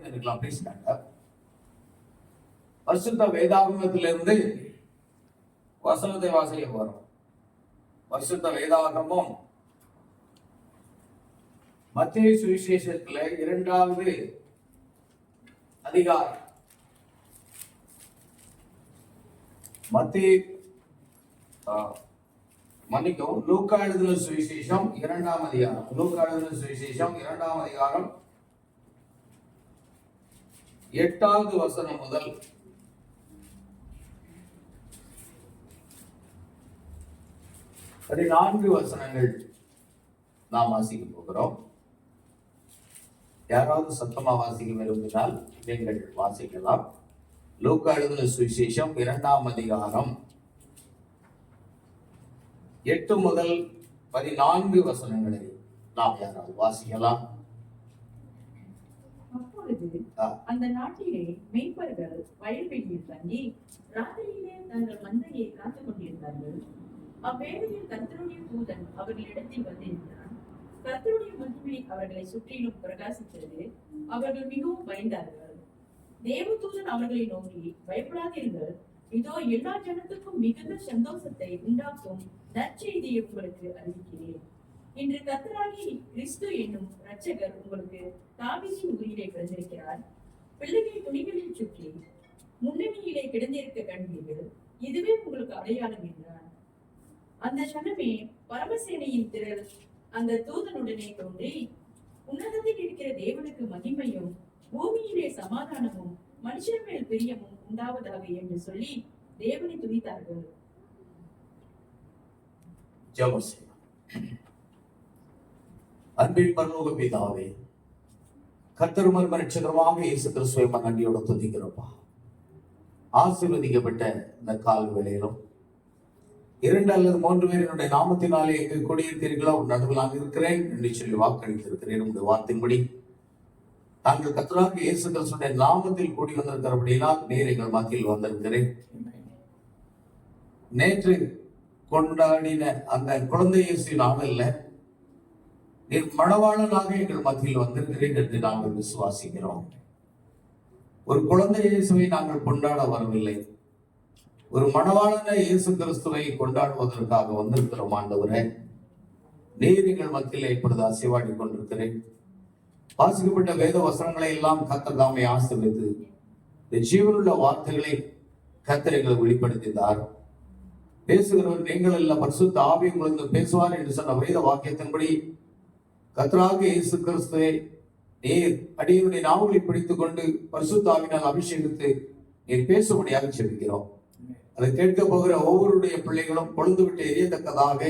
எழுந்திருக்கலாம். Please stand up. பரிசுத்த வேதாகமத்திலிருந்து வசனத்தை வாசிக்க போறோம். பரிசுத்த வேதாகமம் மத்தேயு சுவிசேஷத்துல 2வது அதிகாரம். லூக்கா எழுதின சுவிசேஷம் 2ஆம் அதிகாரம். லூக்கா எழுதின சுவிசேஷம் 2ஆம் அதிகாரம் 8வது வசனம் முதல் 14 வசனங்கள் நாம் வாசிக்க போகிறோம். யாராவது சத்தமா வாசிக்க விரும்பினால் நீங்கள் வாசிக்கலாம். லூக்கா எழுதின சுவிசேஷம் 2ஆம் அதிகாரம் 8 முதல் 14 வசனங்களை நாம் யாராவது வாசிக்கலாம். அப்பொழுது அந்த நாட்டிலே மேய்ப்பர்கள் வயல்வெளியில் தங்கி ராத்திரியிலே தங்கள் மந்தையை காத்துக் கொண்டிருந்தார்கள். அவ்வேளையில் கர்த்தருடைய தூதன் அவர்களிடத்தில் வந்திருந்தான். கர்த்தருடைய மகிமை அவர்களை சுற்றிலும் பிரகாசித்தது. அவர்கள் மிகவும் பயந்தார்கள். தேவதூதன் அவர்களை நோக்கி, பயப்படாதீர்கள், இதோ எல்லா ஜனத்துக்கும் மிகுந்த சந்தோஷத்தை உண்டாக்கும் நற்செய்தியை உங்களுக்கு அறிவிக்கிறேன். இன்று கர்த்தராகி கிறிஸ்து என்னும் இரட்சகர் உங்களுக்கு தாவீதின் ஊரிலே பிறந்திருக்கிறார். பிள்ளைகளை துணிகளில் சுற்றி முன்னணியிலே கிடந்திருக்க கண்டீர்கள். இதுவே உங்களுக்கு அடையாளம் என்றார். அந்த சனமே பரமசேனையின் திரள் அந்த தூதனுடனே தோன்றி, உன்னதத்தில் இருக்கிற தேவனுக்கு மகிமையும் பூமியிலே சமாதானமும் மனுஷன் மேல் பிரியமும் உண்டாவதாக என்று சொல்லி தேவனை துதித்தார்கள். அன்பின் பரலோக பிதாவே, கர்த்தரும் இரட்சகருமாக இயேசு கிறிஸ்துவை நன்றியோடு துதிக்கிறோம். ஆசீர்வதிக்கப்பட்ட இந்த கால் வேளையிலும் 2 அல்லது 3 பேர் என்னுடைய நாமத்தினாலே எங்கு கொடியிருத்தீர்களோ நடுவில் நான் இருக்கிறேன் என்று சொல்லி வாக்களித்திருக்கிறேன். உங்களுடைய வார்த்தையின்படி நாங்கள் கர்த்தராகிய இயேசு கிறிஸ்துவின் நாமத்தில் கூடி வந்திருக்கிறபடியால் நீர் எங்கள் மத்தியில் வந்திருக்கிறேன். நேற்று கொண்டாடின அந்த குழந்தை இயேசு நாளில் நீர் மணவாளனாக எங்கள் மத்தியில் வந்திருக்கிறேன் என்று நாங்கள் விசுவாசிக்கிறோம். ஒரு குழந்தை இயேசுவை நாங்கள் கொண்டாட வரவில்லை, ஒரு மணவாளன இயேசு கிறிஸ்துவை கொண்டாடுவதற்காக வந்திருக்கிறோம். ஆண்டவரே, நீர் எங்கள் மத்தியில் இப்பொழுது அசைவாடி கொண்டிருக்கிறேன். வாசிக்கப்பட்ட வேத வசனங்களை எல்லாம் கர்த்தர் தாமே ஆசீர்வதித்து இந்த ஜீவனுள்ள வார்த்தைகளை கர்த்தர் எங்களுக்கு வெளிப்படுத்தினார். பேசுகிறவர் நீங்கள் அல்ல, பரிசுத்த ஆவி உங்களுக்கு பேசுவார் என்று சொன்ன வேத வாக்கியத்தின்படி கர்த்தராகிய இயேசு கிறிஸ்துவை நீர் அடியனுடைய நாவுகளை பிடித்துக் கொண்டு பரிசுத்த ஆவியினால் அபிஷேகித்து நீர் பேசும்படியாக ஜெபிக்கிறோம். அதை கேட்க போகிற ஒவ்வொருடைய பிள்ளைகளும் பொழுது விட்டு எரியத்தக்கதாக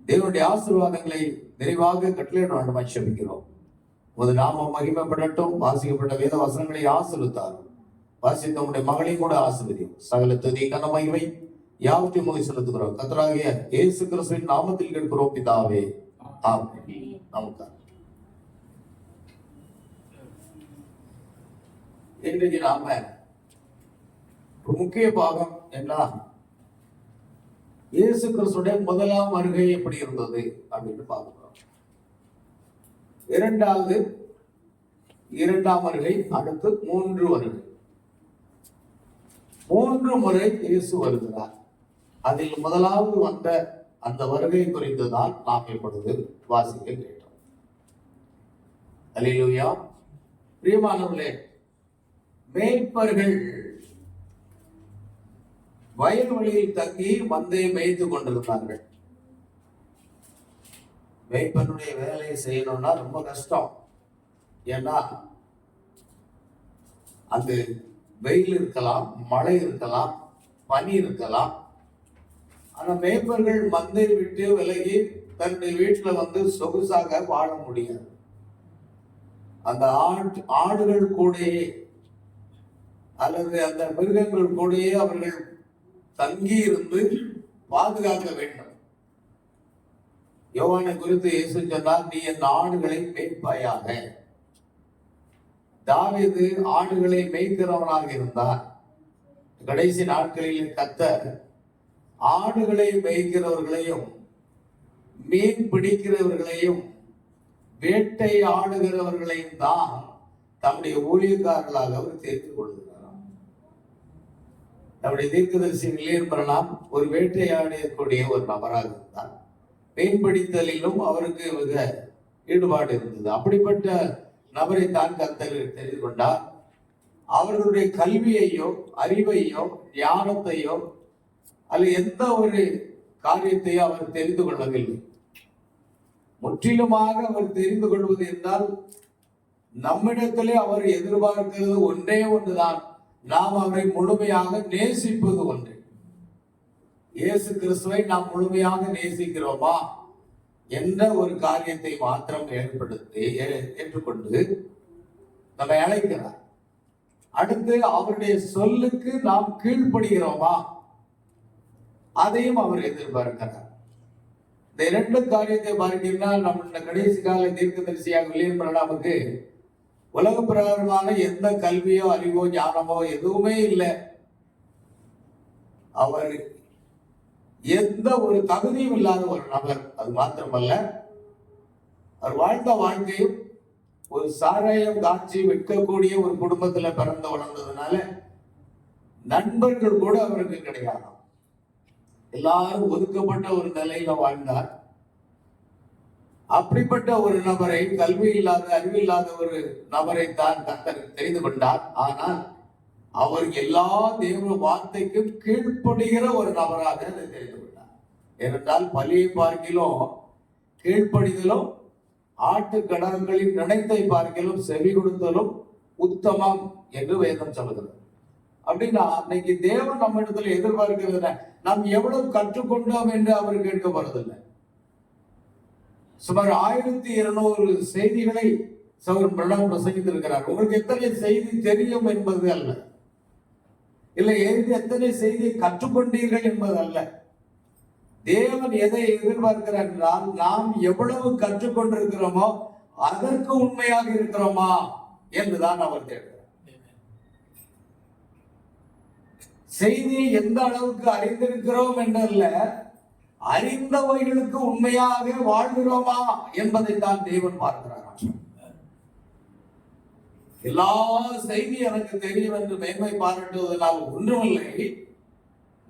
தேவனுடைய ஆசீர்வாதங்களை நிறைவாக கட்டளையிட வேண்டுமாய் ஜெபிக்கிறோம். உமது நாமம் மகிமைப்படட்டும். வாசிக்கப்பட்ட வேத வசனங்களை ஆசீர்வதித்தார். வாசித்த உங்களுடைய மகளையும் கூட ஆசீர்வதியும். சகல துதி கன மகிமை யாவற்றையும் உமக்கு செலுத்துகிறோம். கர்த்தராகிய இயேசு கிறிஸ்துவின் நாமத்தில் கேட்கிறோம் பிதாவே, ஆமென். நமக்கு இன்றைக்கு நாம முக்கிய பாகம் என்ன, இயேசு கிறிஸ்துடைய முதலாம் வருகை எப்படி இருந்தது அப்படின்னு பார்க்கிறோம். இரண்டாம் வருகை, அடுத்து 3 வருகை. 3 முறை இயேசு வருகிறார். அதில் முதலாவது வந்த அந்த வருகை குறித்துதான் நாம் இப்பொழுது வாசிக்க கேட்டோம். அல்லேலூயா. பிரியமானவர்களே, மேய்ப்பர்கள் வயல்வெளியில் தங்கி மந்தையை மேய்த்து கொண்டிருந்தார்கள். மேய்ப்பனுடைய வேலையை செய்யணும்னா ரொம்ப கஷ்டம். ஏன்னா அங்கு வெயில் இருக்கலாம், மழை இருக்கலாம், பனி இருக்கலாம். ஆனா மேய்ப்பர்கள் மந்தை விட்டு விலகி தன்னுடைய வீட்டுல வந்து சொகுசாக வாழ முடியாது. அந்த ஆடுகள் கூடயே அல்லது அந்த மிருகங்கள் கூடயே அவர்கள் தங்கி இருந்து பாதுகாக்க வேண்டும். யோவானை குறித்து இயேசு சொன்னார், நீ என் ஆடுகளை மேய்ப்பாயாக. தாவீது ஆடுகளை மேய்க்கிறவனாக இருந்தார். கடைசி நாட்களில் கர்த்தர் ஆடுகளை மேய்க்கிறவர்களையும் மீன் பிடிக்கிறவர்களையும் வேட்டை ஆடுகிறவர்களையும் தான் தம்முடைய ஊழியக்காரர்களாக அவர் தேர்ந்து கொள்கிறாராம். நம்முடைய தீர்க்கதரிசி நிலையன்பரலாம் ஒரு வேட்டையாடக்கூடிய ஒரு நபராக இருந்தார். மீன்பிடித்தலிலும் அவருக்கு மிக ஈடுபாடு இருந்தது. அப்படிப்பட்ட நபரை தான் கர்த்தர் தெரிந்து கொண்டார். அவர்களுடைய கல்வியையோ அறிவையோ ஞானத்தையோ அல்ல எந்த ஒரு காரியத்தையோ அவர் தெரிந்து கொள்ளவில்லை. முற்றிலுமாக அவர் தெரிந்து கொள்வது என்றால் நம்மிடத்திலே அவர் எதிர்பார்க்கிறது ஒன்றே ஒன்றுதான், நாம் அவரை முழுமையாக நேசிப்பது ஒன்று. இயேசு கிறிஸ்துவை நாம் முழுமையாக நேசிக்கிறோமா என்ற ஒரு காரியத்தை மாத்திரம் ஏற்றுக்கொண்டு நம்மை அழைக்கிறார். அடுத்து அவருடைய சொல்லுக்கு நாம் கீழ்ப்படுகிறோமா அதையும் அவர் எதிர்பார்க்கிறார். இந்த இரண்டு காரியத்தை பார்க்கிறீங்கன்னா, நம்ம கடைசி கால தீர்க்கதரிசியாக வில்லியம்பரனாமுக்கு உலக பிரகாரமான எந்த கல்வியோ அறிவோ ஞானமோ எதுவுமே இல்லை. அவர் எந்த ஒரு தகுதியும் இல்லாத ஒரு நபர். அது மாத்திரமல்ல, அவர் வாழ்ந்த வாழ்க்கையும் ஒரு சாராயம் காட்சி விற்கக்கூடிய ஒரு குடும்பத்துல பிறந்து வளர்ந்ததுனால நண்பர்கள் கூட அவருக்கு கிடையாது. எல்லாரும் ஒதுக்கப்பட்ட ஒரு நிலையில வாழ்ந்தார். அப்படிப்பட்ட ஒரு நபரை, கல்வி இல்லாத அறிவு இல்லாத ஒரு நபரை தான் கர்த்தர் தெரிந்து கொண்டார். ஆனால் அவர் எல்லா தேவ வார்த்தைக்கும் கீழ்ப்படுகிற ஒரு நபராக அதை தெரிந்து கொண்டார். ஏனென்றால் பலியை பார்க்கிலும் கீழ்ப்படிதலும் ஆட்டுக்கடங்களின் நினைத்தை பார்க்கிலும் செவி கொடுத்தலும் உத்தமம் என்று வேதம் சொல்லுகிறது. அப்படின்னா இன்னைக்கு தேவன் நம்ம இடத்துல எதிர்பார்க்கிறது நாம் எவ்வளவு கற்றுக்கொண்டோம் என்று அவர் கேட்க போறதில்லை. சுமார் 1200 செய்திகளை சகோதரன் பிரணாம் பிரசங்கித்திருக்கிறார். உங்களுக்கு எத்தனை செய்தி தெரியும் என்பது அல்ல, இல்லை எத்தனை செய்தியை கற்றுக்கொண்டீர்கள் என்பது அல்ல. தேவன் எதை எதிர்பார்க்கிறார் என்றால், நாம் எவ்வளவு கற்றுக்கொண்டிருக்கிறோமோ அதற்கு உண்மையாக இருக்கிறோமா என்றுதான் அவர் தேடுகிறார். செய்தியை எந்த அளவுக்கு அறிந்திருக்கிறோம் என்றல்ல, அறிந்தவைகளுக்கு உண்மையாக வாழ்கிறோமா என்பதை தான் தேவன் பார்க்கிறார். எல்லா செய்தி எனக்கு தெரியும் என்று மேன்மை பாராட்டுவதனால் ஒன்றுமில்லை,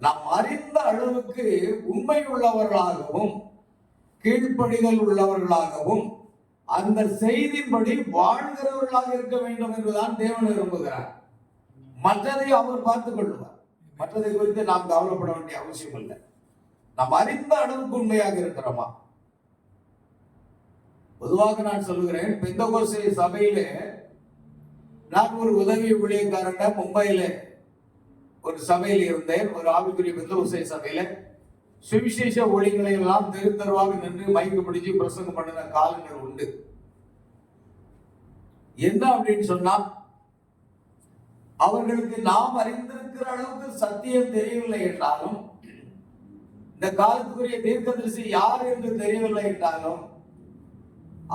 நாம் அறிந்த அளவுக்கு உண்மை உள்ளவர்களாகவும் கீழ்ப்படிதல் உள்ளவர்களாகவும் அந்த செய்தியின்படி வாழ்கிறவர்களாக இருக்க வேண்டும் என்றுதான் தேவன் விரும்புகிறார். மற்றதை அவர் பார்த்துக் கொள்வார். மற்றதை குறித்து நாம் கவலைப்பட வேண்டிய அவசியம் இல்லை. நாம் அறிந்த அளவுக்கு உண்மையாக இருக்கிறோமா? பொதுவாக நான் சொல்லுகிறேன், பெந்தகோஸ்தே சபையிலே நான் ஒரு உதவி ஊழியக்காரன் மும்பையில ஒரு சபையில் இருந்தேன். ஒரு ஆவிக்குரிய பெந்தகோஸ்தே சபையில சுவிசேஷ ஒளிகளை எல்லாம் தெரு தெருவாக நின்று மைக்கு பிடிச்சு பிரசங்கம் பண்ணின காலங்கள் உண்டு. என்ன அப்படின்னு சொன்னா, அவர்களுக்கு நாம் அறிந்திருக்கிற அளவுக்கு சத்தியம் தெரியவில்லை என்றாலும், இந்த காலத்துக்குரிய தீர்க்கதரிசி யார் என்று தெரியவில்லை என்றாலும்,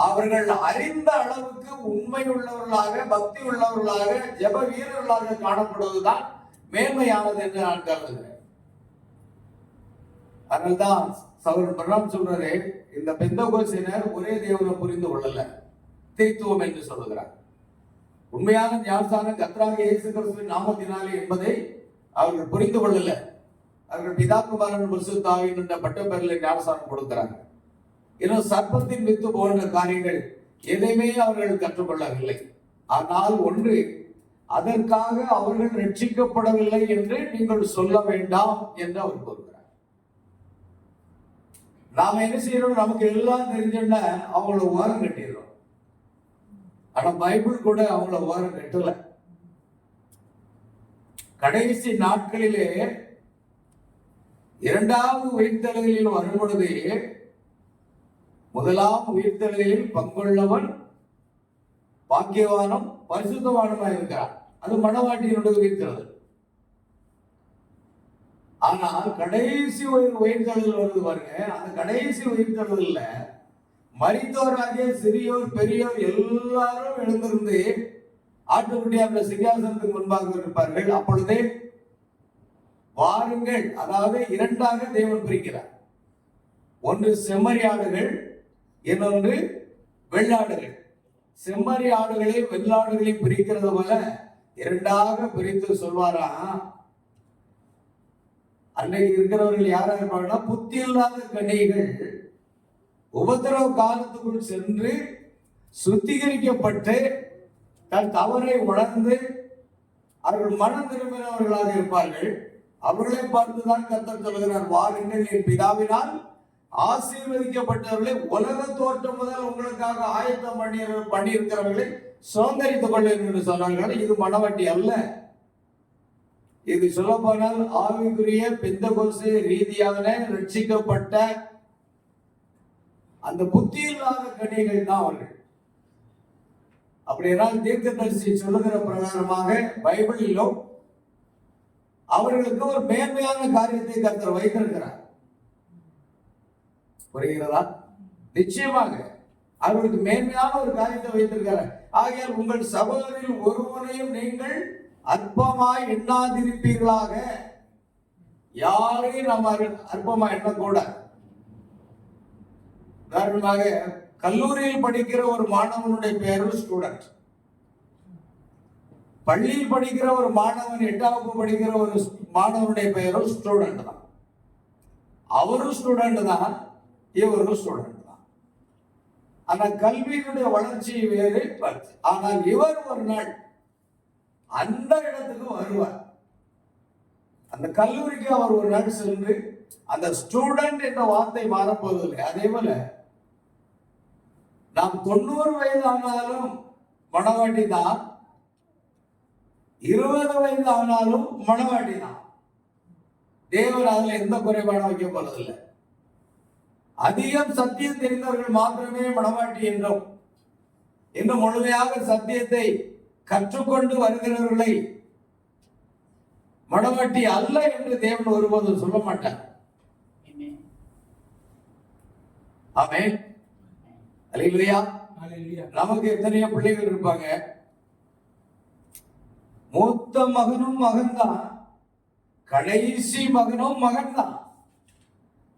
அவர்கள் அறிந்த அளவுக்கு உண்மை உள்ளவர்களாக, பக்தி உள்ளவர்களாக, ஜெப வீரர்களாக காணப்படுவதுதான் மேன்மையானது என்று நான் கருதுகிறேன். அதனால்தான் சகோதரன் பிரணாம் சொல்றாரு, இந்த பெந்தகோஸ்தினர் ஒரே தேவனை புரிந்து கொள்ளல, திரித்துவம் என்று சொல்லுகிறார். உண்மையான ஞானஸ்தானம் கர்த்தராகிய இயேசு கிறிஸ்துவின் நாமத்தினாலே என்பதை அவர்கள் புரிந்து கொள்ளல. அவர்கள் பிதாகுமாரன் பரிசுத்த ஆவியின் என்ற பட்டப்பெயரில் ஞானஸ்தானம் கொடுக்கிறார்கள். இன்னும் சர்ப்பத்தின் வித்து போன்ற காரியங்கள் எதையுமே அவர்கள் கற்றுக்கொள்ளவில்லை. ஆனால் ஒன்று, அதற்காக அவர்கள் ரட்சிக்கப்படவில்லை என்று நீங்கள் சொல்ல வேண்டாம் என்று அவர் கூறுகிறார். நாம என்ன செய்யறோம், நமக்கு எல்லாம் தெரிஞ்சோன்னா அவங்கள ஓரம் கட்டிடுறோம். ஆனா பைபிள் கூட அவங்கள ஓரம் கட்டல. கடைசி நாட்களிலே இரண்டாவது உயிர்த்தெழுதலில் வரும் பொழுது, முதலாம் உயிர்த்தெழுதலில் பங்குள்ளவன் பாக்கியவானும் பரிசுத்தவானுமாய் இருக்கிறான். அது மணவாட்டியினுடைய உயிர்த்தெழுதல். ஆனால் கடைசி உயிர்த்தெழுதல் வருது பாருங்க, அந்த கடைசி உயிர்த்தெழுதல்ல மரித்தோராகிய சிறியோர் பெரியோர் எல்லாரும் எழுந்திருந்து ஆட்டுக்குட்டியார் சிங்காசனத்துக்கு முன்பாக இருப்பார்கள். அப்பொழுதே வாருங்கள், அதாவது இரண்டாக தேவன் பிரிக்கிறார். ஒன்று செம்மறியாடுகள், இன்னொன்று வெள்ளாடுகள். செம்மறி ஆடுகளையும் வெள்ளாடுகளையும் பிரிக்கிறது போல இரண்டாக பிரித்து சொல்வாரா. அன்னைக்கு இருக்கிறவர்கள் யாரா இருப்பாங்கன்னா, புத்தி இல்லாத கன்னிகள் உபத்திரவ காலத்துக்குள் சென்று சுத்திகரிக்கப்பட்டு தன் தவறை உணர்ந்து அவர்கள் மனம் திரும்பினவர்களாக இருப்பார்கள். அவர்களை பார்த்துதான் கர்த்தர் சொல்கிறார், வாருங்கள் என் பிதாவினால் ஆசீர்வதிக்கப்பட்டவர்களை உலக தோற்றம் முதல் உங்களுக்காக ஆயத்தம் பண்ணியிருக்கிறவர்களை சுதந்திரித்துக் கொள்ளுங்கள் என்று சொன்னார்கள். இது மனவட்டி அல்ல. இது சொல்ல போனால் ஆவிக்குரிய பெந்தகோஸ்து ரீதியான ரட்சிக்கப்பட்ட அந்த புத்தி இல்லாத கன்னிகள் தான் அவர்கள். அப்படியானால் தீர்க்கதரிசி சொல்லுகிற பிரகாரமாக பைபிளிலோ அவர்களுக்கு ஒரு மேன்மையான காரியத்தை கர்த்தர் வைத்திருக்கிறார். புரிகிறதா? நிச்சயமாக அவர்களுக்கு மேன்மையான ஒரு காரியத்தை வைத்திருக்கிறார். ஆகையால் உங்கள் சகோதரில் ஒருவனையும் நீங்கள் அற்பமாய் எண்ணாதிருப்பீர்களாக. யாரையும் நம்ம அற்பமாய் எண்ணக்கூடாது. உதாரணமாக கல்லூரியில் படிக்கிற ஒரு மாணவனுடைய பெயரும் ஸ்டூடெண்ட், பள்ளியில் படிக்கிற ஒரு மாணவன் 8ஆம் வகுப்பு படிக்கிற ஒரு மாணவனுடைய பெயரும் ஸ்டூடெண்ட் தான். அவரும் ஸ்டூடெண்ட் தான், இவரும் ஸ்டூடெண்ட் தான். ஆனா கல்வியினுடைய வளர்ச்சி வேறு. ஆனால் இவர் ஒரு நாள் அந்த இடத்துக்கு வருவார். அந்த கல்லூரிக்கு அவர் ஒரு நாள் சென்று, அந்த ஸ்டூடெண்ட் என்ற வார்த்தை மாறப்போவதில்லை. அதே போல நாம் 90 வயது ஆனாலும் மனவாட்டி தான், 20 வயது ஆனாலும் மனவாட்டி தான். தேவன் அதுல எந்த குறைபாடும் வைக்க போறதில்லை. அதிகம் சத்தியம் தெரிந்தவர்கள் மாத்திரமே மனவாட்டி என்றும், இன்னும் முழுமையாக சத்தியத்தை கற்றுக்கொண்டு வருகிறவர்களை மனவாட்டி அல்ல என்று தேவன் ஒருபோதும் சொல்ல மாட்டார். ஆமென். அல்லேலூயா. நமக்கு எத்தனையோ பிள்ளைகள் இருப்பாங்க. மூத்த மகனும் மகன்தான், கடைசி மகனும் மகன்தான்.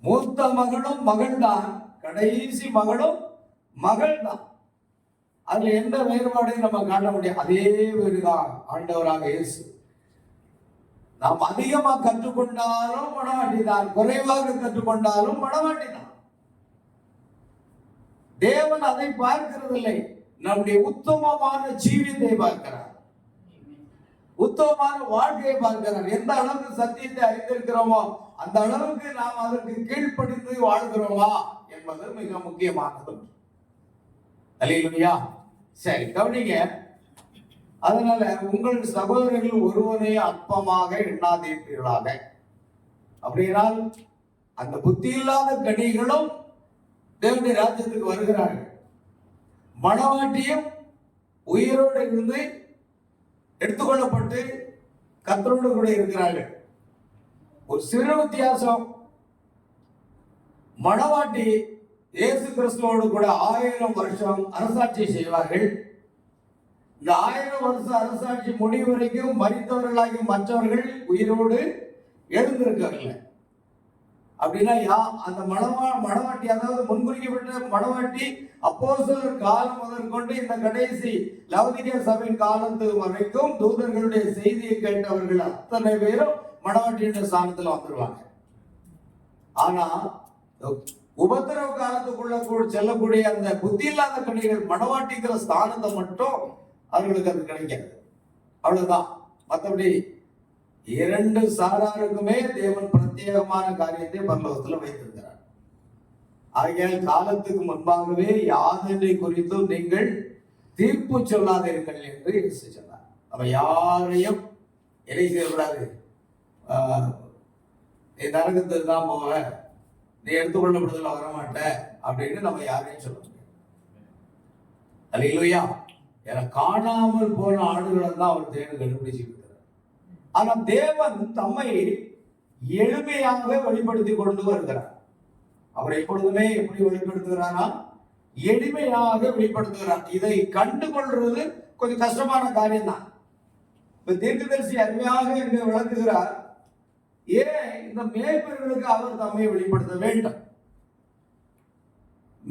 மூத்த மகனும் மகன்தான், கடைசி மகளும் மகள்தான். அதுல எந்த வேறுபாடையும் நம்ம காட்ட முடியாது. அதே வேறுதான் ஆண்டவராக இயேசு. நாம் அதிகமா கற்றுக்கொண்டாலும் மனவாட்டிதான், குறைவாக கற்றுக்கொண்டாலும் மனவாட்டிதான். தேவன் அதை பார்க்கிறதில்லை. நம்முடைய உத்தமமான ஜீவியத்தை பார்க்கிறார், உத்தமமான வாழ்க்கையை பார்க்கிறார். எந்த அளவுக்கு சத்தியத்தை அறிந்திருக்கிறோமோ அந்த அளவுக்கு நாம் அதற்கு கீழ்ப்படிந்து வாழ்கிறோமா என்பது மிக முக்கியமானது. அல்லேலூயா. சரி, கவனிங்க. அதனால உங்கள் சகோதரர்கள் ஒருவனை அற்பமாக எண்ணாதீர்களாக. அப்படினால் அந்த புத்தி இல்லாத கனிகளும் தேவனுடைய ராஜ்யத்துக்கு வருகிறார்கள். மனவாட்டியும் உயிரோடு இருந்து எடுத்துக்கொள்ளப்பட்டு கர்த்தரோடு கூட இருக்கிறார்கள். ஒரு சிறு வித்தியாசம், மனவாட்டி இயேசு கிறிஸ்துவோடு கூட 1000 வருஷம் அரசாட்சி செய்வார்கள். இந்த 1000 வருஷம் அரசாட்சி முடிவு வரைக்கும் மரித்தவர்களாகி மற்றவர்கள் உயிரோடு எழுந்திருக்கவில்லை. அப்படின்னா அந்த மனவாட்டி, அதாவது முன்குறிக்கப்பட்ட மனவாட்டி அப்போஸ்தலர் காலம் முதற்கொண்டு இந்த கடைசி லவோதிக்கேயா சபையின் காலத்து வரைக்கும் தூதர்களுடைய செய்தியை கேட்டவர்கள் அத்தனை பேரும் மனவாட்டியுடைய ஸ்தானத்துல வந்துருவாங்க. ஆனா உபத்திரவ காலத்துக்குள்ள செல்லக்கூடிய அந்த புத்தி இல்லாத கனிகள் மனவாட்டிக்கிற ஸ்தானத்தை மட்டும் அவர்களுக்கு அது கிடைக்காது. அவ்வளவுதான். மற்றபடி 2 சாராருக்குமே தேவன் பிரத்யேகமான காரியத்தை பரலோகத்தில் வைத்திருக்கிறார். ஆகையால் காலத்துக்கு முன்பாகவே யாதொன்றை குறித்தும் நீங்கள் தீர்ப்பு சொல்லாதீர்கள் என்று இயேசு சொன்னார். நம்ம யாரையும் என்ன செய்யக்கூடாது, நீ நரகத்துக்கு தான் போவ, நீ எடுத்துக்கொள்ளப்படுதல வரமாட்ட அப்படின்னு நம்ம யாரையும் சொல்ல முடியாது. அல்லேலூயா. ஏன்னா காணாமல் போன ஆடுகளை தான் அவர் தேடி கண்டுபிடிச்சு. ஆனா தேவன் தம்மை எளிமையாக வெளிப்படுத்தி கொண்டு வருகிறார். அவர் எப்பொழுதுமே எப்படி வெளிப்படுத்துகிறாரா? எளிமையாக வெளிப்படுத்துகிறார். இதை கண்டுகொள்றது கொஞ்சம் கஷ்டமான காரியம் தான். இப்ப தீர்க்கதரிசி அருமையாக இங்கு விளக்குகிறார். ஏன் இந்த மேய்ப்பர்களுக்கு அவர் தம்மை வெளிப்படுத்த வேண்டும்?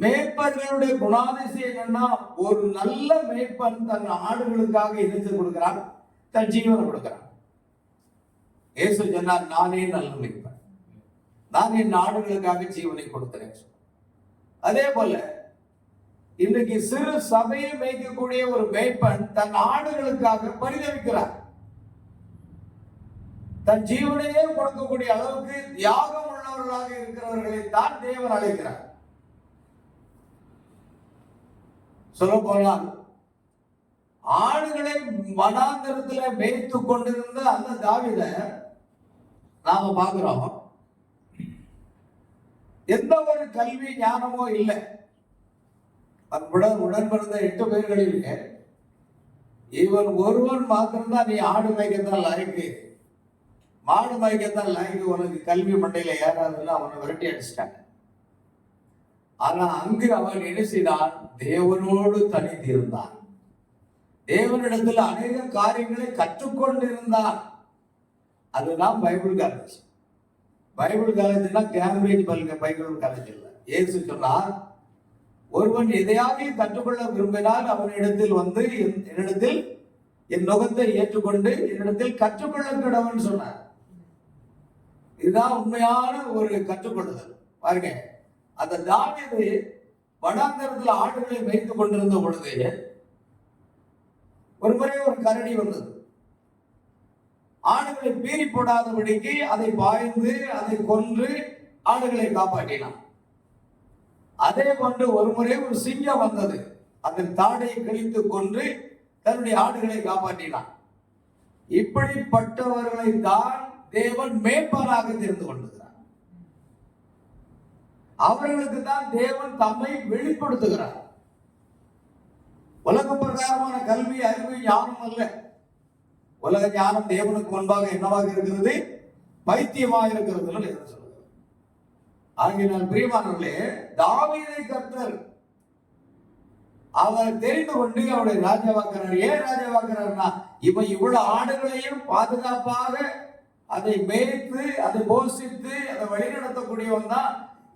மேய்ப்பர்களுடைய குணாதிசயம் என்னன்னா, ஒரு நல்ல மேய்ப்பன் தன் ஆடுகளுக்காக இணைத்து கொடுக்கிறான், தன் ஜீவனை கொடுக்கிறான். இயேசு சொன்னார், நானே நல்ல மேய்ப்பன், நான் என் ஆடுகளுக்காக ஜீவனை கொடுக்கிறேன். அதே போல இன்றைக்கு சிறு சபையை மேய்க்கக்கூடிய ஒரு மேய்ப்பன் தன் ஆடுகளுக்காக பரிதவிக்கிறார். தன் ஜீவனையே கொடுக்கக்கூடிய அளவுக்கு தியாகம் உள்ளவர்களாக இருக்கிறவர்களை தான் தேவன் அழைக்கிறார். சொல்ல போனால் ஆடுகளை வனாந்தரத்தில் மேய்த்து கொண்டிருந்த அந்த தாவீதை நாம பார்க்கிறோம். எந்த ஒரு கல்வி ஞானமோ இல்லை. உடன் பிறந்த 8 பேர்களில் இவன் ஒருவன் மாத்திரம்தான், நீ ஆடு மேய்க்கத்தான் லாய்க்கு, மாடு மேய்க்கத்தான் லாய்க்கு, உனக்கு கல்வி மண்டையில ஏறாதுன்னு அவனை விரட்டி அடிச்சிட்டாங்க. ஆனா அங்கு அவன் என்ன செய்தான்? தேவனோடு தனித்து இருந்தான். தேவனிடத்தில் அநேக காரியங்களை கற்றுக்கொண்டிருந்தான். அதுதான் பைபிள் காலேஜ். பைபிள் காலேஜ்னா கேம்பிரிட்ஜ் பைபிள் காலேஜ் இல்லை. இயேசு சொன்னார், ஒருவன் எதையாவது கற்றுக்கொள்ள விரும்பினால் அவனிடத்தில் வந்து என்னிடத்தில் என் நுகத்தை ஏற்றுக்கொண்டு என்னிடத்தில் கற்றுக்கொள்ள கிடவன் சொன்னார். இதுதான் உண்மையான ஒரு கற்றுக்கொள்ளுதல். பாருங்க, அந்த தாவீது வனாந்தரத்தில் ஆடுகளை வைத்துக் கொண்டிருந்த பொழுது ஒரு முறை ஒரு கரடி வந்தது. ஆடுகளை பீறி போடாதபடிக்கு அதை பாய்ந்து அதை கொன்று ஆடுகளை காப்பாற்றினான். அதே போன்று ஒரு முறை ஒரு சிங்கம் வந்தது. அதன் தாடையை கிழித்து கொன்று தன்னுடைய ஆடுகளை காப்பாற்றினான். இப்படிப்பட்டவர்களை தான் தேவன் மேய்ப்பராக தெரிந்து கொண்டிருக்கிறார். அவர்களுக்கு தான் தேவன் தம்மை வெளிப்படுத்துகிறார். உலக பிரகாரமான கல்வி, அறிவு, ஞானம் அல்ல. உலக ஞானம் தேவனுக்கு முன்பாக என்னவாக இருக்கிறது? பைத்தியமாக இருக்கிறது. ஆகினால் பிரியமானவர்களே, தாவீதை கர்த்தர் அவர் தெரிந்து கொண்டு அவருடைய ராஜாவாக்குறார். ஏன் ராஜாவாக்குறார்னா, இவன் இவ்வளவு ஆடுகளையும் பாதுகாப்பாக அதை மேய்த்து அதை போஷித்து அதை வழிநடத்தக்கூடியவன் தான்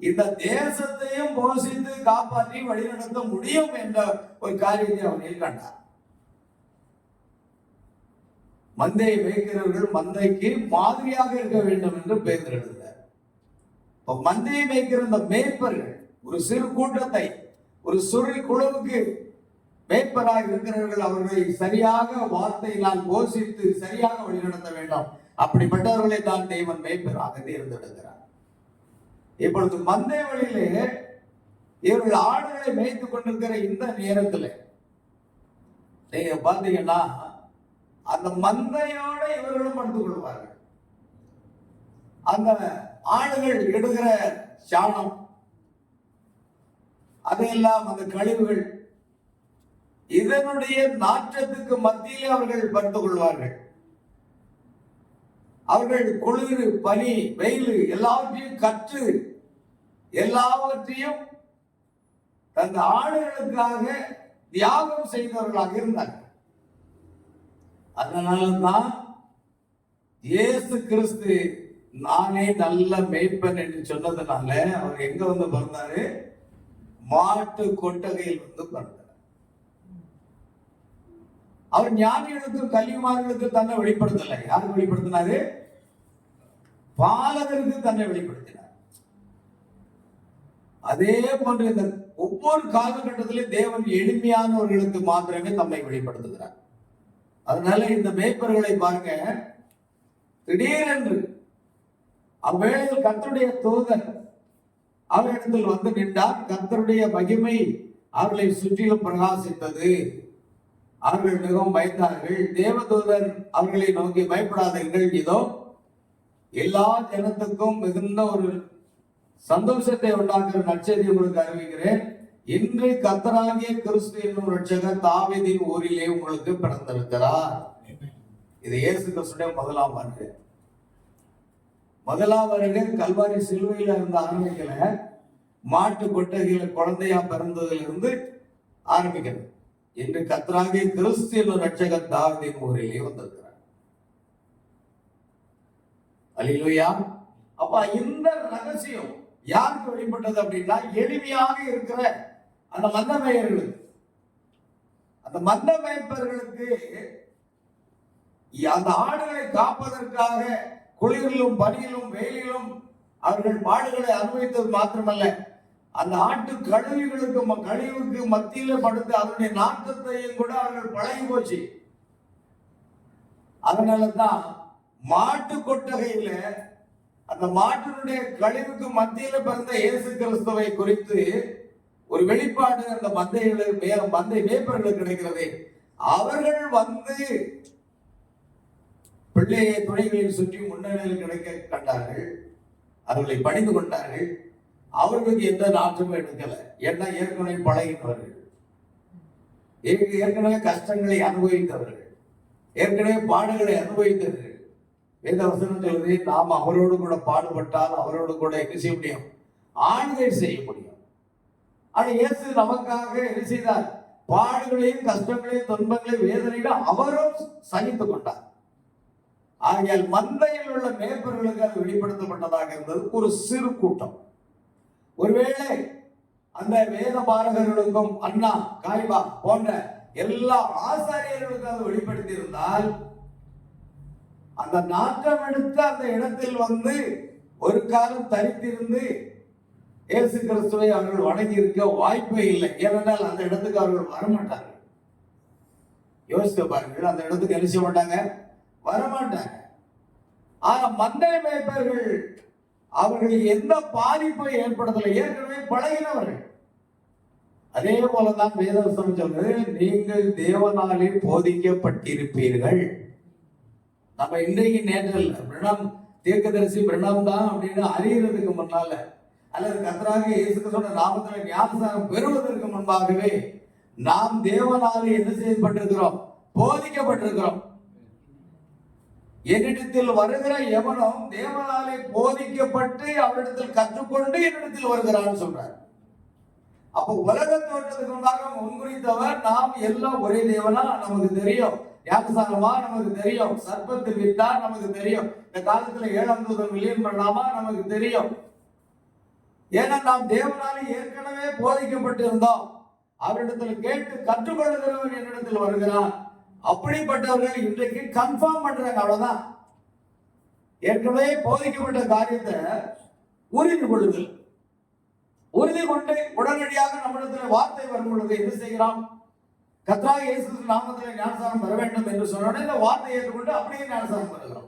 இந்த தேசத்தையும் போஷித்து காப்பாற்றி வழிநடத்த முடியும் என்ற ஒரு காரியத்தை அவனில் கண்டார். மந்தையை மேய்க்கிறவர்கள் மந்தைக்கு மாதிரியாக இருக்க வேண்டும் என்று பேர் எழுதுகிறார். மந்தையை மேய்க்கிற இந்த மேய்ப்பர்கள் ஒரு சிறு கூட்டத்தை, ஒரு சிறு குழுவுக்கு மேய்ப்பராக இருக்கிறவர்கள் அவர்களை சரியாக வார்த்தையினால் போஷித்து சரியாக வழிநடத்த வேண்டும். அப்படிப்பட்டவர்களை தான் தேவன் மேய்ப்பராக தேர்ந்தெடுக்கிறார். இப்பொழுது மந்தை வழியிலே இவர்கள் ஆடுகளை மேய்த்துக் கொண்டிருக்கிற இந்த நேரத்தில் நீங்க பாத்தீங்கன்னா அந்த மந்தையோட இவர்களும் படுத்துக் கொள்வார்கள். அந்த ஆடுகள் இடுகிற சாணம், அதையெல்லாம் அந்த கழிவுகள், இதனுடைய நாற்றத்துக்கு மத்தியிலே அவர்கள் படுத்துக் கொள்வார்கள். அவர்கள் குளிர், பனி, வெயில் எல்லாவற்றையும் கற்று எல்லாவற்றையும் அந்த ஆடுகளுக்காக தியாகம் செய்தவர்களாக இருந்தார்கள். அதனால்தான் இயேசு கிறிஸ்து நானே நல்ல மேய்ப்பன் என்று சொன்னதுனால அவர் எங்க வந்து பிறந்தாரு? மாட்டு கொட்டகையில் வந்து பிறந்தார். அவர் ஞானிகளுக்கும் கல்விமார்களுக்கும் தன்னை வெளிப்படுத்தல. யாருக்கு வெளிப்படுத்தினாரு? பாலகருக்கு தன்னை வெளிப்படுத்தினார். அதே போன்று இந்த ஒவ்வொரு காலகட்டத்திலும் தேவன் எளிமையானவர்களுக்கு மாத்திரமே தம்மை வெளிப்படுத்துகிறார். அதனால இந்த மேய்ப்பர்களை பாருங்க, திடீரென்று அவ்வேளையில் கர்த்தருடைய தூதன் அவரிடத்தில் வந்து நின்றார். கர்த்தருடைய மகிமை அவர்களை சுற்றிலும் பிரகாசித்தது. அவர்கள் மிகவும் பயந்தார்கள். தேவதூதன் அவர்களை நோக்கி, பயப்படாதீர்கள், இதோ எல்லா ஜனத்துக்கும் மிகுந்த ஒரு சந்தோஷத்தை உண்டாக்குற நற்செய்தி உங்களுக்கு அறிவிக்கிறேன். இன்று கர்த்தராகிய கிறிஸ்து என்னும் ரட்சகர் தாவீதின் ஊரிலே உங்களுக்கு பிறந்திருக்கிறார். இது இயேசு கிறிஸ்துடைய முதலாம் வருகை. முதலாம் வருகை கல்வாரி சிலுவையில இருந்து ஆரம்பிக்கல, மாட்டு கொட்டகையில குழந்தையா பிறந்ததுல இருந்து ஆரம்பிக்கிறது. இன்று கர்த்தராகிய கிறிஸ்து என்னும் ரட்சகர் தாவீதின் ஊரிலே வந்திருக்கிறார். அல்லேலூயா. அப்ப இந்த ரகசியம் யாருக்கு வெளிப்பட்டது அப்படின்னா, எளிமையாக இருக்கிற அந்த மந்த மேயர்களுக்கு. அந்த மந்த மேய்ப்பர்களுக்கு அந்த ஆடுகளை காப்பதற்காக குளிரிலும் பனியிலும் வெயிலிலும் அவர்கள் பாடுகளை அனுபவித்தது மாத்திரமல்ல, அந்த ஆட்டு கழிவுக்கு மத்தியில படுத்து அதனுடைய நாட்டத்தையும் கூட அவர்கள் பழகி போச்சு. அதனாலதான் மாட்டு கொட்டகையில அந்த மாட்டினுடைய கழிவுக்கு மத்தியில பிறந்த இயேசு கிறிஸ்துவை குறித்து ஒரு வெளிப்பாடு அந்த மந்தை மேய்ப்பர்களுக்கு கிடைக்கிறது. அவர்கள் வந்து பிள்ளையை துணைகளில் சுற்றி முன்னணியில் கிடைக்க கண்டார்கள், அவர்களை பணிந்து கொண்டார்கள். அவர்களுக்கு எந்த நாற்றமும் எடுக்கல. ஏன்னா ஏற்கனவே பழகினவர்கள், ஏற்கனவே கஷ்டங்களை அனுபவித்தவர்கள், ஏற்கனவே பாடுகளை அனுபவித்தவர்கள். வேதவசனம் சொல்லுது, நாம் அவரோடு கூட பாடுபட்டால் அவரோடு கூட என்ன செய்ய முடியும்? ஆளுகை செய்ய முடியும். ஆனா இயேசு நமக்காக என்ன செய்தார்? பாடுகளையும் கஷ்டங்களையும் துன்பங்களையும் வேதனையும் அவரும் சகித்துக் கொண்டார். ஆகையால் மந்தையில் உள்ள மேய்ப்பர்களுக்கு அது வெளிப்படுத்தப்பட்டதாக இருந்தது ஒரு சிறு கூட்டம். ஒருவேளை அந்த வேத பாரகர்களுக்கும் அண்ணா காய்பா போன்ற எல்லா ஆசாரியர்களுக்கும் அது வெளிப்படுத்தி இருந்தால், அந்த நாட்டம் எடுத்த அந்த இடத்தில் வந்து ஒரு காலம் தரித்திருந்து இயேசு கிறிஸ்துவை அவர்கள் வணங்கி இருக்க வாய்ப்பே இல்லை. ஏனென்றால் அந்த இடத்துக்கு அவர்கள் வரமாட்டார்கள். யோசித்து பாருங்கள், அந்த இடத்துக்கு என்ன செய்ய மாட்டாங்க? வரமாட்டாங்க. ஆனா மந்தை மேய்ப்பர்கள் அவர்கள் எந்த பாதிப்பை ஏற்படுத்தலை, ஏற்கனவே பழகினவர்கள். அதே போலதான் வேதவசனம் சொல்றது, நீங்கள் தேவனாலே போதிக்கப்பட்டிருப்பீர்கள். நம்ம இன்றைக்கு நேற்றில் பிரணம் தீர்க்கதரிசி பிரணம் தான் அப்படின்னு அறியறதுக்கு முன்னால, அல்லது கர்த்தராக இயேசு கிறிஸ்துவின் நாமத்தில் ஞானஸ்நானம் பெறுவதற்கு முன்பாகவே நாம் தேவனாலே என்ன செய்யப்பட்டிருக்கிறோம்? போதிக்கப்பட்டிருக்கிறோம். என்னிடத்தில் வருகிற எவனும் தேவனாலே போதிக்கப்பட்டு அவரிடத்தில் கற்றுக்கொண்டு என்னிடத்தில் வருகிறான்னு சொல்றார். அப்போ உலக தோற்றத்துக்கு முன்பாக முன்குறித்தவர் நாம் எல்லாம் ஒரே தேவனா நமக்கு தெரியும், ஞானஸ்நானமா நமக்கு தெரியும், சர்ப்பத்தில் விட்டா நமக்கு தெரியும், இந்த காலத்துல 7ஆம் தூதன் வில்லியம் பண்ணாமா நமக்கு தெரியும். ஏன்னா நாம் தேவனாலே ஏற்கனவே போதிக்கப்பட்டிருந்தோம். அவரிடத்தில் கேட்டு கற்றுக்கொள்ளுகிறவன் என்னிடத்தில் வருகிறான். அப்படிப்பட்டவர்கள் இன்றைக்கு கன்ஃபார்ம் பண்றாங்க. அவ்வளவுதான். ஏற்கனவே போதிக்கப்பட்ட காரியத்தை உறுதி கொள்ளுதல், உறுதி கொண்டு உடனடியாக நம்மிடத்தில் வார்த்தை வரும் பொழுது என்ன செய்கிறோம்? கர்த்தராகிய இயேசு கிறிஸ்து நாமத்தில் ஞானஸ்நானம் பெற வேண்டும் என்று சொன்ன இந்த வார்த்தையை ஏற்றுக்கொண்டு அப்படியே ஞானஸ்நானம் பெறுகிறோம்.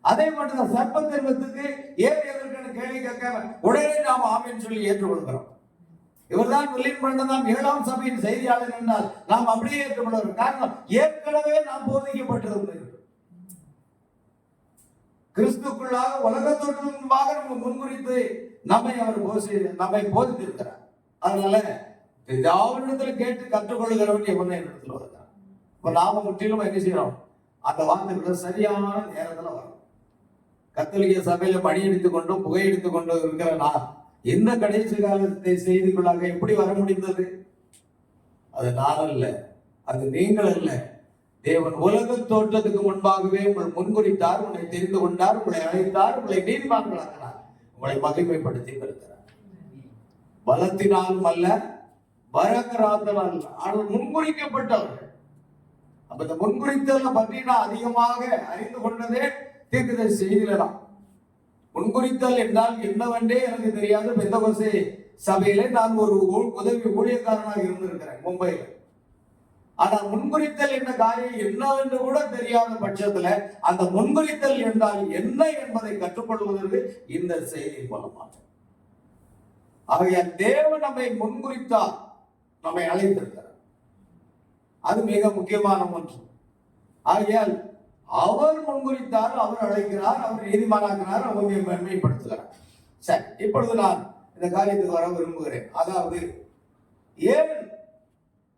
அதே மட்டும் சர்ப்பத்தின் வித்துக்கு ஏன் எதற்கான கேள்வி கேட்க உடனே நாம் ஆமென் சொல்லி ஏற்றுக்கொள்கிறோம். இவர்தான் வில்லியம் பிரண்டம் 7ஆம் சபையின் செய்தியாளர் என்றால் நாம் அப்படியே ஏற்றுக்கொள்கிறோம். காரணம், ஏற்கனவே நாம் போதிக்கப்பட்டிருந்தது. கிறிஸ்துக்குள்ளாக உலகத்தோடு முன்பாக நம்ம முன்குறித்து நம்மை போதித்திருக்கிறார். அதனால யாவரிடத்தில் கேட்டு கற்றுக்கொள்கிறவன் எவனை இடத்துல வருகிறான். இப்ப நாம முற்றிலும் என்ன செய்யறோம்? அந்த வார்த்தைகளை சரியான நேரத்துல வரும். கத்தோலிக்க சபையில பணி எடுத்துக் கொண்டும் புகையெடுத்துக் கொண்டு இருக்கிற நான் இந்த கடைசி காலத்தை செய்திக்குள்ளாக எப்படி வர முடிந்தது? அது நான் அல்ல, அது நீங்கள் அல்ல. தேவன் உலக தோற்றத்துக்கு முன்பாகவே உங்கள் முன்குறித்தார், உங்களை தெரிந்து கொண்டார், உங்களை அழைத்தார், உங்களை நீதிமான்களாக்கினார், உங்களை மகிமைப்படுத்தி இருக்கிறார். பலத்தினாலும் அல்ல, பராக்கிரமத்தினாலும் அல்ல, ஆனால் முன்குறிக்கப்பட்டவர்கள். அப்ப இந்த முன்குறித்தலை பற்றி நான் அதிகமாக அறிந்து கொண்டதே தீர்க்கதரிசி செய்தியில்தான். முன்குறித்தல் என்றால் என்னவென்றே எனக்கு தெரியாது. பெந்தகோஸ்தே சபையிலே நான் ஒரு உதவி ஊழியக்காரனாக இருந்திருக்கிறேன் மும்பையில். ஆனால் முன்குறித்தல் என்ற காரியம் என்னவென்று கூட தெரியாத பட்சத்துல அந்த முன்குறித்தல் என்றால் என்ன என்பதை கற்றுக்கொள்வதற்கு இந்த செய்தி மூலமாக. ஆகையால் தேவன் நம்மை முன்குறித்தார், நம்மை அழைத்திருக்கிறார். அது மிக முக்கியமான ஒன்று. ஆகையால் அவர் முன்குறித்தார், அவர் அழைக்கிறார், அவர் நீதிமானாக்கிறார், அவர் மேன்மைப்படுத்துகிறார். சரி, இப்பொழுது நான் இந்த காரியத்துக்கு வர விரும்புகிறேன். அதாவது ஏன்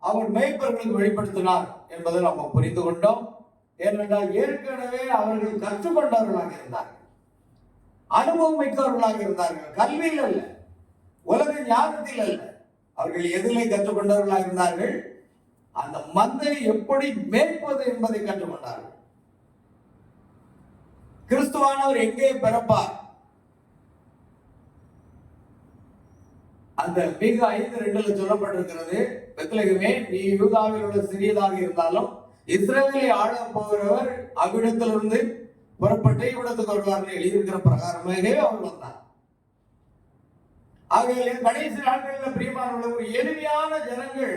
அவர் மேய்ப்பர்களுக்கு வெளிப்படுத்தினார் என்பதை நம்ம புரிந்து கொண்டோம். ஏனென்றால் ஏற்கனவே அவர்கள் கற்றுக்கொண்டவர்களாக இருந்தார்கள், அனுபவம் மிக்கவர்களாக இருந்தார்கள். கல்வியில் அல்ல, உலக ஞானத்தில் அல்ல, அவர்கள் எதிலே கற்றுக்கொண்டவர்களாக இருந்தார்கள்? அந்த மந்தை எப்படி மேய்ப்பது என்பதை கற்றுக்கொண்டார்கள். கிறிஸ்துவானவர் எங்கே பிறப்பார்? அந்த மிக 5:2 சொல்லப்பட்டிருக்கிறது, பெத்லகேமே நீ யூதாவில் உள்ள சிறியதாக இருந்தாலும் இஸ்ரவேலை ஆள போகிறவர் அவ்விடத்திலிருந்து புறப்பட்டு இவ்விடத்துக்கு வருவார்கள் எழுதியிருக்கிற பிரகாரமாகவே அவர் வந்தார். ஆகையிலே கடைசி நாட்களில் பிரியமானவர்கள், ஒரு எளிமையான ஜனங்கள்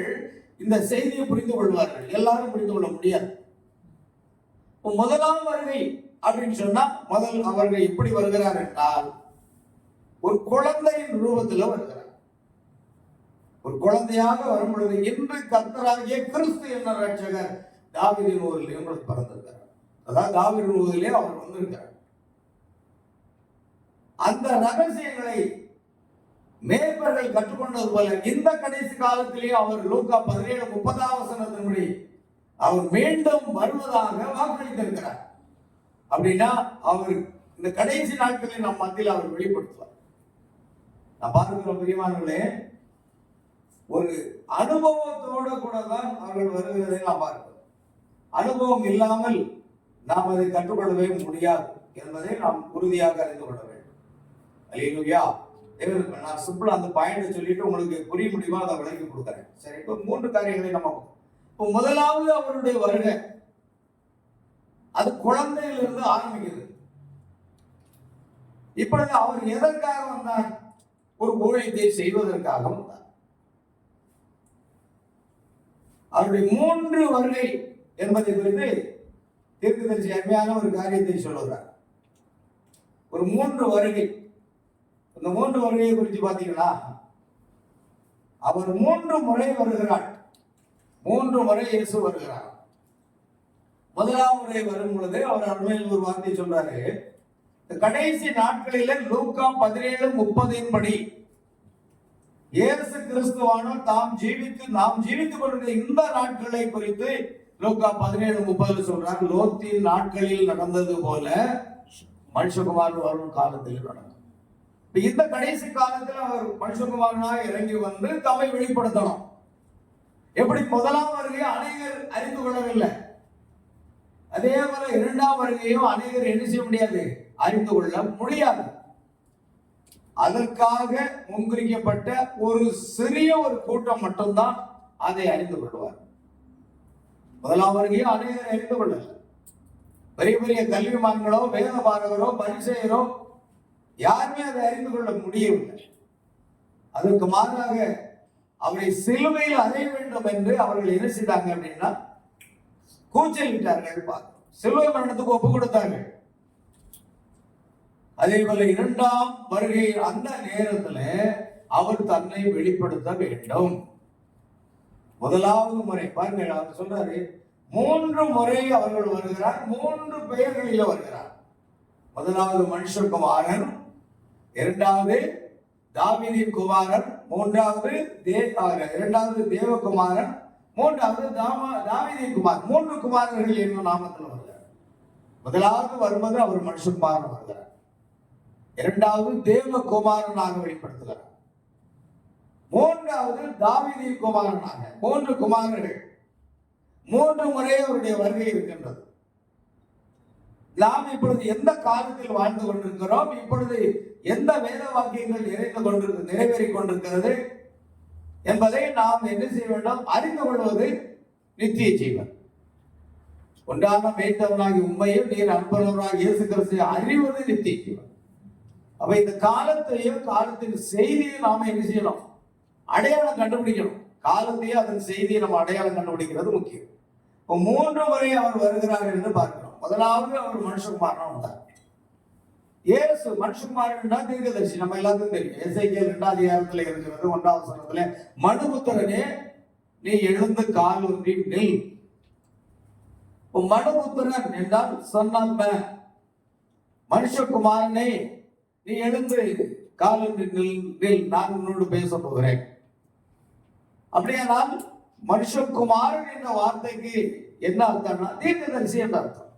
இந்த செய்தியை புரிந்து கொள்வார்கள். எல்லாரும் புரிந்து கொள்ள முடியாது. முதலாம் வருகை அப்படின்னு சொன்னா, முதல் அவர்கள் எப்படி வருகிறார் என்றால் ஒரு குழந்தையின் ரூபத்தில் வருகிறார். ஒரு குழந்தையாக வரும் பொழுது, இன்று கர்த்தராகிய கிறிஸ்து என்ற ரட்சகர் தாவீதின் ஊரிலே உங்களுக்கு பிறந்திருக்கிறார். அதாவது தாவீதின் ஊரிலே அவர் வந்திருக்கிறார். அந்த ரகசியங்களை மேற்பர்கள் கற்றுக்கொண்டது போல இந்த கடைசி காலத்திலேயே அவர் லூக்கா 17:30 அவர் மீண்டும் வருவதாக வாக்களித்திருக்கிறார். அப்படின்னா அவர் இந்த கடைசி நாட்களில் நம் மத்தியில் அவர் வெளிப்படுத்துவார். நான் பார்க்கிற பிரியமானவர்களே, ஒரு அனுபவத்தோட கூட தான் அவர்கள் வருகிறதை நாம் பார்க்கிறோம். அனுபவம் இல்லாமல் நாம் அதை கற்றுக்கொள்ளவே முடியாது என்பதை நாம் உறுதியாக அறிந்து கொள்ள வேண்டும். அல்லேலூயா. நான் சிம்பிளா அந்த பாயிண்ட் சொல்லிட்டு உங்களுக்கு புரிய முடியுமா அதை விளக்கி கொடுக்குறேன். சரி, இப்போ 3 காரியங்களை நம்ம இப்போ முதலாவது அவருடைய வருகை அது குழந்தையிலிருந்து ஆரம்பிக்கிறது. இப்பொழுது அவர் எதற்காக வந்தார்? ஒரு ஊழியத்தை செய்வதற்காக வந்தார். அவருடைய 3 வருகை என்பதை குறித்து தீர்க்கதரிசி அருமையான ஒரு காரியத்தை சொல்லுகிறார். ஒரு 3 வருகை. இந்த 3 வருகையை குறித்து பார்த்தீங்கன்னா, அவர் 3 முறை வருகிறார். 3 முறை இயேசு வருகிறார். முதலாம் முறை வரும் பொழுது அவர் அருமையில் ஒரு வார்த்தை சொல்றாரு, கடைசி நாட்களில லூக்கா 17:30 படி இயேசு கிறிஸ்துவானவர் நாம் ஜீவித்துக் கொண்டிருந்த இந்த நாட்களை குறித்து லூக்கா 17:30 சொல்றார். லோத்தின் நாட்களில் நடந்தது போல மனுஷகுமார் வரும் காலத்தில் நடக்கும். இந்த கடைசி காலத்தில் அவர் மனுஷகுமாரனாக இறங்கி வந்து தம்மை வெளிப்படுத்தணும். எப்படி முதலாம் வருகையை அநேகர் அறிந்து கொள்ளவில்லை, அதே போல 2ஆம் வருகையும் அநேகர் என்ன செய்ய முடியாது, அறிந்து கொள்ள முடியாது. அதற்காக முன்குறிக்கப்பட்ட ஒரு சிறிய ஒரு கூட்டம் மட்டும்தான் அதை அறிந்து கொள்வார். முதலாம் வருகையை அநேகர் அறிந்து கொள்ளல. பெரிய பெரிய கல்விமான்களோ வேத பாரகரோ பரிசேயரோ யாருமே அதை அறிந்து கொள்ள முடியவில்லை. அதற்கு மாறாக அவரை சிலுவையில் அறைய வேண்டும் என்று அவர்கள் என்ன செய்தாங்க அப்படின்னா கூச்சலிட்டார்கள். சிலுவை மரணத்துக்கு ஒப்பு கொடுத்தார்கள். அதே போல 2ஆம் வருகை அந்த நேரத்தில் அவர் தன்னை வெளிப்படுத்த வேண்டும். முதலாவது முறை பாருங்கள், அவர் சொல்றாரு 3 முறை அவர்கள் வருகிறார். 3 பெயர்களில் வருகிறார். முதலாவது மனுஷகுமாரன், 2வது தாவீதின் குமாரன், 3வது தேவகுமாரன், 3வது தாவீதின் குமார். 3 குமாரர்கள் என்னும் நாமத்தில் வருகிறார். முதலாவது வருவது அவர் மனுஷகுமாரன் வருகிறார். 2வது தேவகுமாரனாக வெளிப்படுத்துகிறார். 3வது தாவீதின் குமாரனாக. 3 குமாரர்கள், 3 முறை அவருடைய வருகை இருக்கின்றது. நாம் இப்பொழுது எந்த காலத்தில் வாழ்ந்து கொண்டிருக்கிறோம், இப்பொழுது எந்த வேத வாக்கியங்கள் நிறைவேறிக் கொண்டிருக்கிறது என்பதை நாம் என்ன செய்ய வேண்டும், அறிந்து கொள்வது நித்திய ஜீவன். ஒன்றான மேய்த்தவனாகி உண்மையும் நீர் அன்புள்ளவராக இயேசு கிறிஸ்துவை அறிவது நித்திய ஜீவன். அப்ப இந்த காலத்தையும் காலத்தின் செய்தியை நாம என்ன செய்யணும், அடையாளம் கண்டுபிடிக்கணும். காலத்தையும் அதன் செய்தியை நம்ம அடையாளம் கண்டுபிடிக்கிறது முக்கியம். இப்போ 3 முறை அவர் வருகிறார் என்று பார்க்கிறோம். முதலாவது அவர் மனுஷகுமாரனா வந்தார். இயேசு மனுஷகுமாரன் தான் தீர்க்கதரிசி, நம்ம எல்லாத்துக்கும் தெரியும். எசேக்கியேல் 2ஆம் அதிகாரத்தில் இருக்கிறது 1ஆம் வசனத்துல, மனுபுத்திரனே நீ எழுந்து கால் ஊன்றி நில். மனுபுத்திரன் என்றால் சன் ஆஃப் மேன். மனுஷகுமாரனே நீ எழுந்து கால் ஊன்றி நில், நான் உன்னோடு பேச போகிறேன். அப்படியானால் மனுஷகுமாரன் என்ற வார்த்தைக்கு என்ன அர்த்தம்னா தீர்க்கதரிசி என்ற அர்த்தம்.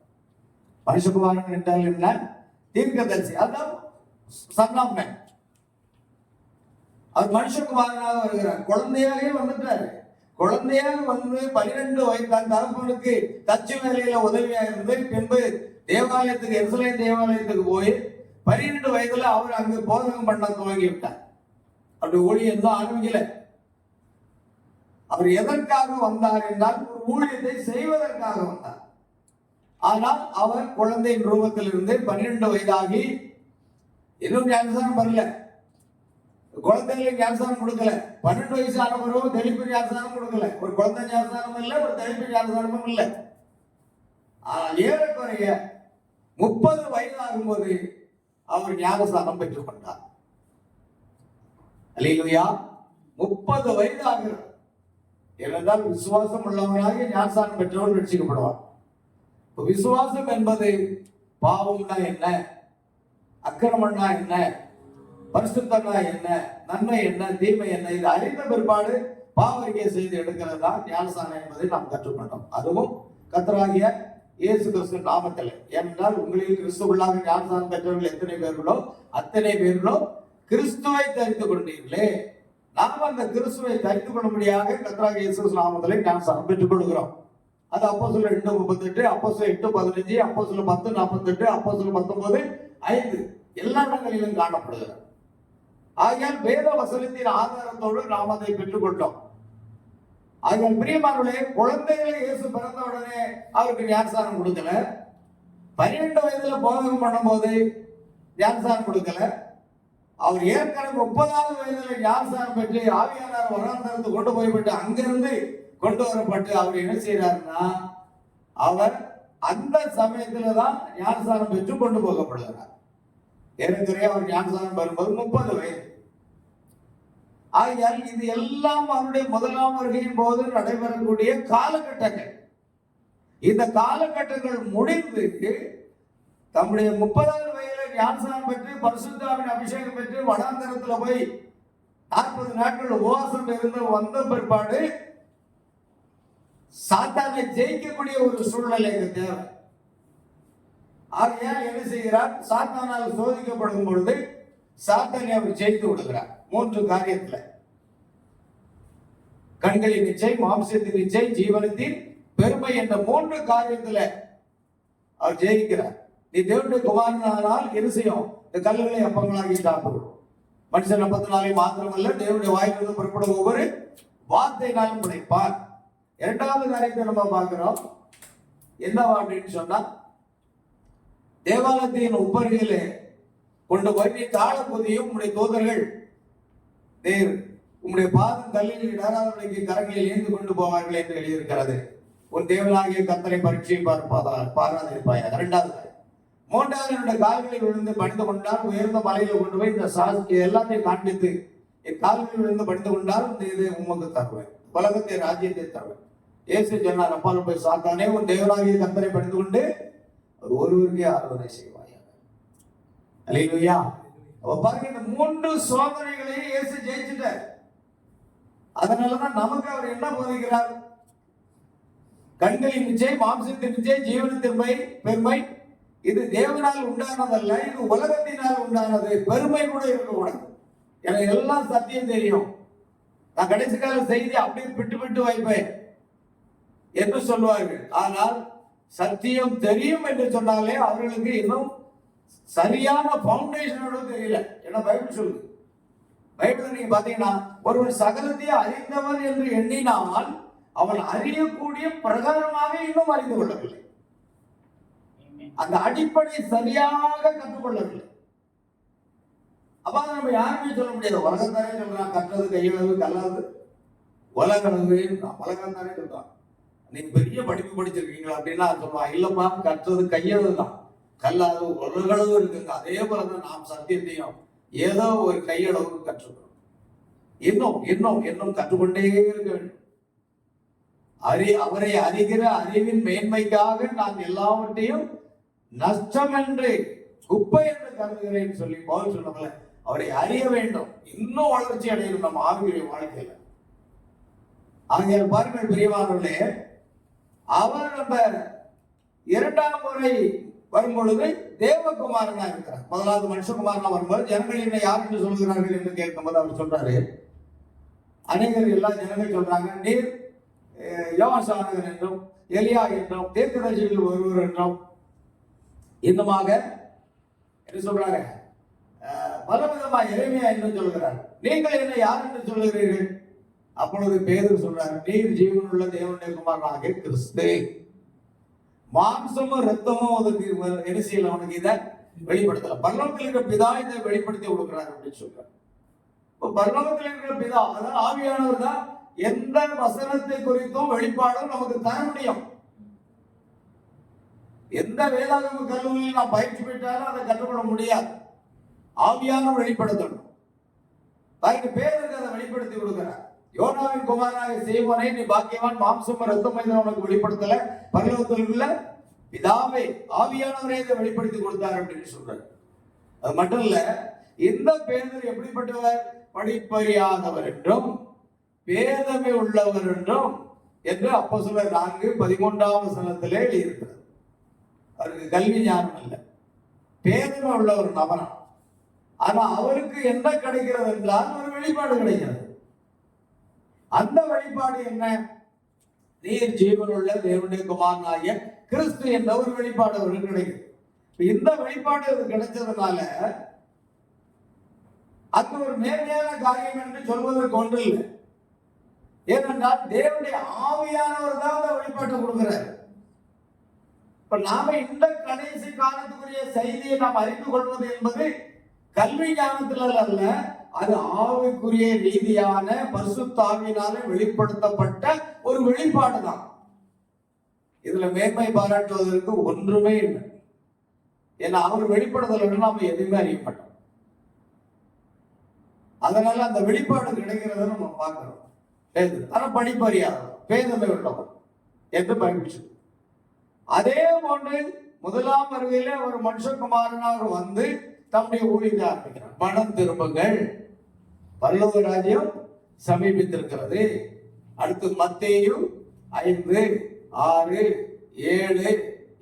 மனுஷகுமாரன் என்றால் என்ன, தீர்க்கதரிசி. அதான் சன் ஆஃப் மேன். அவர் மனுஷகுமாரனாக வருகிறார். குழந்தையாகவே வந்துட்டாரு. குழந்தையாக வந்து 12 வயது தன் தகப்பனுக்கு தச்சு வேலையில உதவியாக இருந்து பின்பு தேவாலயத்துக்கு, எருசலேம் தேவாலயத்துக்கு போய் 12 வயதுல அவர் அங்கு போதகம் பண்ண துவங்கி விட்டார். அவருடைய ஊழியம் தான் ஆரம்பிக்கல. அவர் எதற்காக வந்தார் என்றால் ஒரு ஊழியத்தை செய்வதற்காக வந்தார். ஆனால் அவர் குழந்தையின் ரூபத்திலிருந்து 12 வயதாகி இன்னும் ஞானஸ்நானம் வரல, குழந்தைகளுக்கு ஞானஸ்நானம் கொடுக்கல. 12 வயசு ஆனவரும் தெளிப்பு ஞானஸ்நானம் கொடுக்கல. ஒரு குழந்தை ஞானஸ்நானம் இல்லை, ஒரு தெளிப்பு ஞானஸ்நானமும் இல்லை. ஆனால் ஏறக்குறைய 30 வயது ஆகும்போது அவர் ஞானஸ்நானம் பெற்றுக் கொண்டார். அல்லேலூயா. 30 வயது ஆகிறது. ஏனென்றால் விசுவாசம் உள்ளவராக ஞானஸ்நானம் பெற்றவர் ரட்சிக்கப்படுவார். விசுவாசம் என்பது பாவம்னா என்ன, அக்கிரமம்னா என்ன, பரிசுத்தம்னா என்ன, நன்மை என்ன, தீமை என்ன, இது அறிந்த பிற்பாடு பாவரிக்கை செய்து எடுக்கிறது தான் ஞானஸ்நானம் என்பதை நாம் கற்றுக்கொண்டோம். அதுவும் கர்த்தராகிய இயேசு கிறிஸ்து நாமத்தில். ஏனென்றால் உங்களில் கிறிஸ்துவுள்ளாக ஞானஸ்நானம் பெற்றவர்கள் எத்தனை பேர்களோ அத்தனை பேர்களோ கிறிஸ்துவை தரித்துக் கொண்டீர்களே. நாம் அந்த கிறிஸ்துவை தரித்துக் கொள்ளும்படியாக கர்த்தராகிய இயேசு கிறிஸ்து நாமத்தில் ஞானஸ்நானம் பெற்றுக் கொள்கிறோம். அது அப்போஸ்தலர் 2:38, அப்போஸ்தலர் 8:15, அப்போஸ்தலர் 10:48, அப்போஸ்தலர் 19:5 எல்லா இடங்களிலும் காணப்படுகிறது. ஆகையால் வேத வசனத்தின் ஆதாரத்தோடு நாம் அதை பெற்றுக்கொண்டோம். ஆகையால் பிரியமானவர்களே, குழந்தைகளை இயேசு பிறந்த உடனே அவருக்கு ஞானஸ்நானம் கொடுக்கல. 12 வயதுல போதகம் பண்ணும்போது ஞானஸ்நானம் கொடுக்கல. அவர் ஏற்கனவே 30வது வயதுல ஞானஸ்நானம் பெற்று ஆவியானவர் வராந்தரத்துக்கு கொண்டு போய்விட்டு அங்கிருந்து கொண்டு வரப்பட்டு அவர் என்ன செய்யறாருன்னா, அவர் அந்த சமயத்துல தான் ஞானஸ்நானம் பெற்று கொண்டு போகப்படுகிறார். ஏற்கனவே அவர் ஞானஸ்நானம் பெறும்போது 30 வயது. ஆகையால் இது எல்லாம் அவருடைய முதலாம் வருகையின் போது நடைபெறக்கூடிய காலகட்டங்கள். இந்த காலகட்டங்கள் முடிந்து தம்முடைய 30வது வயதில ஞானஸ்நானம் பெற்று பரிசுத்தாவின் அபிஷேகம் பெற்று வனாந்தரத்துல போய் 40 நாட்கள் உபவாசம் இருந்து வந்த பிற்பாடு சாத்தானை ஜெயிக்கக்கூடிய ஒரு சூழ்நிலைக்கு தேவை. ஆகையால் என்ன செய்கிறார்? சாத்தானால் சோதிக்கப்படும் பொழுது சாத்தானை அவர் ஜெயித்து விடுகிறார். 3 காரியத்துல: கண்களின் இச்சை, மாம்சத்தின் இச்சை, ஜீவனத்தின் பெருமை என்ற 3 காரியத்துல அவர் ஜெயிக்கிறார். நீ தேவனுடைய குமாரனானால் என்ன செய்யும்? இந்த கல்லுகளை அப்பங்களாகி சாப்பிடும். மனுஷன் அப்பத்தினாலே மாத்திரமல்ல, தேவனுடைய வாயிலிருந்து புறப்படும் ஒவ்வொரு வார்த்தையினாலும் படைப்பார். 2வது காரியத்தை நம்ம பார்க்கிறோம். என்னவா அப்படின்னு சொன்னா, தேவாலயத்தின் உப்பருகிலே கொண்டு போய் நீ தாழ புதியும் உம்முடைய தூதர்கள் உம்முடைய பாதம் கல்லில் இடராதபடிக்கு கரங்களில் ஏந்து கொண்டு போவார்கள் என்று எழுதியிருக்கிறது. உன் தேவனாகிய கர்த்தரை பரீட்சை பாராதிருப்பாயா. 2வது. 3வது, என்னுடைய கால்களில் விழுந்து பணிந்து கொண்டால் உயர்ந்த மலையில கொண்டு போய் இந்த எல்லாத்தையும் காண்பித்து என் கால்களில் விழுந்து பணிந்து கொண்டால் இந்த இதை உமக்கு தருவேன், உலகத்தை ராஜ்யத்தை தருவேன். இயேசு சொன்னார், அப்பால போய் சாத்தானே, உன் தேவனாகிய கர்த்தரை பணிந்து கொண்டு ஒருவருக்கே ஆராதனை செய்வாயா. அல்லேலூயா. அப்ப பாருங்க, இந்த 3 சோதனைகளையும் இயேசு ஜெயிச்சுட்டார். அதனாலதான் நமக்கு அவர் என்ன போதிக்கிறார்? கண்களின் நிச்சயம், மாம்சத்தின் நிச்சயம், ஜீவனத்தின் பெருமை இது தேவனால் உண்டானதல்ல, இது உலகத்தினால் உண்டானது. பெருமை கூட இருக்கக்கூடாது. எனக்கு எல்லாம் சத்தியம் தெரியும், நான் கடைசி கால செய்தி அப்படியே விட்டு வைப்பேன் என்று சொல்வார்கள். ஆனால் சத்தியம் தெரியும் என்று சொன்னாலே அவர்களுக்கு இன்னும் சரியான பவுண்டேஷனோட தெரியல. ஏன்னா பைபிள் சொல்லுது, பைபிள் நீங்க பாத்தீங்கன்னா, ஒருவன் சகலத்தையும் அறிந்தவன் என்று எண்ணினால் அவன் அறியக்கூடிய பிரகாரமாக இன்னும் அறிந்து கொள்ளவில்லை. அந்த அடிப்படை சரியாக கற்றுக்கொள்ளவில்லை. அப்ப நம்ம யாருமே சொல்ல முடியாது. உலகத்தானே சொல்றான், கற்றது கையளவு கல்லாது உலகளவு. உலகம் தானே சொல்றான். நீங்க பெரிய படிப்பு படிச்சிருக்கீங்களா அப்படின்னா சொல்லுவான், இல்லப்பா கற்றது கையளவு தான், கல்லாது உலகளவு இருக்குங்க. அதே போலதான் நாம் சத்தியத்தையும் ஏதோ ஒரு கையளவு கற்றுக்கிறோம். இன்னும் கற்றுக்கொண்டே இருக்க வேண்டும். அவரை அறிகிற அறிவின் மேன்மைக்காக நான் எல்லாவற்றையும் நஷ்டம் என்று குப்பை என்று கருதுகிறேன் சொல்லி பவுல் சொன்னதுல அவரை அறிய வேண்டும், இன்னும் வளர்ச்சி அடையணும் நம்ம ஆவிக்குரிய வாழ்க்கையில. ஆகையால் பாருங்கள் பிரியமானவர்களே, அவர் நம்ம 2ஆம் முறை வரும்பொழுது தேவகுமாரனா இருக்கிறார். 1வது மனுஷகுமாரனா வரும்போது ஜனங்கள் என்ன யார் என்று சொல்கிறார்கள் என்று கேட்கும்போது அவர் சொல்றாரு, அநேகர் எல்லா ஜனங்கள் சொல்றாங்க, நீர் யோவான் என்றும் எலியா என்றும் தீர்க்கதரிசிகளில் ஒருவர் என்றும் இன்னுமாக என்ன சொல்றாங்க, பலவிதமா எரேமியா என்று சொல்கிறார், நீங்கள் என்ன யார் என்று சொல்லுகிறீர்கள்? அப்பொழுது பேதுரு சொல்றார், நீர் ஜீவனுள்ள தேவனுடைய குமாரனாகிய கிறிஸ்து. மாம்சமும் ரத்தமும் அதுக்கு என்ன செய்யல, அவனுக்கு இதை வெளிப்படுத்தல. பரலோகத்தில் இருக்கிற பிதா இதை வெளிப்படுத்தி கொடுக்கிறார் அப்படின்னு சொல்றார். இப்போ பரலோகத்தில் இருக்கிற பிதா, அதாவது ஆவியானவர் தான் எந்த வசனத்தை குறித்தும் வெளிப்பாடும் நமக்கு தர முடியும். எந்த வேதாகம கல்லூரியில் நாம் பயிற்சி பெற்றாலும் அதை கற்றுக்கொள்ள முடியாது. ஆவியானவர் வெளிப்படுத்தணும். பேருக்கு அதை வெளிப்படுத்தி கொடுக்கிறார். யோனாவின் குமாரனாகிய சீமோனே, நீ பாக்கியவான், மாம்சமும் ரத்தமும் இதை உனக்கு வெளிப்படுத்தல, பரலோகத்தில் உள்ள பிதாவே ஆவியானவரே இதை வெளிப்படுத்தி கொடுத்தார் அப்படின்னு சொல்றாரு. அது மட்டும் இல்ல, இந்த பேதர் எப்படிப்பட்டவர்? படிப்பறியாதவர் என்றும் பேதமை உள்ளவர் என்றும் என்று அப்போஸ்தலர் 4:13 எழுதியிருக்கிறது. அவருக்கு கல்வி ஞானம் இல்லை, பேதமை உள்ள ஒரு நபரா. ஆனா அவருக்கு என்ன கிடைக்கிறது என்றால் ஒரு வெளிப்பாடு கிடைக்கிறது. அந்த வெளிப்பாடு என்ன? நீர் ஜீவனுள்ள தேவனுடைய குமாரனாகிய கிறிஸ்து என்ற ஒரு வெளிப்பாடு அவருக்கு கிடைக்குது. இந்த வெளிப்பாடு அது கிடைச்சதுனால அது ஒரு மேன்மையான காரியம் என்று சொல்வதற்கு ஒன்று இல்லை. ஏனென்றால் தேவனுடைய ஆவியானவர் தான் அந்த வெளிப்பாட்டை கொடுக்கிறார். இப்ப நாம இந்த கடைசி காலத்துக்குரிய செய்தியை நாம் அறிந்து கொள்வது என்பது கல்வி ஞானத்தில் அல்ல, அது ஆவிக்குரிய ரீதியான பரிசுத்த ஆவியினாலே வெளிப்படுத்தப்பட்ட ஒரு வெளிப்பாடு தான். இதுல மேன்மை பாராட்டுவதற்கு ஒன்றுமே இல்லை. ஏன்னா அவர் வெளிப்படுத்தல நாம எதுவுமே அறிய மாட்டோம். அதனால அந்த வெளிப்பாடு கிடைக்கிறத நம்ம பார்க்கிறோம். ஆனா படிப்பறியாதவர், பேதமை உள்ளவர் என்று பயன்படுச்சு. அதே போன்று முதலாம் வருகையில ஒரு மனுஷகுமாரனாக வந்து தம்முடைய ஊழியத்தை ஆரம்பிக்கிறார். மனம் திரும்புங்கள், பரலோக ராஜ்யம் சமீபித்திருக்கிறது. அடுத்து மத்தேயு 5, 6, 7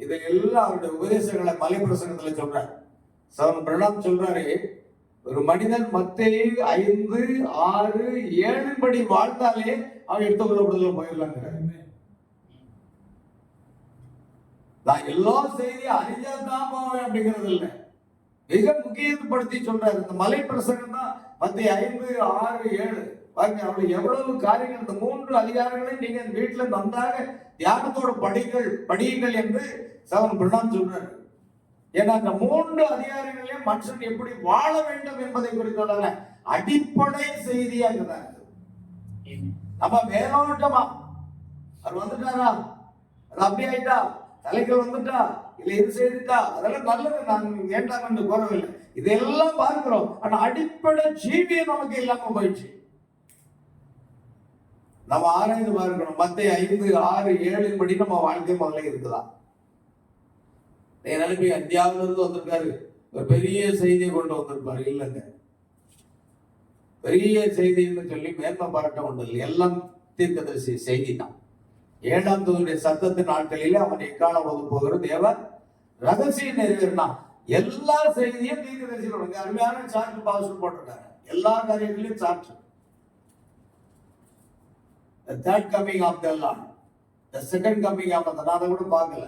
இதெல்லாம் அவருடைய உபதேசங்களை மலை பிரசங்கத்துல சொல்றார். சவன் பிரணாம் சொல்றாரு, ஒரு மனிதன் மத்தேயு 5, 6, 7 படி வாழ்ந்தாலே அவன் எடுத்துக்கொள்ளப்படுதல போயிடலாங்கிறார். நான் எல்லா செய்தியும் அறிஞ்சாதான் போவேன் அப்படிங்கிறது இல்லை, மிக முக்கியப்படுத்தி சொல்றாரு. இந்த மலை பிரசங்கம் தான் மத்தேயு 5, 6, 7 பாருங்க. அவளுக்கு எவ்வளவு காரியங்கள், இந்த 3 அதிகாரங்களை நீங்க வீட்டுல நன்றாக தியானத்தோட படியுங்கள் என்று சவன் பிரணாம் சொல்றாரு. ஏன்னா அந்த 3 அதிகாரங்களையும் மனுஷன் எப்படி வாழ வேண்டும் என்பதை குறித்துள்ள அடிப்படை செய்தியாக தான். நம்ம மேலோட்டமா அவர் வந்துட்டாரா, அது அப்படி ஆயிட்டா, தலைகள் வந்துட்டா, இல்ல இது செய்துட்டா, அதெல்லாம் நல்லது, நான் வேண்டாம் என்று கூறவில்லை, இதெல்லாம் பார்க்கிறோம். ஆனா அடிப்படை ஜீவியம் நமக்கு இல்லாம போயிடுச்சு. நம்ம ஆராய்ந்து பார்க்கணும். மத்தேயு 5, 6, 7 படி நம்ம வாழ்க்கை முதல்ல இருக்குதா? நிலைமை இந்தியாவில இருந்து வந்திருக்காரு, ஒரு பெரிய செய்தியை கொண்டு வந்திருப்பாரு. இல்லைங்க, பெரிய செய்தின்னு சொல்லி மேன்மை பாராட்ட ஒன்று இல்லை, எல்லாம் தீர்க்கதரிசி செய்தி தான். 7ஆம் தூதனுடைய சத்தத்தின் நாட்களிலே அவன் எக்காலம் போது போகிற தேவ ரகசியம் நிறைவேறினா எல்லா செய்தியும் தீர்க்கதரிசி. அருமையான சார்ட் பாஸ்டர் போட்டிருக்காங்க, எல்லா காரியங்களையும் chart. The third coming of the Lord, the second coming of the Lord, அதை கூட பார்க்கல.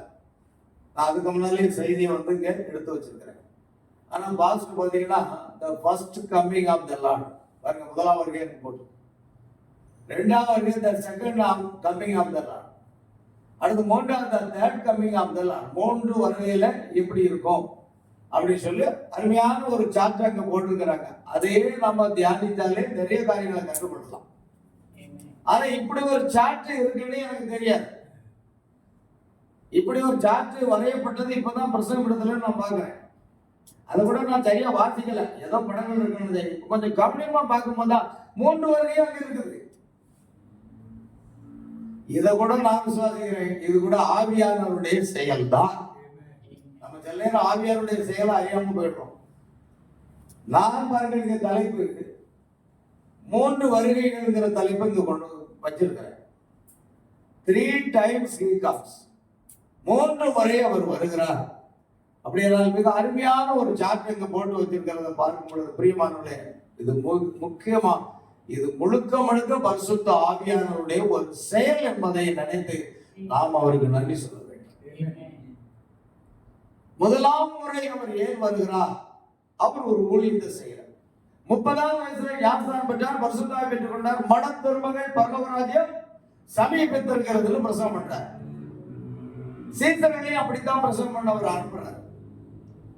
நான் அதுக்கு முன்னாலே செய்தியை வந்து இங்க எடுத்து வச்சிருக்கிறேன். ஆனா பாஸ்ட் பார்த்தீங்கன்னா the first coming of the Lord பாருங்க, முதலாம் வருகை போட்டு, 2ஆம் வருகை the second coming of the Lord, அடுத்து 3ஆவது the third coming of the Lord. 3 வருகையில எப்படி இருக்கும் அப்படின்னு சொல்லி அருமையான ஒரு சார்ட் அங்க போட்டிருக்கிறாங்க. அதே நம்ம தியானித்தாலே நிறைய காரியங்களை கற்றுக்கொள்ளலாம். ஆனா இப்படி ஒரு சார்ட் இருக்குன்னு எனக்கு தெரியாது. இப்படி ஒரு சார்ட் வரையப்பட்டது இப்பதான் பிரசங்கம் இடத்துல நான் பாக்குறேன். அதை கூட நான் சரியா வாசிக்கல, ஏதோ படங்கள் இருக்குன்னு கொஞ்சம் கவனமா பார்க்கும் போதுதான் 3 வருகையும் அங்க இருக்குது. இதை கூட நான் விசுவாசிக்கிறேன், இது கூட ஆவியானவருடைய செயல் தான். நம்ம சில நேரம் ஆவியாருடைய செயலை அறியாம போயிடுறோம். நான் பார்க்கிற தலைப்பு 3 வருகைகள்ங்கிற தலைப்பு இங்க கொண்டு வச்சிருக்கிறேன். 3 times he comes, 3 முறை அவர் வருகிறார். அப்படியானால் மிக அருமையான ஒரு சார்ட் இங்க போட்டு வச்சிருக்கிறத பார்க்கும் பொழுது பிரியமானவர்களே, இது முக்கியமா, இது முழுக்க பரிசுத்த ஆவியானவருடைய ஒரு செயல் என்பதை நினைத்து நாம் அவருக்கு நன்றி சொல்ல வேண்டும். முதலாம் முறை அவர் ஏன் வருகிறார்? அவர் ஒரு ஊழியத்தை செய்கிறார். 30ஆவது வயசுல ஞானஸ்நானம் பெற்றார், பரிசுத்தாவி பெற்றுக் கொண்டார். மனம் திருமகள் பரலோகராஜ்யம் சமீபத்திருக்கிறதுல பிரசவம் பண்றார். சீசர்களையும் அப்படித்தான் பிரசவம் பண்ண அவர் அனுப்புறார்.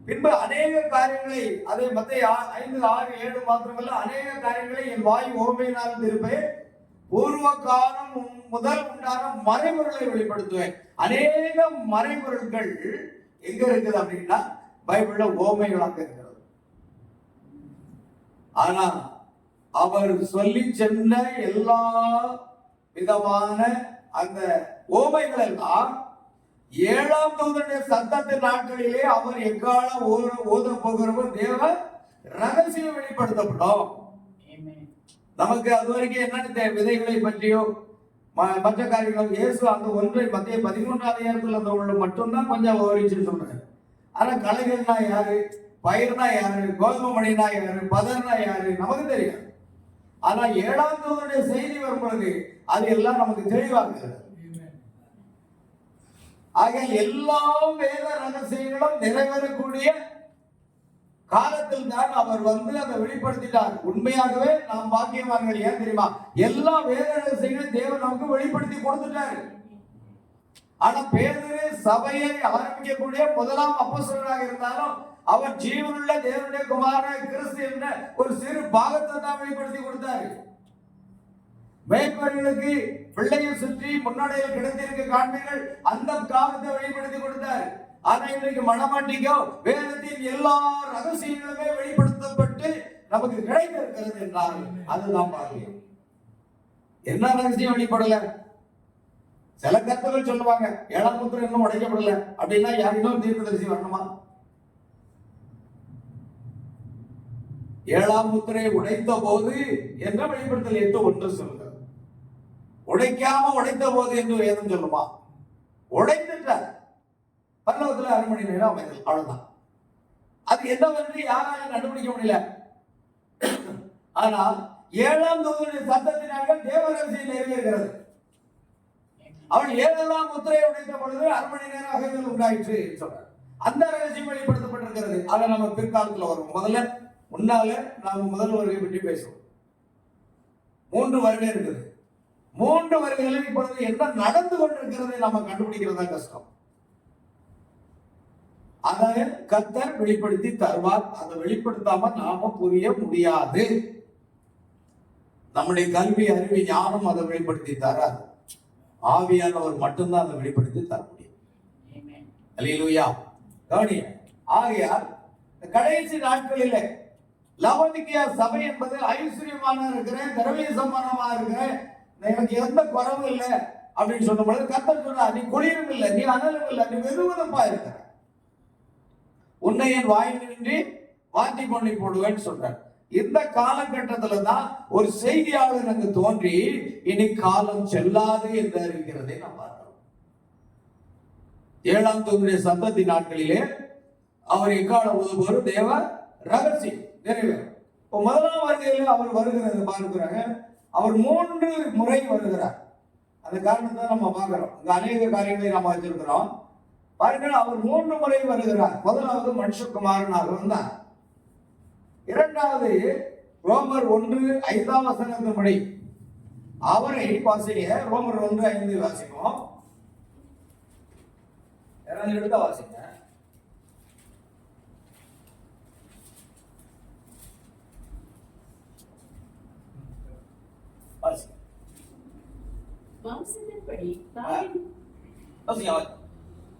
பின்பு அநேக காரியங்களை, அதை மத்தேயு 5, 6, 7 மாத்திரமல்ல, அநேக காரியங்களை என் வாய் ஓமையினால் திருப்பேன், பூர்வ காலம் முதல் உண்டான மறைபொருளை வெளிப்படுத்துவேன். அநேக மறைபொருட்கள் எங்க இருக்குது அப்படின்னா பைபிள்ல ஓமைகளாக இருக்கிறது. ஆனா அவர் சொல்லி சென்ற எல்லா விதமான அந்த ஓமைகள் எல்லாம் 7ஆம் தூதனுடைய சத்தத்தின் நாட்களிலே அவர் எக்காலம் ஓத போகிறவர் தேவ ரகசியம் வெளிப்படுத்தப்படும். நமக்கு அது வரைக்கும் என்னென்ன விதைகளை பற்றியோ மற்ற காரியங்களும் இயேசு அந்த ஒன்றை மத்திய 13ஆம் அதிகாரத்தில் அந்த ஒன்று மட்டும்தான் கொஞ்சம் விவரிச்சுன்னு சொல்றாரு. ஆனா கலைகள்னா யாரு, பயிர்னா யாரு, கோதுமை மணினா யாரு, பதர்னா யாரு நமக்கு தெரியாது. ஆனா 7ஆம் தூதனுடைய செய்தி வரும் பொழுது அது எல்லாம் நமக்கு தெளிவாகிறது. ஆக எல்லா வேத ரகசியங்களும் நிறைவேறக்கூடிய காலத்தில் தான் அவர் வந்து அதை வெளிப்படுத்திட்டார். உண்மையாகவே நாம் பாக்கியவான்கள். ஏன் தெரியுமா? எல்லா வேத ரகசியங்களும் தேவன் நமக்கு வெளிப்படுத்தி கொடுத்துட்டாரு. ஆனா பேதுரு சபையை ஆரம்பிக்கக்கூடிய முதலாம் அப்போஸ்தலனாக இருந்தாலும் அவர் ஜீவனுள்ள தேவனுடைய குமாரன் கிறிஸ்து என்ற ஒரு சிறு பாகத்தை தான் வெளிப்படுத்தி கொடுத்தாரு. மேய்ப்பர்களுக்கு பிள்ளையை சுற்றி முன்னாடியில் கிடைத்திருக்க காண்பீர்கள், அந்த காலத்தை வெளிப்படுத்தி கொடுத்தார். ஆனா இன்றைக்கு மனமாட்டிக்கோ வேதத்தின் எல்லா ரகசியங்களுமே வெளிப்படுத்தப்பட்டு நமக்கு கிடைத்திருக்கிறது என்றால் அதுதான் பாக்கியம். என்ன ரகசியம் வெளிப்படல? சில கருத்துக்கள் சொல்லுவாங்க 7ஆம் முத்திரை இன்னும் உடைக்கப்படல அப்படின்னா யாருக்கும் தீர்க்கதரிசி வரணுமா? 7ஆம் முத்திரை உடைத்த போது என்ற வெளிப்படுத்தல் 8:1 சொல்லுங்க. உடைக்காம உடைத்த போது என்று வேதம் சொல்லுமா? உடைத்துட்டார். பரலோகத்துல 1/2 மணி நேரம் அமைதல், அவ்வளவுதான். அது என்னவென்று யாராலும் கண்டுபிடிக்க முடியல. ஆனால் 7ஆம் தூதனுடைய சத்தத்தினாக தேவ ரகசியம் நிறைவேறுகிறது. அவன் 7ஆம் முத்திரையை உடைத்த பொழுது 1/2 மணி நேரம் அகழ்தல் உண்டாயிற்று சொல்றார். அந்த ரகசியம் வெளிப்படுத்தப்பட்டிருக்கிறது. அதை நம்ம பிற்காலத்துல வருவோம். முன்னால நாம் முதல் வருகை பற்றி பேசுவோம். 3 வருகை இருக்குது. 3 வருகைகளில் இப்பொழுது என்ன நடந்து கொண்டிருக்கிறதை நாம கண்டுபிடிக்கிறதா கஷ்டம். அதை கர்த்தர் வெளிப்படுத்தி தருவார். அதை வெளிப்படுத்தாம நாம புரிய முடியாது. நம்முடைய கல்வி, அறிவு, ஞானம் அதை வெளிப்படுத்தி தராது. ஆவியானவர் மட்டும்தான் அதை வெளிப்படுத்தி தர முடியும். அல்லேலூயா. கவனி. ஆகையால் கடைசி நாட்களிலே லவோதிக்கேயா சபை என்பது ஐஸ்வர்யமான இருக்கிறேன், திரவிய சம்பன்னமா இருக்கிறேன், எனக்கு எந்த குறவும் இல்லை அப்படின்னு சொன்ன பொழுது கர்த்தர் சொன்னார், நீ குளிரும் இல்லை, நீ அனலும் இல்லை, நீ வெதுவெதுப்பா இருக்கிற, உன்னை என் வாயிலின்றி வாட்டி கொண்டு போடுவேன்னு சொல்றார். இந்த காலகட்டத்துல தான் ஒரு செய்தியாளர் அங்கு தோன்றி இனி காலம் செல்லாது என்று அறிவிக்கிறதை நாம் பார்க்கிறோம். 7ஆம் தூதனுடைய சத்தத்தின் நாட்களிலே அவர் எக்காலம் ஊதும்போது தேவ ரகசியம் நிறைவேறும். இப்போ 1ஆம் வருகையில் அவர் வருகிறது பார்க்கிறாங்க. அவர் 3 முறை வருகிறார். அந்த காரணத்தை நம்ம பார்க்கிறோம். இங்க அநேக காரியங்களை நாம் வச்சிருக்கிறோம். பாருங்கள், அவர் 3 முறை வருகிறார். முதலாவது மனுஷகுமாரனாக வந்தார். 2வது ரோமர் 1:5 வசனத்தின்படி அவரை வாசிங்க. ரோமர் 1:5 வாசிப்போம். யாராவது எடுத்தா வாசிங்க.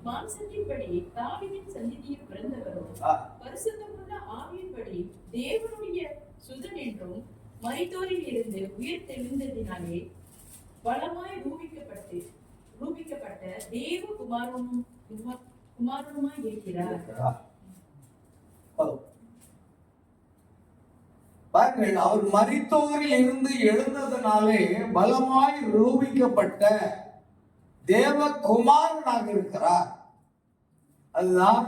மாம்சத்தின்படி தாவீதின் சந்ததியில் பிறந்தவரும் பரிசுத்தமுள்ள ஆவியின்படி தேவனுடைய சுதன் என்றும் மரித்தோரில் இருந்து உயிர் தெளிந்ததினாலே பலமாய் ரூபிக்கப்பட்ட தேவ குமாரனுமாய் இருக்கிறார். பாருங்கள், அவர் மரித்தோரில் இருந்து எழுந்ததனாலே பலமாய் ரூபிக்கப்பட்ட தேவகுமாரனாக இருக்கிறார். அதுதான்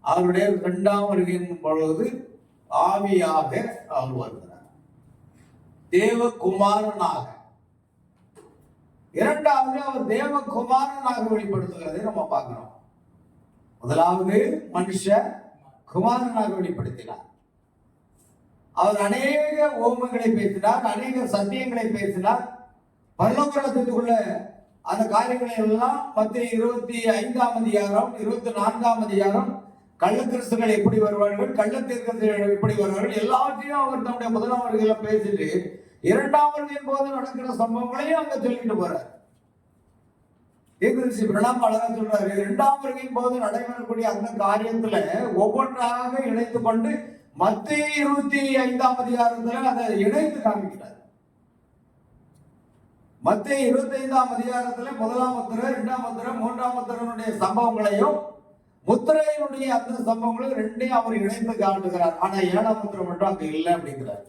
அவருடைய 2ஆம் வருகையின் பொழுது ஆவியாக அவர் வருகிறார், தேவகுமாரனாக. 2வது அவர் தேவகுமாரனாக வெளிப்படுத்துகிறதை நம்ம பார்க்கிறோம். முதலாவது மனுஷ குமாரனாக வெளிப்படுத்தினார். அவர் அநேக ஓமங்களை பேசினார், அநேக சத்தியங்களை பேசினார். பரலோகத்துக்குள்ள அந்த காரியங்களை எல்லாம் மத்திய 25ஆம் அதிகாரம் 24ஆம் அதிகாரம் கள்ளக்கிறிஸ்துகள் எப்படி வருவார்கள், கள்ளத்தீர்க்கதரிசிகள் எப்படி வருவார்கள், எல்லாத்தையும் அவர் தம்முடைய முதலாம் வருகையில பேசிட்டு 2ஆம் வருகையின் போது நடக்கிற சம்பவங்களையும் அங்க சொல்லிட்டு போறார். தீர்க்கதரிசி பிரணாம் அழகா சொல்றாரு, 2ஆம் வருகையின் போது நடைபெறக்கூடிய அந்த காரியத்துல ஒவ்வொன்றாக இணைத்து கொண்டு மத்திய 25ஆம் அதிகாரத்துல அதை இணைத்து காமிக்கிறார். மத்திய 25ஆம் அதிகாரத்துல 1ஆம் முத்திரை, 2ஆம் முத்திரை, 3ஆம் முத்திரையினுடைய சம்பவங்களையும் முத்திரையினுடைய அந்த சம்பவங்களையும் ரெண்டையும் அவர் இணைத்து காட்டுகிறார். ஆனா 7ஆம் முத்திரை மட்டும் அங்க இல்லை அப்படிங்கிறார்.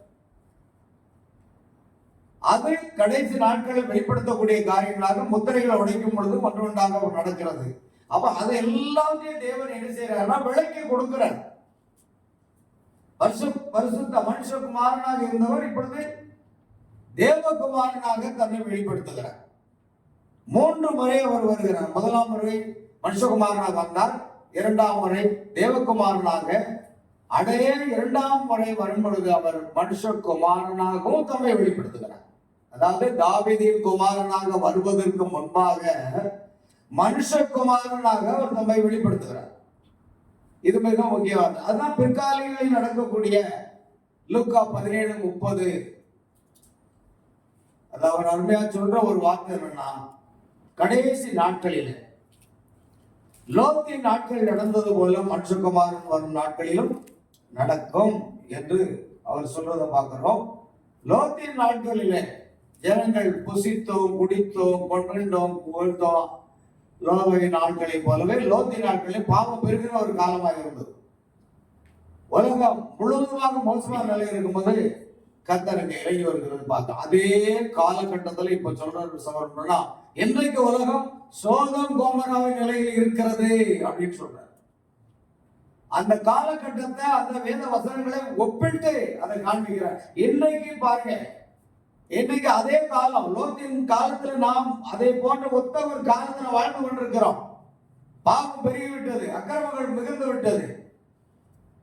அது கடைசி நாட்களில் வெளிப்படுத்தக்கூடிய காரியங்களாக முத்திரைகளை உடைக்கும் பொழுது ஒன்றொன்றாக நடக்கிறது. அப்ப அதை எல்லாத்தையும் தேவன் என்ன செய்யறாருன்னா விளக்கி கொடுக்கிறார். பரிசுத்த மனுஷகுமாரனாக இருந்தவர் இப்பொழுது தேவகுமாரனாக தன்னை வெளிப்படுத்துகிறார். 3 முறை அவர் வருகிறார். 1ஆம் முறை மனுஷகுமாரனாக வந்தார், 2ஆம் முறை தேவகுமாரனாக, அடைய 2ஆம் முறை வரும் பொழுது அவர் மனுஷகுமாரனாகவும் தம்மை வெளிப்படுத்துகிறார். அதாவது தாவீதின் குமாரனாக வருவதற்கு முன்பாக மனுஷகுமாரனாக அவர் தம்மை வெளிப்படுத்துகிறார். இது மிக முக்கியமானது. அதுதான் பிற்காலங்களில் நடக்கக்கூடிய லூக்கா 17:30 அது அவர் அருமையா சொல்ற ஒரு வார்த்தை என்னன்னா, கடைசி நாட்களில் லோத்தின் நாட்கள் நடந்தது போல மனுஷகுமாரன் வரும் நாட்களிலும் நடக்கும் என்று அவர் சொல்றதை பார்க்கிறோம். லோத்தின் நாட்களிலே ஜனங்கள் புசித்தோம், குடித்தோம், கொண்டோம், புகழ்ந்தோம். லோத்தின் நாட்களை போலவே லோத்தின் நாட்களில் பாவம் பெருகிற ஒரு காலமாக இருந்தது. உலகம் முழுவதுமாக மோசமான நிலை இருக்கும்போது கர்த்தருக்கு இறங்கி வருகிறது பார்த்தோம். அதே காலகட்டத்தில் இப்ப சொல்றது சமர்ப்பணா இன்றைக்கு உலகம் சோதம் கோமராவின் நிலையில் இருக்கிறது அப்படின்னு சொல்றாரு. அந்த காலகட்டத்தை அந்த வேத வசனங்களை ஒப்பிட்டு அதை காண்பிக்கிறார். இன்னைக்கு பாருங்க, இன்னைக்கு அதே காலம் லோத்தின் காலத்துல நாம் அதை போன்ற ஒத்த ஒரு காலத்துல வாழ்ந்து கொண்டிருக்கிறோம். பாவம் பெருகிவிட்டது, அக்கிரமங்கள் மிகுந்து விட்டது,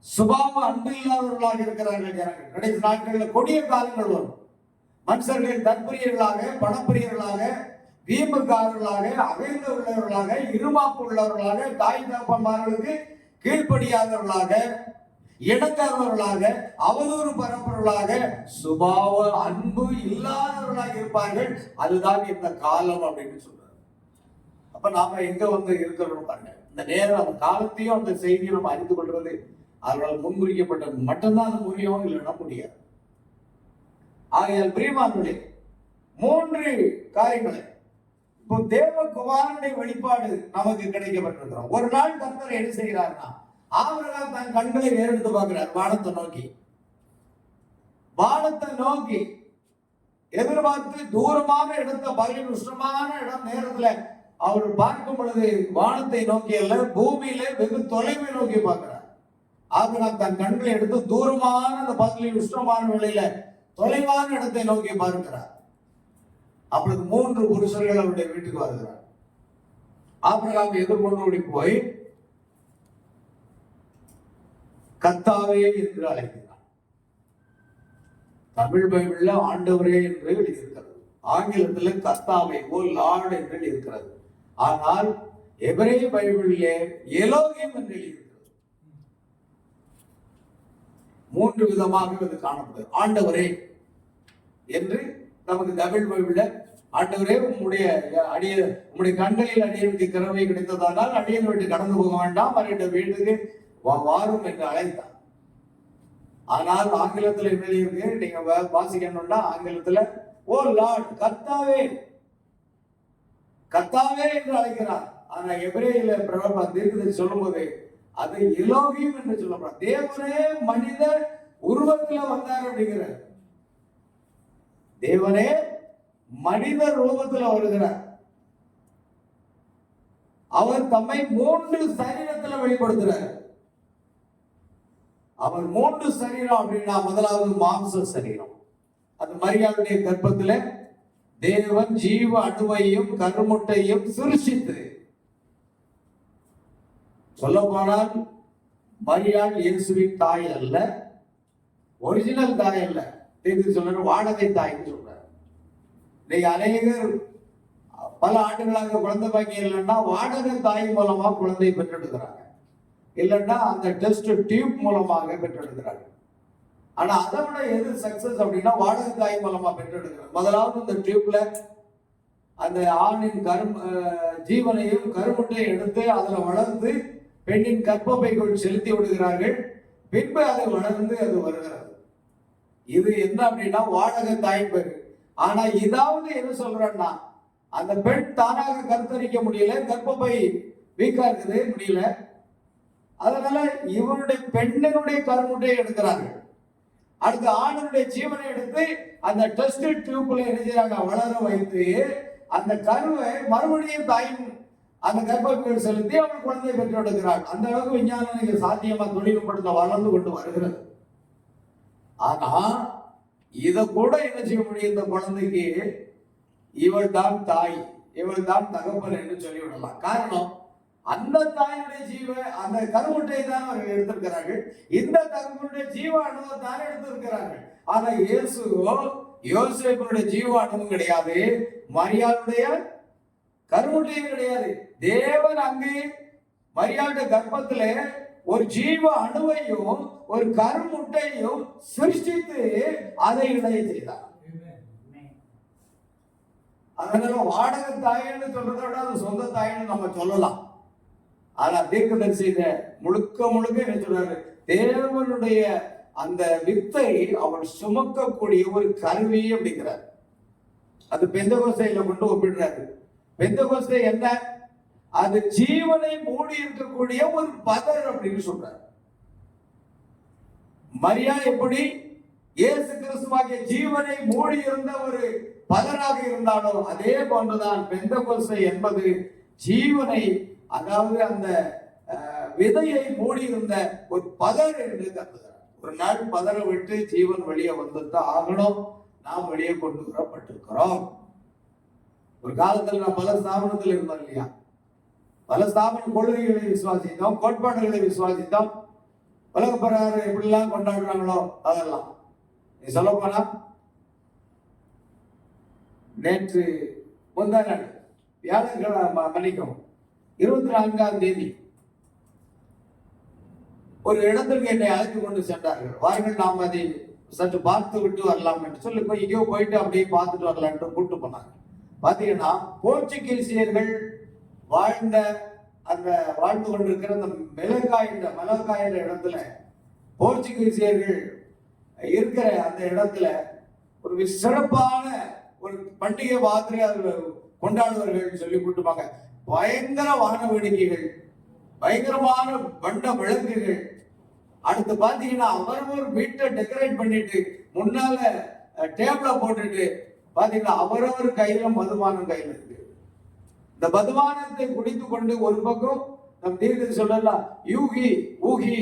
சுபாவ அன்பு இல்லாதவர்களாக இருக்கிறார்கள் ஜனங்கள். கடைசி நாட்களில் கொடிய காலங்கள் வரும். மனுஷர்கள் தற்பிரியர்களாக, பணப்பிரியர்களாக, வீம்புக்காரர்களாக, அகைந்து உள்ளவர்களாக, இருமாப்பு உள்ளவர்களாக, தாய் தகப்பன்மார்களுக்கு கீழ்ப்படியாதவர்களாக, இணங்காதவர்களாக, அவதூறு பரப்புறவர்களாக, சுபாவ அன்பு இல்லாதவர்களாக இருப்பார்கள். அதுதான் இந்த காலம் அப்படின்னு சொல்றாரு. அப்ப நாம எங்க வந்து இருக்கிறோம் பாருங்க. இந்த நேரம் அந்த காலத்தையும் அந்த செய்தியை நம்ம அறிந்து கொள்றது அவர்களால் முன்குறிக்கப்பட்டது மட்டும்தான் அது முடியும், இல்லைன்னா முடியாது. ஆகையால் பிரியமானவர்களே, 3 காரியங்களை இப்போ தேவகுமாரனுடைய வெளிப்பாடு நமக்கு கிடைக்கப்பட்டிருக்கிறோம். ஒரு நாள் கர்த்தர் என்ன செய்கிறார்னா, ஆபிரகாம் தன் கண்களை ஏறெடுத்து பார்க்கிறார் வானத்தை நோக்கி. வானத்தை நோக்கி எதிர்பார்த்து தூரமான இடத்தை, பகலின் உஷ்ணமான இடம் நேரத்துல அவர் பார்க்கும் பொழுது வானத்தை நோக்கி அல்ல, பூமியில வெகு தொலைவை நோக்கி பார்க்கிறார். ஆபிரகாம் தன் கண்களை எடுத்து தூரமான அந்த பகலின் உஷ்ணமான வேளையில தொலைவான இடத்தை நோக்கி பார்க்கிறார். அப்பொழுது 3 புருஷர்கள் அவருடைய வீட்டுக்கு வருகிறார். ஆபிரகாம் எதிர்கொண்டு போய் கர்த்தாவே என்று அழைக்கிறார். தமிழ் பைபிள்ல ஆண்டவரே என்று எழுதியிருக்கிறது, ஆங்கிலத்தில் கர்த்தாவே ஓ லார்ட் என்று இருக்கிறது. ஆனால் எபிரேய பைபிளிலே எலோகிம் என்று எழுதியிருக்கிறது. 3 விதமாக இது காணப்படுது. ஆண்டவரே என்று நமக்கு தமிழ் பைபிள்ல ஆண்டவரே உம்முடைய கண்களில் அடியனுக்கு கிருபை கிடைத்ததானால் அடியன் வீட்டு கடந்து போக வேண்டாம், அவருடைய வீட்டுக்கு வாரும் என்று அழைத்தார். ஆனால் ஆங்கிலத்தில் என்ன இருக்கு, நீங்க வாசிக்கணும்னா ஆங்கிலத்துல ஓ லார்ட் கர்த்தாவே, கர்த்தாவே என்று அழைக்கிறார். ஆனா எபிரேயில பிரபா தீர்க்கதரிசி சொல்லும் போது அது எலோகிம் என்று சொல்லப்படுற, தேவனே மனித உருவத்துல வந்தார் அப்படிங்கிறார். தேவனே மனித ரூபத்துல வருகிறார். அவர் தம்மை 3 சரீரத்துல வெளிப்படுத்துறார். அவர் 3 சரீரம் அப்படின்னா, முதலாவது மாம்ச சரீரம். அது மரியாளுடைய கர்ப்பத்துல தேவன் ஜீவ அணுவையும் கருமுட்டையும் சிருஷித்து, சொல்ல போனால் மரியாள் இயேசுவின் தாய் அல்ல, ஒரிஜினல் தாய் இல்ல, தீர்க்க சொல்ற வாடகை தாய்ன்னு சொல்றாரு. இன்னைக்கு அநேகர் பல ஆண்டுகளாக குழந்தை பாக்கியம் இல்லைன்னா வாடகை தாய் மூலமா குழந்தை பெற்றெடுக்கிறாங்க, இல்லைன்னா அந்த டெஸ்ட் டியூப் மூலமாக பெற்றெடுக்கிறாங்க. ஆனா அதை விட எது சக்சஸ் அப்படின்னா வாடகை தாய் மூலமா பெற்றெடுக்கிறாங்க. முதலாவது இந்த டியூப்ல அந்த ஆணின் ஜீவனையும் கருமுட்டையும் எடுத்து அதுல வளர்ந்து பெண்ணின் கர்ப்பப்பைக்குள் செலுத்தி விடுகிறார்கள். பின்பு அதை வளர்ந்து அது வருகிறது. இது என்ன அப்படின்னா வாடகை தாய் பேரு. ஆனா இதாவது என்ன சொல்றேன்னா, அந்த பெண் தானாக கருத்தரிக்க முடியல, கர்ப்பப்பை வீக்கா இருக்குது, முடியல. அதனால இவருடைய பெண்ணினுடைய கருமுட்டையை எடுக்கிறார்கள். அடுத்து ஆணுடைய ஜீவனை எடுத்து அந்த டெஸ்ட் டியூப்ல என்ன செய்யறாங்க, வளர வைத்து அந்த கருவை மறுபடியும் தாயின் அந்த கர்ப்பப்பையில் செலுத்தி அவன் குழந்தை பெற்று எடுக்கிறார். அந்த அளவுக்கு விஞ்ஞானம் சாத்தியமா தொழில்நுட்பத்தில் வளர்ந்து கொண்டு வருகிறது. ஆனா இத கூட என்ன செய்ய முடியும், இந்த குழந்தைக்கு இவள் தான் தாய், இவள் தான் தகப்பன் என்று சொல்லிவிடலாம். காரணம், அந்த தாயினுடைய ஜீவ அந்த கருமுட்டையை தான் அவர்கள் எடுத்திருக்கிறார்கள், இந்த தகப்பனுடைய ஜீவ அணுவை தான் எடுத்திருக்கிறார்கள். ஆனா இயேசுவோ யோசேப்பினுடைய ஜீவ அணுவும் கிடையாது, மரியாளுடைய கருமுட்டையும் கிடையாது. தேவன் அங்கு மரியாளுடைய கர்ப்பத்துல ஒரு ஜீவ அணுவையும் ஒரு கருமுட்டையும் சிருஷ்டித்து அதை இணைய செய்தார். அதனால வாடகை தாயின்னு சொல்றதை விட அது சொந்த தாயின்னு நம்ம சொல்லலாம். ஆனா தீர்க்கதரிசியில முழுக்க முழுக்க என்ன சொல்றாரு, தேவனுடைய அந்த வித்தை அவள் சுமக்கக்கூடிய ஒரு கருவி அப்படிங்கிறார். அது பெந்தகோஸ்தையில கொண்டு ஒப்பிடுறாரு. பெந்தகோஸ்தை என்ன, அது ஜீவனை மூடி இருக்கக்கூடிய ஒரு பதர் அப்படின்னு சொல்றாரு. மரியா எப்படி இயேசு கிறிஸ்துவாகிய ஜீவனை மூடி இருந்த ஒரு பதராக இருந்தாலோ அதே போன்றுதான் பெந்தகோஸ்தை என்பது ஜீவனை, அதாவது அந்த விதையை மூடி இருந்த ஒரு பதர் என்று கருதுகிறார். ஒரு நாள் பதரை விட்டு ஜீவன் வெளியே வந்துதான் ஆகணும். நாம் வெளியே கொண்டு வரப்பட்டிருக்கிறோம். ஒரு காலத்தில் நான் பல ஸ்தாபனத்தில் இருந்தோம் இல்லையா, பல ஸ்தாபன கொள்கைகளை விசுவாசித்தோம், கோட்பாடுகளை விசுவாசித்தோம். உலக பிரகாரம் எப்படிலாம் கொண்டாடுறாங்களோ அதெல்லாம். நீ சொல்ல போனா நேற்று முந்தா நாள் வியாழக்கிழமை மன்னிக்கும் 24ஆம் தேதி ஒரு இடத்திற்கு என்னை அழைத்து கொண்டு சென்றார்கள். வாருங்கள் நாம் அதை சற்று பார்த்து விட்டு வரலாம் என்று சொல்லி எங்கேயோ போயிட்டு அப்படியே பார்த்துட்டு வரலான்ட்டு கூப்பிட்டு போனாங்க. பாத்தீங்கன்னா போர்ச்சுகீசியர்கள் வாழ்ந்து கொண்டிருக்கிற அந்த மலக்காய் என்ற இடத்துல போர்ச்சுகீசியர்கள் இருக்கிற அந்த இடத்துல ஒரு சிறப்பான ஒரு பண்டிகை மாதிரி அவர்கள் கொண்டாடுவார்கள் சொல்லி கூட்டுப்பாங்க. பயங்கர வான வேடிக்கைகள், பயங்கரமான வண்ண விளக்குகள். அடுத்து பாத்தீங்கன்னா அவரவர் வீட்டை டெக்கரேட் பண்ணிட்டு முன்னால டேபிள போட்டுட்டு பாத்தீங்கன்னா அவரவர் கையில மதுபானம் கையில இருக்கு. இந்த மதுபானத்தை குடித்து கொண்டு ஒரு பக்கம் நம் தீர்க்க சொல்லலாம் யூகி ஊகி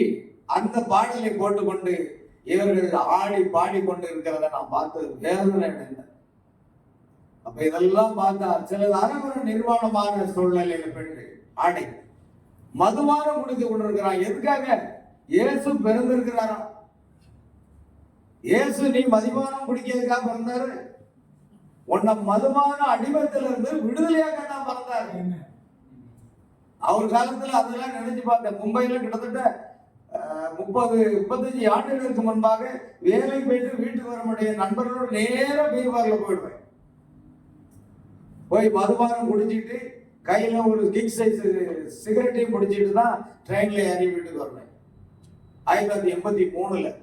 அந்த பாடலை போட்டுக்கொண்டு இவர்கள் ஆடி பாடிக்கொண்டு இருக்கிறத நான் பார்த்தது வேதனை. அப்ப இதெல்லாம் பார்த்தா சிலது அறகுற நிர்வாணமான சூழ்நிலையில பெண்கள் ஆடை மதுபானம் குடித்து கொண்டிருக்கிறான். எதுக்காக? இயேசு பிறந்திருக்கிறாரா? இயேசு நீ மதுபானம் குடிக்கிறதுக்காக பிறந்தாரு? உன்னை மதுபான அடிமத்திலிருந்து விடுதலையாக தான் பிறந்தாரு. அவர் காலத்துல அதெல்லாம் நினைச்சு பார்த்தேன். மும்பையில கிட்டத்தட்ட 30-35 ஆண்டுகளுக்கு முன்பாக வேலை போயிட்டு வீட்டுக்கு வர முடிய நண்பர்களோட நேரம் பீர்பார்ல போயிடுவேன். போய் மதுபானம் குடிச்சிட்டு கையில ஒரு கிக் சைஸ் சிகரெட்டையும் குடிச்சிட்டு தான் ட்ரெயின்ல ஏறி வீட்டுக்கு வருவேன். 1983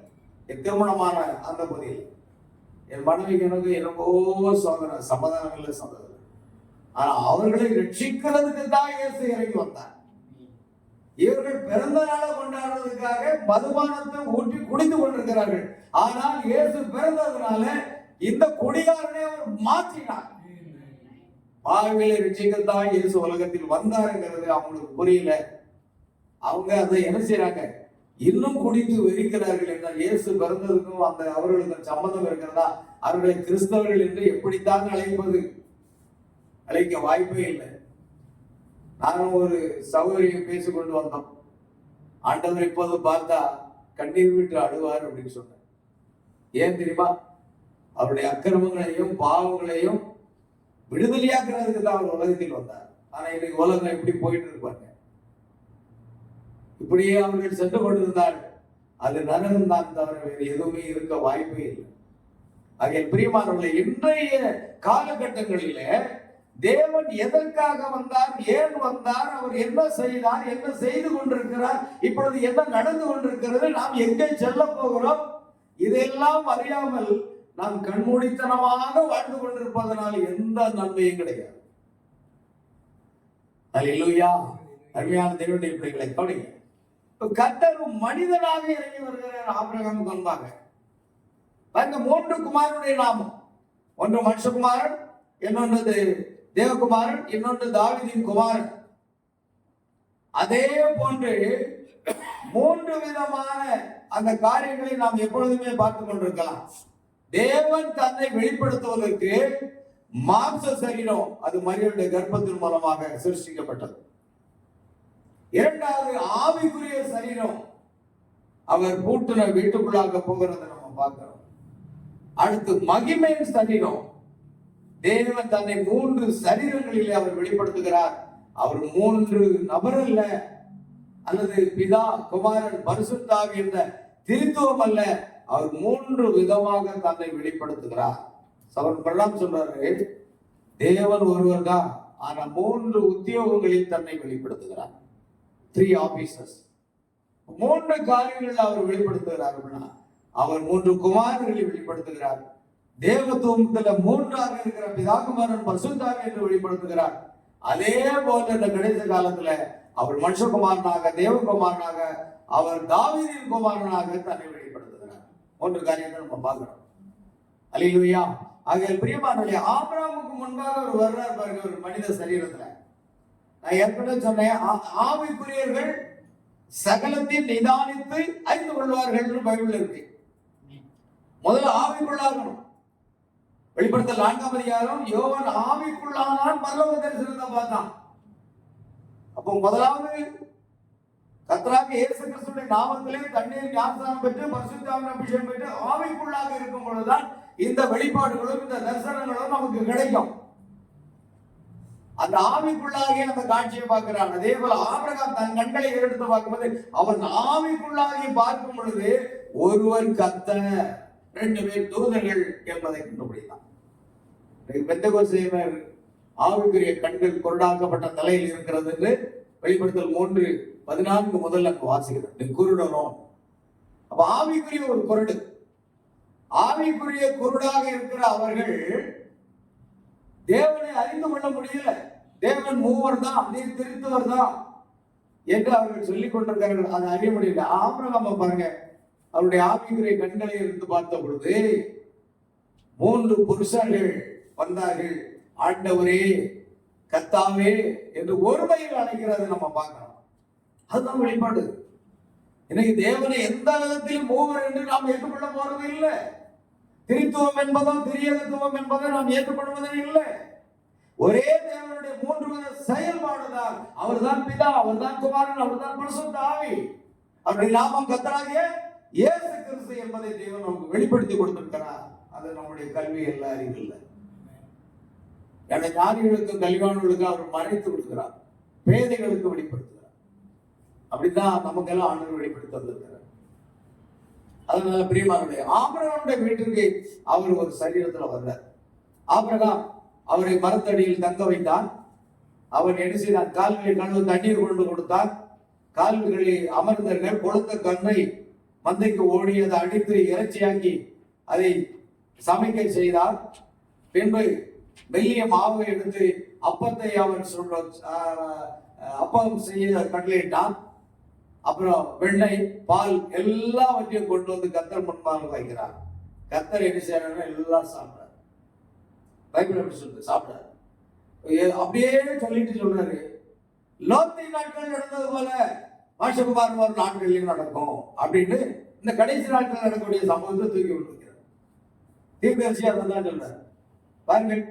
திருமணமான அந்த பகுதியில் என் மனைவிக்கு எனக்கு என்னவோ சோதனை, சமாதானம் இல்லை சந்தோஷம். ஆனா அவர்களை ரட்சிக்கிறதுக்கு தான் இயேசு இறங்கி வந்தார். இவர்கள் பிறந்த நாளை கொண்டாடுறதுக்காக மதுபானத்தை ஊற்றி குடித்து கொண்டிருக்கிறார்கள். ஆனால் இயேசு பிறந்ததுனால இந்த குடிகாரனை அவர் மாற்றினார். பாவிகளை ரட்சிக்கத்தான் இயேசு உலகத்தில் வந்தாருங்கிறது அவங்களுக்கு புரியல. அவங்க அதை என்ன செய்யறாங்க, இன்னும் குடித்து வெறிக்கிறார்கள் என்றால் இயேசு பிறந்ததுக்கும் அந்த அவர்களுக்கு சம்மந்தம் இருக்கிறதா? அவர்களை கிறிஸ்தவர்கள் என்று எப்படித்தான் அழைப்பது? அழைக்க வாய்ப்பே இல்லை. நானும் ஒரு சகோதரியை பேசிக்கொண்டு வந்தோம். ஆண்டவர் இப்போது பார்த்தா கண்ணீர் விட்டு அழுவார் அப்படின்னு சொன்னேன். ஏன் தெரியுமா? அவருடைய அக்கிரமங்களையும் பாவங்களையும் விடுதலையாக்குறதுக்கு தான் அவர் உலகத்தில் வந்தார். ஆனா இன்னைக்கு உலகம் எப்படி போயிட்டு இருப்பாங்க, இப்படியே அவர்கள் சென்று கொண்டிருந்தால் அது நரகம் தான் தவிர வேறு எதுவுமே இருக்க வாய்ப்பே இல்லை. ஆகிய பிரியமானவர்களே, இன்றைய காலகட்டங்களிலே தேவன் எதற்காக வந்தார், ஏன் வந்தார், அவர் என்ன செய்தார், என்ன செய்து கொண்டிருக்கிறார், இப்பொழுது என்ன நடந்து கொண்டிருக்கிறது, நாம் எங்கே செல்ல போகிறோம், இதெல்லாம் அறியாமல் நாம் கண்மூடித்தனமாக வாழ்ந்து கொண்டிருப்பதனால் எந்த நன்மையும் கிடையாது. அல்லேலூயா. அருமையான தேவனுடைய பிள்ளைகளை கவனிங்க. கர்த்தர் மனிதனாக இறங்கி வருகிறார் ஆபிரகாமுக்கு முன்பாக. அந்த 3 குமாரனுடைய நாமம், ஒன்று மனுஷகுமாரன், இன்னொன்று தேவகுமாரன், இன்னொன்று தாவீதின் குமாரன். அதே போன்று 3 விதமான அந்த காரியங்களை நாம் எப்பொழுதுமே பார்த்துக் கொண்டிருக்கலாம். தேவன் தன்னை வெளிப்படுத்துவதற்கு மாம்ச சரீரம், அது மரியாளுடைய கர்ப்பத்தின் மூலமாக சிருஷ்டிக்கப்பட்டது. இரண்டாவது ஆவிக்குரிய சரீரம், அவர் பூட்டின வீட்டுக்குள்ளாக போகிறத நம்ம பார்க்கிறோம். அடுத்து மகிமையின் சரீரம், தேவன் தன்னை 3 சரீரங்களிலே அவர் வெளிப்படுத்துகிறார். அவர் 3 நபர் அல்ல, அல்லது பிதா குமாரன் பரிசுத்தாவி என்ற திருத்துவம் அல்ல, அவர் 3 விதமாக தன்னை வெளிப்படுத்துகிறார். சகோதரர் பிரலாம் சொல்றாரு, தேவன் ஒருவர் தான், ஆனா 3 உத்தியோகங்களில் தன்னை வெளிப்படுத்துகிறார். 3 ஆபீசஸ், 3 காரியங்களில் அவர் வெளிப்படுத்துகிறார். அவர் 3 குமாரர்களை வெளிப்படுத்துகிறார். தேவத்துவத்துல 3ஆக இருக்கிற பிதாகுமாரன் பரிசுத்தாவி என்று வெளிப்படுத்துகிறார். அதே போல இந்த கடைசி காலத்துல அவர் மனுஷகுமாரனாக, தேவகுமாரனாக, அவர் தாவீதின் குமாரனாக தன்னை வெளிப்படுத்துகிறார். 3 காரியங்கள் நம்ம பார்க்கிறோம். அல்லேலூயா. ஆகையால் பிரியமானவர்களே, ஆபிரகாமுக்கு முன்பாக அவர் வர்றார் பாருங்க, ஒரு மனித சரீரத்துல. நான் ஏற்கனவே சொன்னேன், ஆவிக்குரியர்கள் சகலத்தையும் நிதானித்து அறிந்து கொள்வார்கள் என்று பைபிள் இருக்கு. முதல்ல ஆவிக்குள்ளாகணும். வெளிப்படுத்தல் 4ஆம் அதிகாரம், யோவான் ஆவிக்குள்ளானான், பரலோக தரிசனத்தை பார்த்தான். அப்போ முதலாவது கர்த்தராகிய இயேசு கிறிஸ்துவின் நாமத்திலே தண்ணீர் ஞானஸ்நானம் பெற்று பரிசுத்தாவின் அபிஷேகம் பெற்று ஆவிக்குள்ளாக இருக்கும் பொழுதுதான் இந்த வெளிப்பாடுகளும் இந்த தரிசனங்களும் நமக்கு கிடைக்கும். அந்த ஆவிக்குள்ளாகிய அந்த காட்சியை பார்க்கிறான். அதே போல ஆபிரகாம் தன் கண்களை எடுத்து பார்க்கும்போது அவன் ஆவிக்குள்ளாகி பார்க்கும் பொழுது ஒருவர் கர்த்தர், 2 பேர் தூதர்கள் என்பதை கண்டுபிடித்தான். பெந்தெகோஸ்தேயர் ஆவிக்குரிய கண்கள் குருடாக்கப்பட்ட நிலையில் இருக்கிறது என்று வெளிப்படுத்தல் 3:14 முதல்ல அங்கு வாசிக்கிறேன். குருடரும், அப்ப ஆவிக்குரிய ஒரு குருடு, ஆவிக்குரிய குருடாக இருக்கிற அவர்கள் தேவனை அறிந்து கொள்ள முடியல. தேவன் மூவர் தான், நீர் திருத்துவர் தான் என்று அவர்கள் சொல்லிக் கொண்டிருக்கிறார்கள். அதை அறிய முடியல. ஆபிரகாம் பாருங்க, அவருடைய ஆவிக்குரிய கண்களை இருந்து பார்த்த பொழுது 3 புருஷர்கள் வந்தார்கள். ஆண்டவரே, கர்த்தாவே என்று ஒருமையில் அழைக்கிறது நம்ம பார்க்கிறோம். அதுதான் வெளிப்பாடு. இன்னைக்கு தேவனை எந்த விதத்திலும் மூவர் என்று நாம் ஏற்றுக்கொள்ள போறது இல்லை. திரித்துவம் என்பதும் திரியத்துவம் என்பதும் நாம் ஏற்றுக்கொள்வதே இல்லை. ஒரே தேவனுடைய 3 வித செயல்பாடுதான். அவர்தான் பிதா, அவர்தான் குமாரன், அவர்தான் பரிசுத்த ஆவி. அவருடைய நாமம் கர்த்தராகிய இயேசு கிறிஸ்து என்பதை தேவன் நமக்கு வெளிப்படுத்தி கொடுத்திருக்கிறார். அது நம்முடைய கல்வி அல்ல, அறிவு இல்லை. ஏன்னா ஞானிகளுக்கும் கல்வியானவர்களுக்கும் அவர் மறைத்து விடுகிறார், பேதைகளுக்கு வெளிப்படுத்துகிறார். அப்படித்தான் நமக்கெல்லாம் ஆண்டவர் வெளிப்படுத்தி வந்திருக்கிறார். அதனால பிரியமானவர்களே, ஆபிரகாமுடைய வீட்டிற்கு அவர் ஒரு சரீரத்துல வந்தார். ஆபிரகாம் அவரை மரத்தடியில் தங்க வைத்தான். அவன் என்ன செய்தான்? கால்களை கழுவ தண்ணீர் கொண்டு கொடுத்தான். கால்களில் அமர்ந்தார்கள். கொளுத்த கண்ணை மந்தைக்கு ஓடி அதை அடித்து இறைச்சியாக்கி அதை சமைக்க செய்தார். பின்பு மெல்லிய மாவை எடுத்து அப்பத்தை அவன் அப்பம் செய்ய கட்டளையிட்டான். அப்புறம் வெண்ணெய், பால் எல்லாவற்றையும் கொண்டு வந்து கர்த்தர் முன்பாக வைக்கிறார். கர்த்தர் என்ன செய்யறாருன்னா எல்லாம் சாப்பிடாரு. பைபிள் எப்படி சொல்றது? சாப்பிடாரு. அப்படியே சொல்லிட்டு சொல்றாரு, லோத்தி நாட்கள் நடந்தது போல மனுஷகுமாரன் ஒரு நாட்களிலும் நடக்கும் அப்படின்னு இந்த கடைசி நாட்கள் நடக்கக்கூடிய சம்பவத்தை தூக்கி விட்டுருக்கிறார். தீர்க்கதரிசி அதான் சொல்றாரு. பாருங்கள்,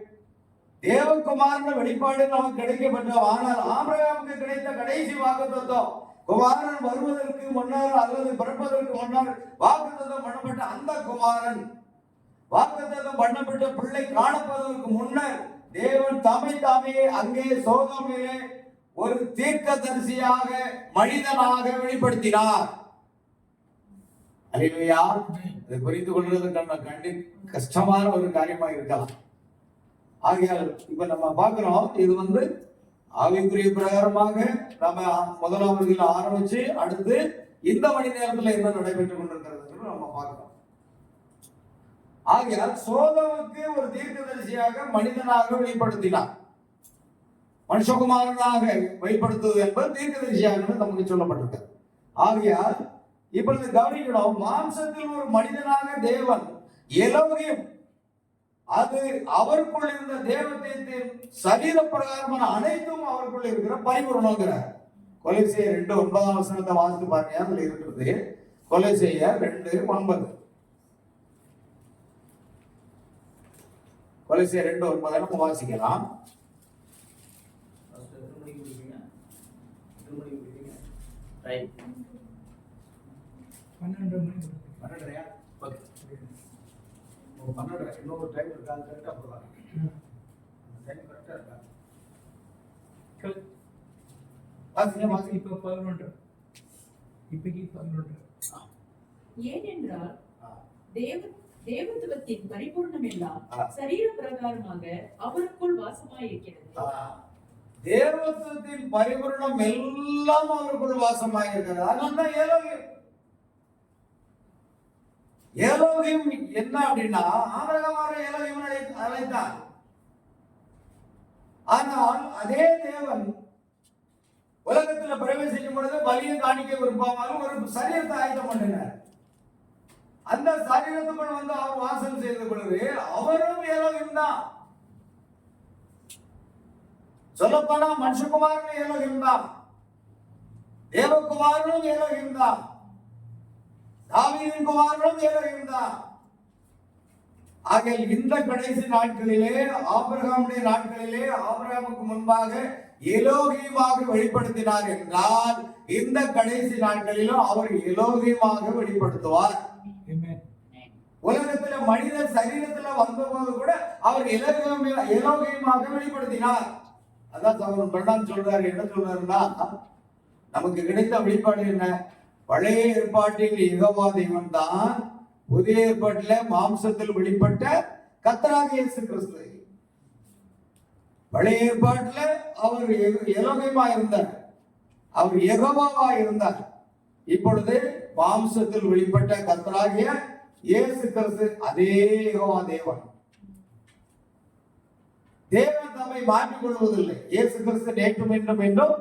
தேவகுமாரன் வெளிப்பாடு நமக்கு கிடைக்கப்பட்ட, ஆனால் ஆபிரகாமுக்கு கிடைத்த கடைசி வாக்குத்தத்தம் குமாரன் வருவதற்கு முன்னர் அல்லது பிறப்பதற்கு முன்னர் வாக்குத்தத்தம் பண்ணப்பட்ட அந்த குமாரன், வாக்குத்தத்தம் பண்ணப்பட்ட பிள்ளை காணப்படுவதற்கு முன்னர் தேவன் தாமே அங்கே சோதோமிலே ஒரு தீர்க்கதரிசியாக மனிதனாக வெளிப்படுத்தினார். அல்லேலூயா. இதை புரிந்து கொள்றது கஷ்டமான ஒரு காரியமா இருக்கலாம். ஆகையால் இப்ப நம்ம பார்க்கிறோம், இது ஆவிக்குரிய பிரகாரமாக நம்ம முதலாம் வகுப்பில் ஆரம்பிச்சு அடுத்து இந்த மணி நேரத்தில் என்ன நடைபெற்றுக் கொண்டிருக்கிறது நம்ம பார்க்கிறோம். ஆகையால் சோதோமுக்கு ஒரு தீர்க்கதரிசியாக மனிதனாக வெளிப்படுத்தினார். மனுஷகுமாரனாக வெளிப்படுத்துவது என்பது தீர்க்கதரிசியாக நமக்கு சொல்லப்பட்டிருக்கு. ஆகையால் இப்பொழுது கவனிக்கணும், மாம்சத்தில் ஒரு மனிதனாக தேவன் எலோகிம், அது அவருக்குள் இருந்த தேவத்தையும் சரீர பிரகாரமான அனைத்தும் அவருக்குள் இருக்கிற பரிபூரணங்கிறார். கொலோசியர் 2:9 வாசித்து பாருங்க. அதுல இருக்கிறது கொலோசியர் 2:9. கொலோசியர் 2:9 நம்ம வாசிக்கலாம். இன்னொரு டைம் இருக்கா? கரெக்டா போடுறாங்க. டைம் கரெக்டா இருக்கா? இப்ப 11. இப்போக்கி 11. ஏனென்றால் தேவத்துவத்தின் பரிபூர்ணம் எல்லாம் சரீர பிரகாரமாக அவருக்குள் வாசமாயிருக்கிறது. தேவத்துவத்தின் பரிபூர்ணம் எல்லாம் அவருக்குள் வாசமாயிருக்கிறது. அதனால்தான் ஏலோகிம் என்ன அப்படின்னா, ஆபிரகாம் ஏலோகிம் அழைத்தார். ஆனால் அதே தேவன் உலகத்துல பிரவேசிக்கும் பொழுது பலியை காணிக்க விரும்பாமல் ஒரு சரீரத்தை ஆயத்தம் பண்ணினார். அந்த சரீரத்துக்குள் அவர் வாசம் செய்த பொழுது அவரும் ஏலோகிம் தான். சொல்லப்போனா மனுஷகுமாரனும் ஏலோகிம் தான், தேவகுமாரனும் ஏலோகிம் தான், தாவீதின் குமாரனும் ஏலோகிம் தான். ஆகையால் இந்த கடைசி நாட்களிலே, ஆபிரகாமுடைய நாட்களிலே, ஆபிரகாமுக்கு முன்பாக எலோகியமாக வெளிப்படுத்தினார் என்றால், இந்த கடைசி நாட்களிலும் அவர் எலோகியமாக வெளிப்படுத்துவார். உலகத்துல மனித சரீரத்துல வந்தபோது கூட அவர் எலோகியமாக வெளிப்படுத்தினார். அதான் சகோதரன் பிரண்டான் சொல்றாரு. என்ன சொல்றாருன்னா, நமக்கு கிடைத்த வெளிப்பாடு என்ன? பழைய ஏற்பாட்டில் யெகோவா தேவன் தான், புதிய ஏற்பாட்டில மாம்சத்தில் வெளிப்பட்ட கர்த்தராகிய இயேசு கிறிஸ்து. பழைய ஏற்பாட்டில அவர் எலோகியமா இருந்தார், அவர் யெகோவாவா இருந்தார். இப்பொழுது மாம்சத்தில் வெளிப்பட்ட கர்த்தராகிய இயேசு கிறிஸ்து அதே யெகோவா தேவன். தேவன் தம்மை மாற்றிக் கொள்வதில்லை. இயேசு கிறிஸ்து நேற்றும் இன்றும் என்றும்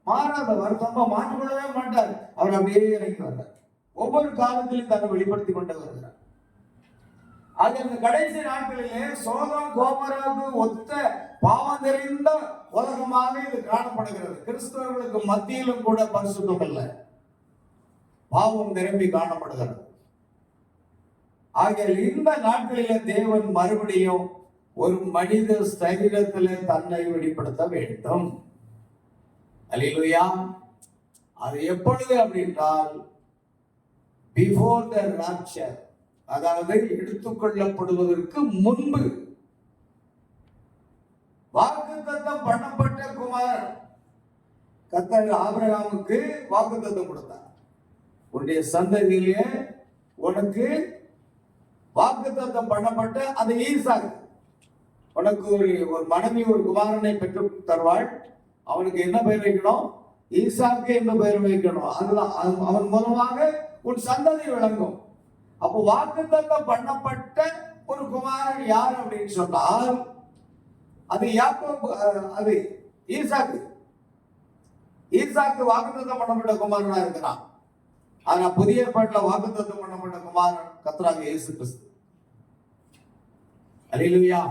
மாறாதவர். தம்மை மாற்றிக் கொள்ளவே மாட்டார். அவர் அப்படியே இறங்கி வர்றார். ஒவ்வொரு காலத்திலும் தன்னை வெளிப்படுத்திக் கொண்டு வருகிறார். அது இந்த கடைசி நாட்களிலே சோதோம் கோமோராவுக்கு ஒத்த பாவம் தெரிந்த உலகமாக இது காணப்படுகிறது. கிறிஸ்தவர்களுக்கு மத்தியிலும் கூட பரிசுத்தம் இல்லை, பாவம் நிரம்பி காணப்படுகிறது. ஆகிய இந்த நாட்களிலே தேவன் மறுபடியும் ஒரு மனித சரீரத்திலே தன்னை வெளிப்படுத்த வேண்டும். அல்லேலூயா. அது எப்பொழுது அப்படின்றால், பிஃபோர் த ராப்சர், அதாவது எடுத்துக்கொள்ளப்படுவதற்கு முன்பு. வாக்குத்தத்தம் பண்ணப்பட்ட குமாரன் கர்த்தர் ஆபிரகாமுக்கு வாக்குத்தத்தம் கொடுத்தார். உன்னுடைய சந்ததியிலே உனக்கு வாக்குத்தத்தம் பண்ணப்பட்ட அந்த ஈசாக்கு, உனக்கு ஒரு மனைவி ஒரு குமாரனை பெற்று தருவாள். அவனுக்கு என்ன பெயர் வைக்கணும்? ஈசாக்கு என்று பெயர் வைக்கணும். அதுதான் அவன் மூலமாக உன் சந்ததி விளங்கும். அப்போ வாக்குத்தத்தம் பண்ணப்பட்ட ஒரு குமாரன் யார் அப்படின்னு சொன்னால், அது யாக்கோபு, அது ஈசாக்கு. ஈசாக்கு வாக்குத்தத்தம் பண்ணப்பட்ட குமாரனா இருக்கிறான். ஆனா புதிய ஏற்பாட்டில் வாக்குத்தத்தம் பண்ணப்பட்ட குமாரன் கர்த்தராகிய இயேசு கிறிஸ்து. அல்லேலூயா.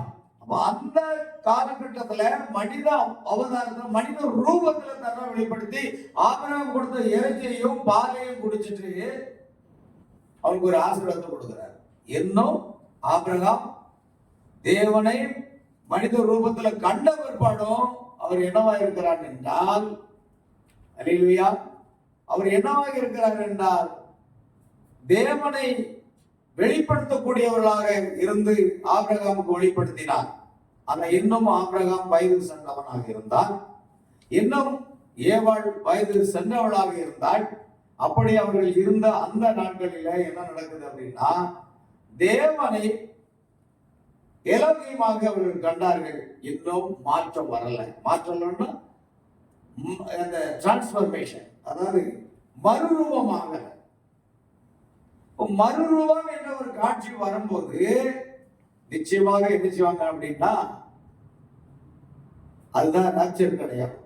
அப்ப அந்த காலகட்டத்துல மனித அவதாரத்துல, மனித ரூபத்துல தன்னை வெளிப்படுத்தி ஆபிரகாம் கொடுத்த இறைச்சியையும் பாலையும் குடிச்சிட்டு அவனுக்கு ஒரு ஆசீர்வாதத்தை கொடுக்கிறார். இன்னும் ஆபிரகாம் தேவனை மனித ரூபத்துல கண்ட பிற்பாடும் அவர் என்னவா இருக்கிறார் என்றால், அல்லேலூயா, அவர் என்னவாக இருக்கிறார் என்றால் தேவனை வெளிப்படுத்தக்கூடியவர்களாக இருந்து ஆபிரகாமுக்கு வெளிப்படுத்தினார். ஆனா இன்னும் ஆபிரகாம் வயது சென்றவனாக இருந்தான், இன்னும் ஏவாள் வயது சென்றவளாக இருந்தாள். அப்படி அவர்கள் இருந்த அந்த நாட்களில என்ன நடக்குது அப்படின்னா, தேவனை எலோகியமாக அவர்கள் கண்டார்கள். இன்னும் மாற்றம் வரல. மாற்றம்னா அந்த டிரான்ஸ்பர்மேஷன், அதாவது மறுரூபமாக. மறுரூபம் என்ற ஒரு காட்சி வரும்போது நிச்சயமாக என்ன செய்வாங்க அப்படின்னா, அதுதான் ராட்சியம் கிடையாது.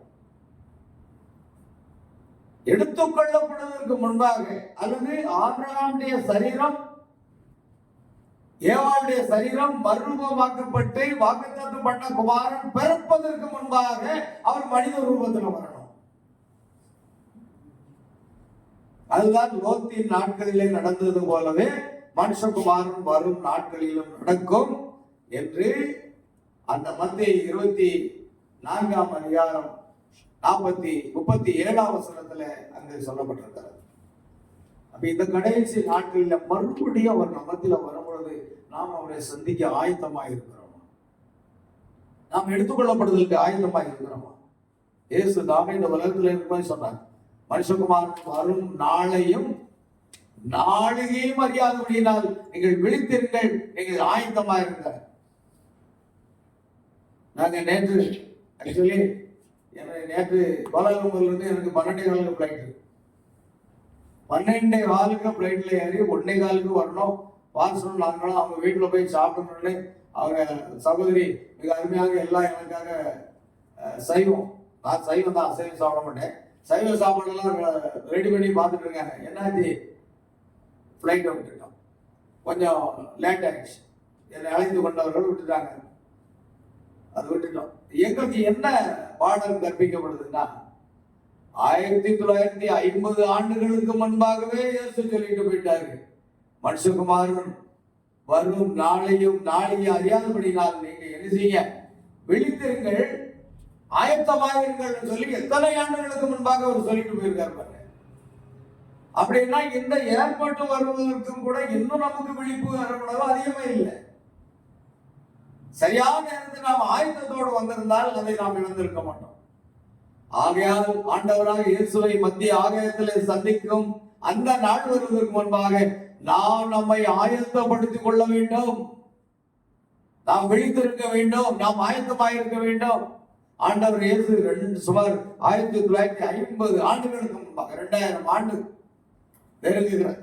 எடுத்துக்கொள்ளப்படுவதற்கு முன்பாக அல்லது ஆபிரகாமுடைய சரீரம் ஏவாளுடைய சரீரம் மறுரூபமாக்கப்பட்டு வாக்குத்தத்தம் பண்ண குமாரன் பிறப்பதற்கு முன்பாக அவர் மனித ரூபத்தில் வரணும். அதுதான் லோத்தின் நாட்களிலே நடந்தது போலவே மனுஷகுமாரன் வரும் நாட்களிலும் நடக்கும் என்று அந்த மத்தேயு 24ஆம் அதிகாரம் 37ஆம் வசனத்துல அங்கு சொல்லப்பட்டிருக்கிறது. அப்ப இந்த கடைசி நாட்களில் மறுபடியும் அவர் நம்மத்தில் வரும்பொழுது நாம் அவரை சந்திக்க ஆயத்தமாக இருக்கிறோமா? நாம் எடுத்துக்கொள்ளப்படுவதற்கு ஆயத்தமாக இருக்கிறோமா? இயேசு தாமே இந்த உலகத்தில் இருக்கும்போது சொன்னார், மனுஷகுமாரன் வரும் நாளையும் நாளிகையும் அறியாதபடியினால் நீங்கள் விழித்திருங்கள், நீங்கள் ஆயத்தமாக இருங்க. நாங்க நேற்று ஆக்சுவலி நேற்று கோலாலம்பூர்ல இருந்து எனக்கு 12:15 ஃபிளைட், 12:15 ஃபிளைட்ல ஏறி 1:15 வரணும். வாசனம் நாங்களும் அவங்க வீட்டுல போய் சாப்பிடணும்னு அவங்க சகோதரி மிக அருமையாக எல்லாம் எனக்காக சைவம், நான் சைவம் தான், அசைவம் சாப்பிட மாட்டேன், சைவ சாப்பாடெல்லாம் ரெடி பண்ணி பார்த்துட்டு இருக்காங்க. என்னாச்சு, ஃப்ளைட்டை விட்டுட்டோம், கொஞ்சம் லேட் ஆயிடுச்சு. என்னை அழைத்து கொண்டவர்கள் விட்டுட்டாங்க, அது விட்டுட்டோம். எங்களுக்கு என்ன பாடம் கற்பிக்கப்படுதுன்னா, 1950 ஆண்டுகளுக்கு முன்பாகவே இயேசு சொல்லிட்டு போயிட்டாரு, மனுஷகுமாரன் வரும் நாளையும் நாளையும் அறியாதபடினால் நீங்க என்ன செய்ய, விழித்திருங்கள், ஆயத்தமாயிருங்கள் சொல்லி எத்தனை ஆண்டுகளுக்கு முன்பாக அவர் சொல்லிட்டு போயிருக்காரு. அப்படின்னா இந்த ஏற்பாட்டு வருவதற்கும் கூட இன்னும் நமக்கு விழிப்பு வரக்கூடாது அதிகமே இல்லை. சரியான நேரத்தில் நாம் ஆயத்தத்தோடு வந்திருந்தால் அதை நாம் இழந்திருக்க மாட்டோம். ஆகையால் ஆண்டவராக இயேசுவை மத்திய ஆகாயத்திலே சந்திக்கும் அந்த நாள் வருவதற்கு முன்பாக நாம் நம்மை ஆயத்தப்படுத்திக் கொள்ள வேண்டும், நாம் விழித்திருக்க வேண்டும், நாம் ஆயத்தமாயிருக்க வேண்டும். ஆண்டவர் இயேசு சுமார் 1950 ஆண்டுகளுக்கு முன்பாக 2000 ஆண்டு நெருங்குகிறார்.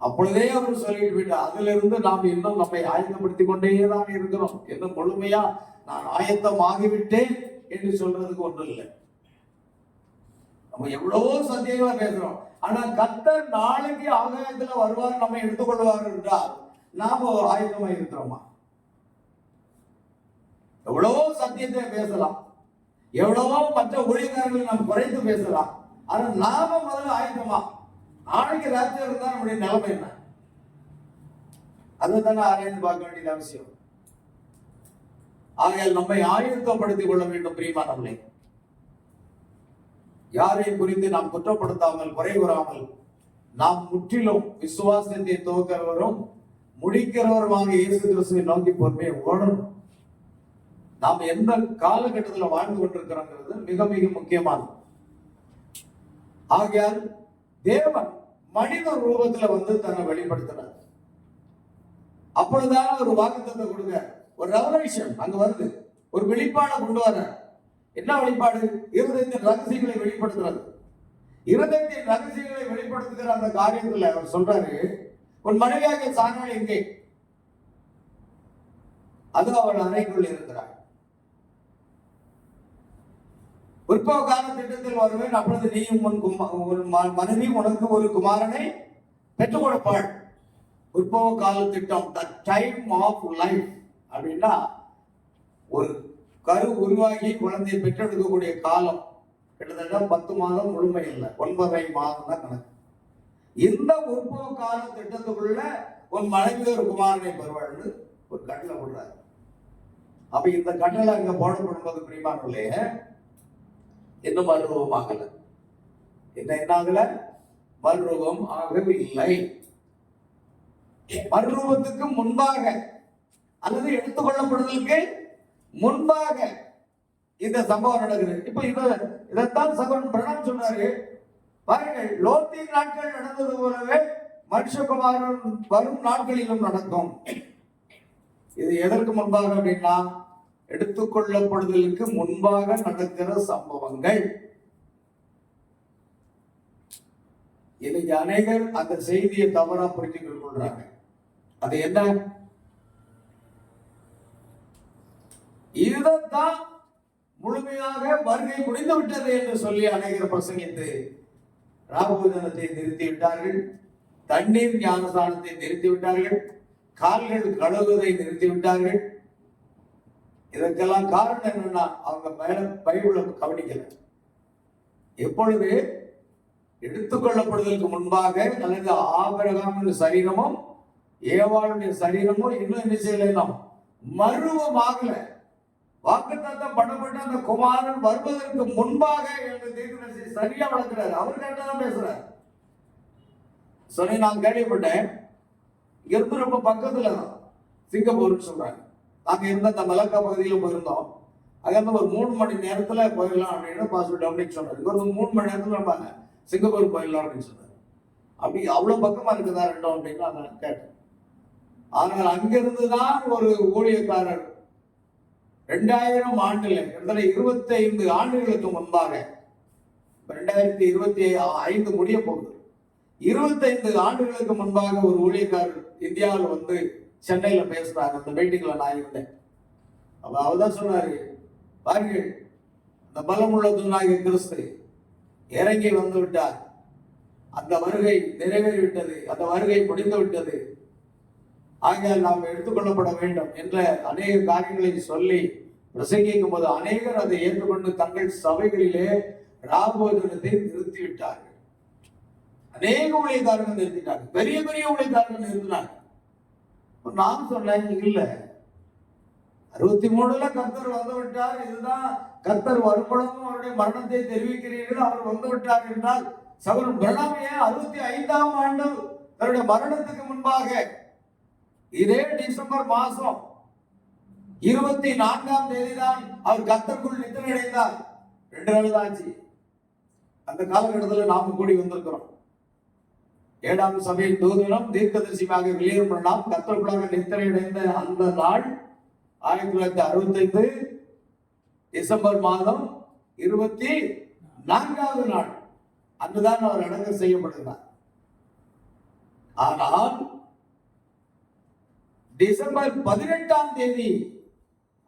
அப்பொழுதே அவர் சொல்லிட்டு விட்டார். அதுல இருந்து நாம் இன்னும் நம்மை ஆயத்தப்படுத்திக் கொண்டேதான் இருக்கிறோம். இன்னும் முழுமையா நான் ஆயத்தமாகிவிட்டேன் என்று சொல்றதுக்கு ஒன்றும் இல்லை. நம்ம எவ்வளவோ சத்தியங்களா பேசுறோம், ஆனா கர்த்தர் நாளைக்கு ஆகாயத்துல வருவார், நம்ம எடுத்துக்கொள்வார் என்றால் நாம ஆயத்தமா இருக்கிறோமா? எவ்வளவோ சத்தியத்தை பேசலாம், எவ்வளவோ மற்ற ஊழியக்காரர்களை நாம் குறைத்து பேசலாம், ஆனா நாம முதல்ல ஆயத்தமா? நாளைக்கு ராத்திரி இருந்தா நம்முடைய நிலைமை என்ன? அதை தானே ஆராய்ந்து பார்க்க வேண்டியது அவசியம். ஆகையால் நம்மை ஆயத்தப்படுத்திக் கொள்ள வேண்டும். பிரியமானவர்களே, யாரையும் குறித்து நாம் குற்றப்படுத்தாமல் குறை கூறாமல் நாம் முற்றிலும் விசுவாசத்தை துவக்கிறவரும் முடிக்கிறவருமாக இயேசு கிறிஸ்துவை நோக்கி பொறுமையை ஓடணும். நாம் எந்த காலகட்டத்தில் வாழ்ந்து கொண்டிருக்கிறோங்கிறது மிக மிக முக்கியமானது. ஆகையால் தேவன் மனித ரூபத்துல வந்து தன்னை வெளிப்படுத்தினார். அப்பொழுதான ஒரு வாக்குத்தத்தை கொடுங்க, ஒரு ரெவலேஷன் அங்க வருது, ஒரு வெளிப்பாடை கொண்டு வர. என்ன வெளிப்பாடு? இருதயத்தின் ரகசியங்களை வெளிப்படுத்துறது. இருதயத்தின் ரகசியங்களை வெளிப்படுத்துகிற அந்த காரியத்துல அவர் சொல்றாரு, உன் மனைவியாகிய சாராள் எங்கே? அது அவள் அறைக்குள் இருக்கிறார். உற்பவ கால திட்டத்தில் வருவேன், அப்பொழுது நீயும் உன் மனைவி உனக்கு ஒரு குமாரனை பெற்றுக் கொடுப்பாள். உற்பவ கால திட்டம், த டைம் ஆஃப் லைஃப் அப்படின்னா ஒரு கரு உருவாகி குழந்தையை பெற்றெடுக்கக்கூடிய காலம் கிட்டத்தட்ட 10 மாதம் முழுமை இல்லை, 9.5 மாதம் தான் கணக்கு. இந்த உற்பவ கால திட்டத்துக்குள்ள உன் மனைவி ஒரு குமாரனை பெறுவாள்னு ஒரு கட்டளை போடுறாரு. அப்ப இந்த கட்டளை அங்க போடப்படும் போது பிரியமானவர்களே, இன்னும் அனுபவமாகல. என்ன ஆகல? மறுரூபம் ஆகவில்லை. மறுரூபத்துக்கு முன்பாக அல்லது எடுத்துக்கொள்ளப்படுதலுக்கு முன்பாக இந்த சம்பவம் நடக்குது. இப்ப இதைத்தான் சகோதரன் பிரணாம் சொன்னாரு. பாருங்கள், லோத்தின் நாட்கள் நடந்தது போலவே மனுஷகுமாரன் வரும் நாட்களிலும் நடக்கும். இது எதற்கு முன்பாக அப்படின்னா, எடுத்துக்கொள்ளப்படுதலுக்கு முன்பாக நடக்கிற சம்பவங்கள். இன்னைக்கு அநேகர் அந்த செய்தியை தவறா புரிஞ்சு கொள்றாங்க. அது என்ன? இதுதான் முழுமையாக வருகை முடிந்து விட்டது என்று சொல்லி அநேகர் பிரசங்கித்து ராபோஜனத்தை நிறுத்தி விட்டார்கள், தண்ணீர் ஞானஸ்தானத்தை நிறுத்தி விட்டார்கள், கால்கள் கழுவுவதை நிறுத்தி விட்டார்கள். இதற்கெல்லாம் காரணம் என்னன்னா, அவங்க மேல பைபிளை கவனிக்கல. எப்பொழுது எடுத்துக்கொள்ளப்படுவதற்கு முன்பாக அல்லது ஆபிரகாமின் சரீரமும் ஏவாளுடைய சரீரமும் இன்னும் என்ன செய்யலாம், மருவமாகல. வாக்குத்தத்தம் பண்ணப்பட்ட அந்த குமாரன் வருவதற்கு முன்பாக என்று தீர்க்கதரிசி சரியா வளர்க்கிறார். அவர் கரெக்டா தான் பேசுறார். சொல்லி நான் கேள்விப்பட்டேன், இங்க இருந்து ரொம்ப பக்கத்துல தான் சிங்கப்பூர்னு சொல்றாங்க. நாங்க இருந்த அந்த மலக்கா பகுதியில போயிருந்தோம். அங்க இருந்து ஒரு 3 மணி நேரத்துல போயிடலாம் அப்படின்னு பாஸ்டர் டொமினிக் சொன்னார். ஒரு 3 மணி நேரத்துல நம்ம சிங்கப்பூர் போயிடலாம் அப்படின்னு சொன்னார். அப்படி அவ்வளவு பக்கமா இருக்குதா ரெண்டும் அப்படின்னு நான் கேட்டேன். ஆனால் அங்கிருந்துதான் ஒரு ஊழியக்காரர் 2000 ஆண்டுல கிட்டத்தட்ட 25 ஆண்டுகளுக்கு முன்பாக, 2025 முடிய போகுது, 25 ஆண்டுகளுக்கு முன்பாக ஒரு ஊழியக்காரர் இந்தியாவில் வந்து சென்னையில பேசுறாரு. அந்த மீட்டிங்ல நான் இருந்தேன். அவர்தான் சொன்னாரு, பாருங்கள், அந்த பலமுள்ள துனாகிய கிறிஸ்து இறங்கி வந்து விட்டார், அந்த வருகை நிறைவேறிவிட்டது, அந்த வருகை முடிந்து விட்டது, ஆகையால் நாம் எடுத்துக்கொள்ளப்பட வேண்டும் என்ற அநேக காரியங்களை சொல்லி பிரசங்கிக்கும் போது அநேகர் அதை ஏற்றுக்கொண்டு தங்கள் சபைகளிலே ராபோஜனத்தை நிறுத்திவிட்டார்கள். அநேக ஊழியக்காரர்கள் நிறுத்தினார்கள், பெரிய பெரிய ஊழியக்காரர்கள் நிறுத்தினார்கள். நான் சொன்னேன், இல்ல, 63 கர்த்தர் வந்து விட்டார், இதுதான் கர்த்தர் வரும்பொழுதும் அவருடைய மரணத்தை தெரிவிக்கிறீர்கள், அவர் வந்து விட்டார் என்றால் சகோதரன் பிரணாமிய 65ஆம் ஆண்டு தன்னுடைய மரணத்துக்கு முன்பாக இதே டிசம்பர் மாசம் 24ஆம் தேதி தான் அவர் கர்த்தருக்குள் நித்திரை அடைந்தார். 2 நாள் ஆச்சு. அந்த காலகட்டத்தில் நாம கூடி வந்திருக்கிறோம். 7ஆம் சபையின் தூதனும் தீர்க்கதரிசியாக வில்லியம் பிரணாம் கர்த்தருக்குள்ளாக நித்திரை அடைந்த அந்த நாள் 1965 டிசம்பர் மாதம் 24ஆவது நாள் அன்றுதான் அவர் அடக்கம் செய்யப்படுகிறார். ஆனால் டிசம்பர் 18ஆம் தேதி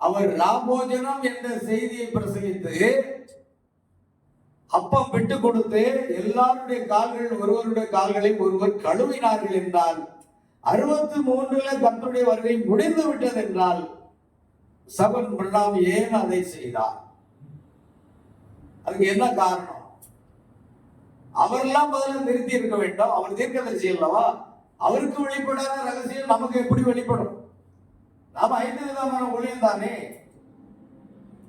அவர் ராபோஜனம் என்ற செய்தியை பிரசங்கித்து அப்பம் விட்டு கொடுத்து எல்லாருடைய கால்கள் ஒருவருடைய கால்களை ஒருவர் கழுவினார்கள் என்றால் 63 கர்த்தருடைய வருகை முடிந்து விட்டது என்றால் சகோதரன் பிரணாம் ஏன் அதை செய்தார்? அதுக்கு என்ன காரணம்? அவரெல்லாம் முதல்ல நிறுத்தி இருக்க வேண்டும். அவர் தீர்க்கதரிசி அல்லவா? அவருக்கு வெளிப்படாத ரகசியம் நமக்கு எப்படி வெளிப்படும்? நாம 5 விதமான ஊழியம் தானே.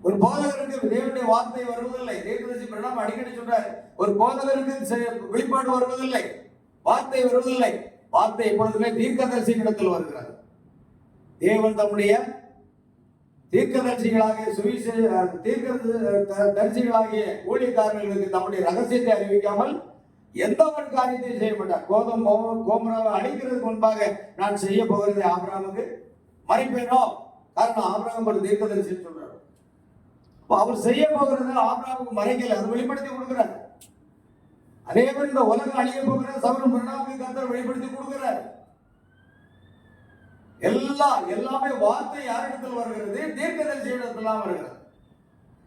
ஒரு போதகருக்கு தேவனுடைய வார்த்தை வருவதில்லை. தீர்க்கதரிசி பிரணாம் அடிக்கடி சொல்றாரு, ஒரு போதகருக்கு வெளிப்பாடு வருவதில்லை, வார்த்தை வருவதில்லை. வார்த்தை எப்பொழுதுமே தீர்க்கதரிசி இடத்தில் வருகிறது. தேவன் தம்முடைய தீர்க்கதரிசிகளாகிய தீர்க்கதரிசிகளாகிய ஊழியக்காரர்களுக்கு தம்முடைய ரகசியத்தை அறிவிக்காமல் எந்த ஒரு காரியத்தையும் செய்ய மாட்டார். கோமராவை அழிக்கிறதுக்கு முன்பாக நான் செய்ய போகிறதை ஆபிரகாமுக்கு மறைப்பேனோ? காரணம் ஆபிரகாம் ஒரு தீர்க்கதரிசி சொல்றாரு. அவர் செய்ய போகிறது ஆபிரகாமுக்கு மறைக்கல, அது வெளிப்படுத்தி கொடுக்கிறார். அதே மாதிரி இந்த உலகம் அழிய போகிற சகோதரன் பிரணாமுக்கு கர்த்தர் வெளிப்படுத்தி கொடுக்கிறார். எல்லாமே வார்த்தை யாரிடத்தில் வருகிறது? தீர்க்கதரிசி இடத்துல வருகிறது.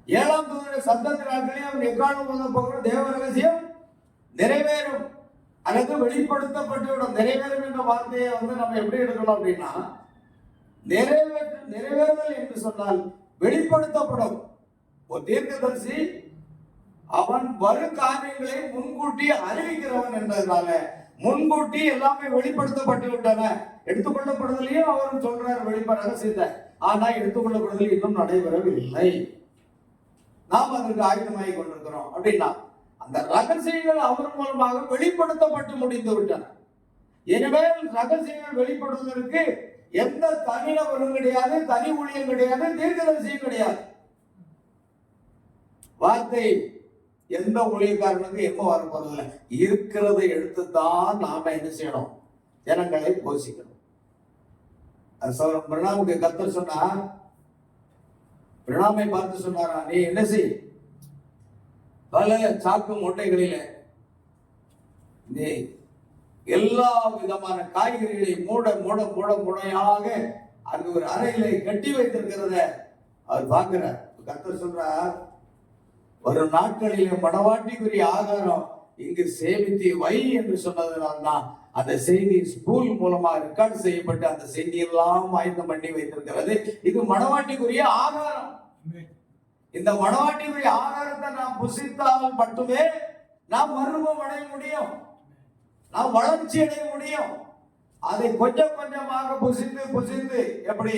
7ஆம் தூதனுடைய சத்தத்தின் நாட்களே அவன் எக்காலம் போகிற தேவ ரகசியம் நிறைவேறும் அல்லது வெளிப்படுத்தப்பட்டுவிடும். நிறைவேறும் என்ற வார்த்தையை நம்ம எப்படி எடுக்கணும் அப்படின்னா, நிறைவேறுதல் என்று சொன்னால் வெளிப்படுத்தப்படும். ஒரு தீர்க்கதரிசி அவன் வரும் காரியங்களை முன்கூட்டி அறிவிக்கிறவன் என்பதனால முன்கூட்டி எல்லாமே வெளிப்படுத்தப்பட்டு விட்டன. எடுத்துக்கொள்ளப்படுதலையும் அவர் சொல்றார் வெளிப்பாடு ரகசியத்தை. ஆனா எடுத்துக்கொள்ளப்படுதல் இன்னும் நடைபெறவில்லை. நாம் அதற்கு ஆயுதமாகி கொண்டிருக்கிறோம் அப்படின்னா அந்த ரகசியங்கள் அவர் மூலமாக வெளிப்படுத்தப்பட்டு முடிந்து விட்டன. இனிமேல் ரகசியங்கள் வெளிப்படுவதற்கு எந்த தனிநபரும் கிடையாது, தனி ஊழியம் கிடையாது, தீர்க்கதரிசியும் கிடையாது. வார்த்தை எந்த ஊழியக்காரனுக்கு எப்போ வர போறதில்லை. இருக்கிறதை எடுத்துதான் நாம என்ன செய்யணும், ஜனங்களை போஷிக்கணும். பிரணாமுக்கு கர்த்தர் சொன்னா, பிரணாமை பார்த்து சொன்னாரா, நீ என்ன செய், பல சாக்கு மூட்டைகளில நீ எல்லா விதமான காய்கறிகளை மூட மூட மூட மூடையாக அங்கு ஒரு அறையில கட்டி வைத்திருக்கிறத அவர் பார்க்கிறார். கர்த்தர் சொல்றார், வரும் நாட்களிலே மணவாட்டிக்குரிய ஆகாரம் இங்கு சேமித்து வை என்று சொன்னதுனால்தான் அந்த செய்தி ஸ்கூல் மூலமா ரெக்கார்ட் செய்யப்பட்டு அந்த செய்தி எல்லாம் ஆயத்தம் பண்ணி வைத்திருக்கிறது. இது மணவாட்டிக்குரிய ஆகாரம். இந்த மணவாட்டிக்குரிய ஆகாரத்தை நாம் புசித்தால் மட்டுமே நாம் மறுரூபம் அடைய முடியும், நாம் வளர்ச்சி அடைய முடியும். அதை கொஞ்சம் கொஞ்சமாக புசித்து புசித்து, எப்படி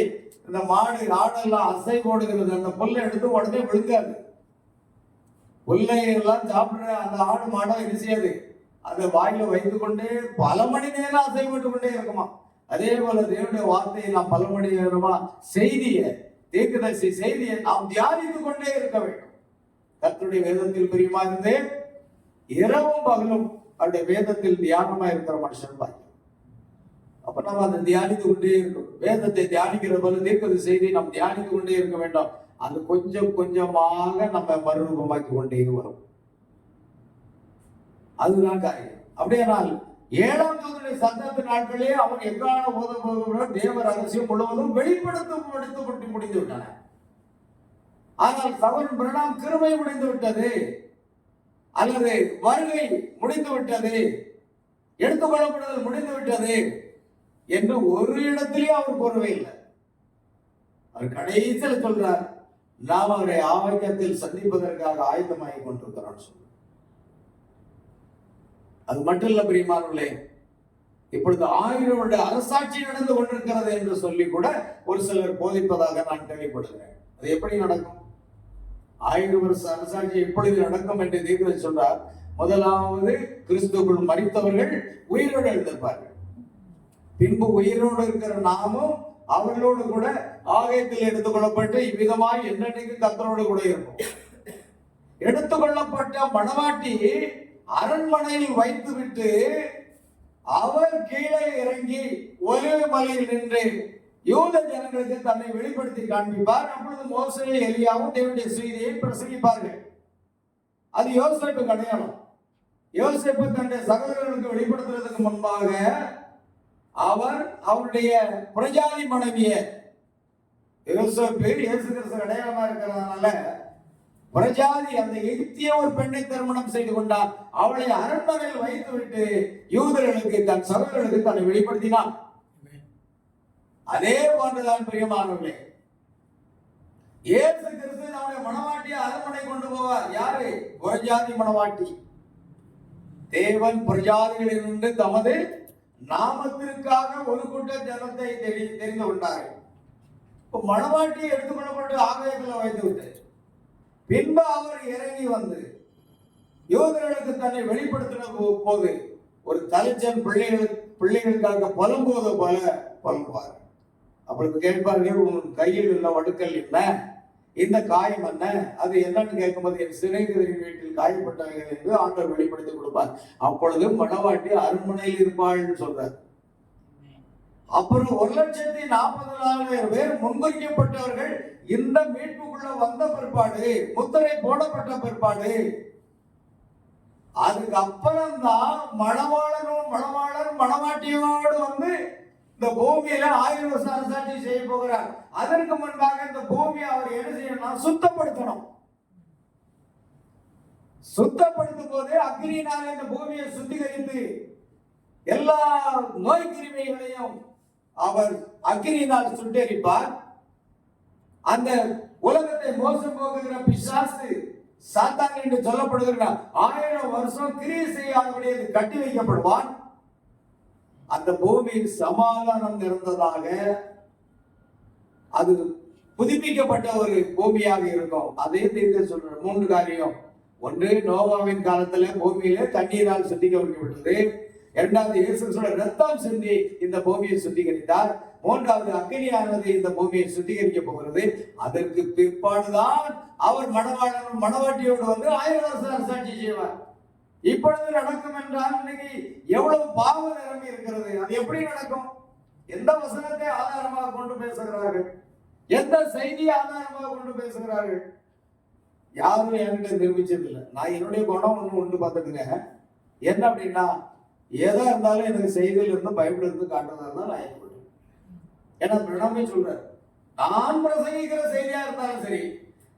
இந்த மாடு ஆடெல்லாம் அசை போடுகிறது, அந்த புல்லை எடுத்து உடனே விழுங்காது. புல்லை எல்லாம் சாப்பிடுற அந்த ஆடு மாடை என்ன செய்யாது, அதை வாயில வைத்து கொண்டே பல மணி நேரம் அசைப்பட்டு கொண்டே இருக்குமா. அதே போல தேவனுடைய வார்த்தையை நாம் பல மணி நேரமா செய்தியை, தீர்க்கதரிசி செய்தியை நாம் தியானித்துக் கொண்டே இருக்க வேண்டும். கர்த்தருடைய வேதத்தில் பிரியமா இருந்து இரவும் பகலும் அவருடைய வேதத்தில் தியானமா இருக்கிற மனுஷன் பாருங்க. அப்ப நம்ம அதை தியானித்து கொண்டே இருக்கணும். வேதத்தை தியானிக்கிற போல தீர்க்கதரிசி செய்தியை நாம் தியானித்து கொண்டே இருக்க வேண்டும். அது கொஞ்சம் கொஞ்சமாக நம்ம மறுரூபமாக்கி கொண்டே வரும். அதுதான் காரியம். அப்படியானால் 7ஆம் தூதனுடைய சத்தத்தின் நாட்களே அவன் எக்கான போத போகிற தேவ ரகசியம் முழுவதும் வெளிப்படுத்தப்பட்டு முடிந்து விட்டன. ஆனால் சகோதரன் பிரணாம் கிருபை முடிந்து விட்டது, அல்லது வருகை முடிந்து விட்டது, எடுத்துக்கொள்ளப்படுதல் முடிந்து விட்டது என்று ஒரு இடத்திலேயே அவர் கூறவே இல்லை. அவர் கடைசியில் சொல்றார், நாம் அவரை ஆரோக்கியத்தில் சந்திப்பதற்காக ஆயத்தமாகி கொண்டிருக்கிறோம் சொல்றார். அது மட்டும் இல்ல பிரியமானவர்களே, இப்பொழுது 1000 வருட அரசாட்சி நடந்து கொண்டிருக்கிறது என்று சொல்லி கூட ஒரு சிலர் போதிப்பதாக நான் கேள்விப்படுகிறேன். அது எப்படி நடக்கும்? 1000 வருஷ அரசாட்சி எப்பொழுது நடக்கும் என்று தீர்க்கதரிசி சொல்றார். முதலாவது கிறிஸ்துவுக்குள் மரித்தவர்கள் உயிரோடு எழுந்திருப்பார்கள். பின்பு உயிரோடு இருக்கிற நாமும் அவர்களோடு கூட ஆகாயத்தில் எடுத்துக்கொள்ளப்பட்டு இவ்விதமாய் என்னென்னைக்கு கர்த்தரோடு கூட இருக்கும். எடுத்துக்கொள்ளப்பட்ட மணவாட்டி அரண்மனையில் வைத்துவிட்டு அவர் கீழே இறங்கி ஒலிவ மலையில் நின்று யூத ஜனங்களுக்கு தன்னை வெளிப்படுத்தி காண்பிப்பார். அப்பொழுது மோசே எலியாவும் தேவனுடைய செய்தியை பிரசங்கிப்பார்கள். அது யோசேப்பு அடையாளம். யோசேப்பு தன்னுடைய சகோதரர்களுக்கு வெளிப்படுத்துறதுக்கு முன்பாக அவர் அவருடைய பிரஜாதி மனைவிய யோசேப்பு இயேசு கிறிஸ்து அடையாளமா இருக்கிறதுனால பிரஜாதி அந்த எகிப்திய ஒரு பெண்ணை திருமணம் செய்து கொண்டார். அவளை அரண்மனையில் வைத்து விட்டு யூதர்களுக்கு தன் சகோதரர்களுக்கு தன்னை வெளிப்படுத்தினார். அதே போன்றுதான் பிரியமானவர்களே, இயேசு கிறிஸ்து நம்முடைய மணவாட்டியை அரண்மனை கொண்டு போவார். யாரு? பிரஜாதி மணவாட்டி. தேவன் பிரஜாதிகளிலிருந்து தமது நாமத்திற்காக ஒரு கூட்ட ஜனத்தை தெரிந்து கொண்டார்கள். மணவாட்டியை எடுத்துக்கொள்ளப்பட்டு ஆகாயத்தில் வைத்து விட்டு பின்பு அவர் இறங்கி வந்து யோதர்களுக்கு தன்னை வெளிப்படுத்தின போது ஒரு தலைச்சன் பிள்ளைகளுக்காக புலம்புவது போல புலம்புவார். அப்பொழுது கேட்பார்கள், உன் கையில் உள்ள வடுக்கல் என்ன, இந்த காயம் என்ன, அது என்னன்னு கேட்கும்போது என் சிறைகளின் வீட்டில் காயப்பட்டவர்கள் என்று ஆண்டவர் வெளிப்படுத்தி கொடுப்பார். அப்பொழுது மணவாட்டி அரண்மனையில் இருப்பாள்னு சொல்றார். அப்புறம் 1,40,000 பேர் முன்குறிக்கப்பட்டவர்கள் இந்த மீட்புக்குள்ள வந்த பிற்பாடு, முத்திரை போடப்பட்ட பிற்பாடு, அதுக்கு அப்புறம்தான் மணவாளன் மணவாட்டியோடு வந்து இந்த பூமியில 1000 வருஷ அரசாட்சி செய்ய போகிறார். அதற்கு முன்பாக இந்த பூமியை அவர் என்ன செய்யணும்? சுத்தப்படுத்தணும். சுத்தப்படுத்தும் போது அக்னியினால இந்த பூமியை சுத்திகரித்து எல்லா நோய் கிருமிகளையும் அவர் அக்னியினால் சுட்டெரிப்பார். அந்த உலகத்தை மோசம் போக்குகிற பிசாசு சாத்தான் என்று சொல்லப்படுகிற 1000 வருஷம் கிரியை செய்யாதபடி கட்டி வைக்கப்படுவான். அந்த பூமியில் சமாதானம் இருந்ததாக, அது புதுப்பிக்கப்பட்ட ஒரு பூமியாக இருக்கும். அதே தீர்க்க சொல்ற 3 காரியம். ஒன்று நோவாவின் காலத்துல பூமியிலே தண்ணீரால் சுத்திகரிக்கப்பட்டது. இரண்டாவது இயேசு கிறிஸ்துவின் ரத்தம் சிந்தி இந்த பூமியை சுத்திகரித்தார். மூன்றாவது அக்கினியானது இந்த பூமியை சுத்திகரிக்க போகிறது. அதற்கு பிற்பாடுதான் அவர் மணவாளனும் மணவாட்டியோடு வந்து 1000 வருஷம் அரசாட்சி செய்வார். இப்பொழுது நடக்கும் என்றால் இன்னைக்கு எவ்வளவு பாவம் நிரம்பி இருக்கிறது. அது எப்படி நடக்கும்? எந்த வசனத்தை ஆதாரமாக கொண்டு பேசுகிறார்கள்? எந்த செய்தியை ஆதாரமாக கொண்டு பேசுகிறார்கள்? யாரும் என்கிட்ட நிரூபிச்சதில்லை. நான் என்னுடைய குணம் ஒன்று பார்த்துக்குங்க. என்ன அப்படின்னா, எதா இருந்தாலும் எனக்கு செய்தியில இருந்து பைபிள் இருந்து காட்டுறதா இருந்தால் நான் ஏற்படுவேன். ஏன்னா பிரணாமே சொல்றாரு, நான் பிரசங்கிக்கிற செய்தியா இருந்தாலும் சரி,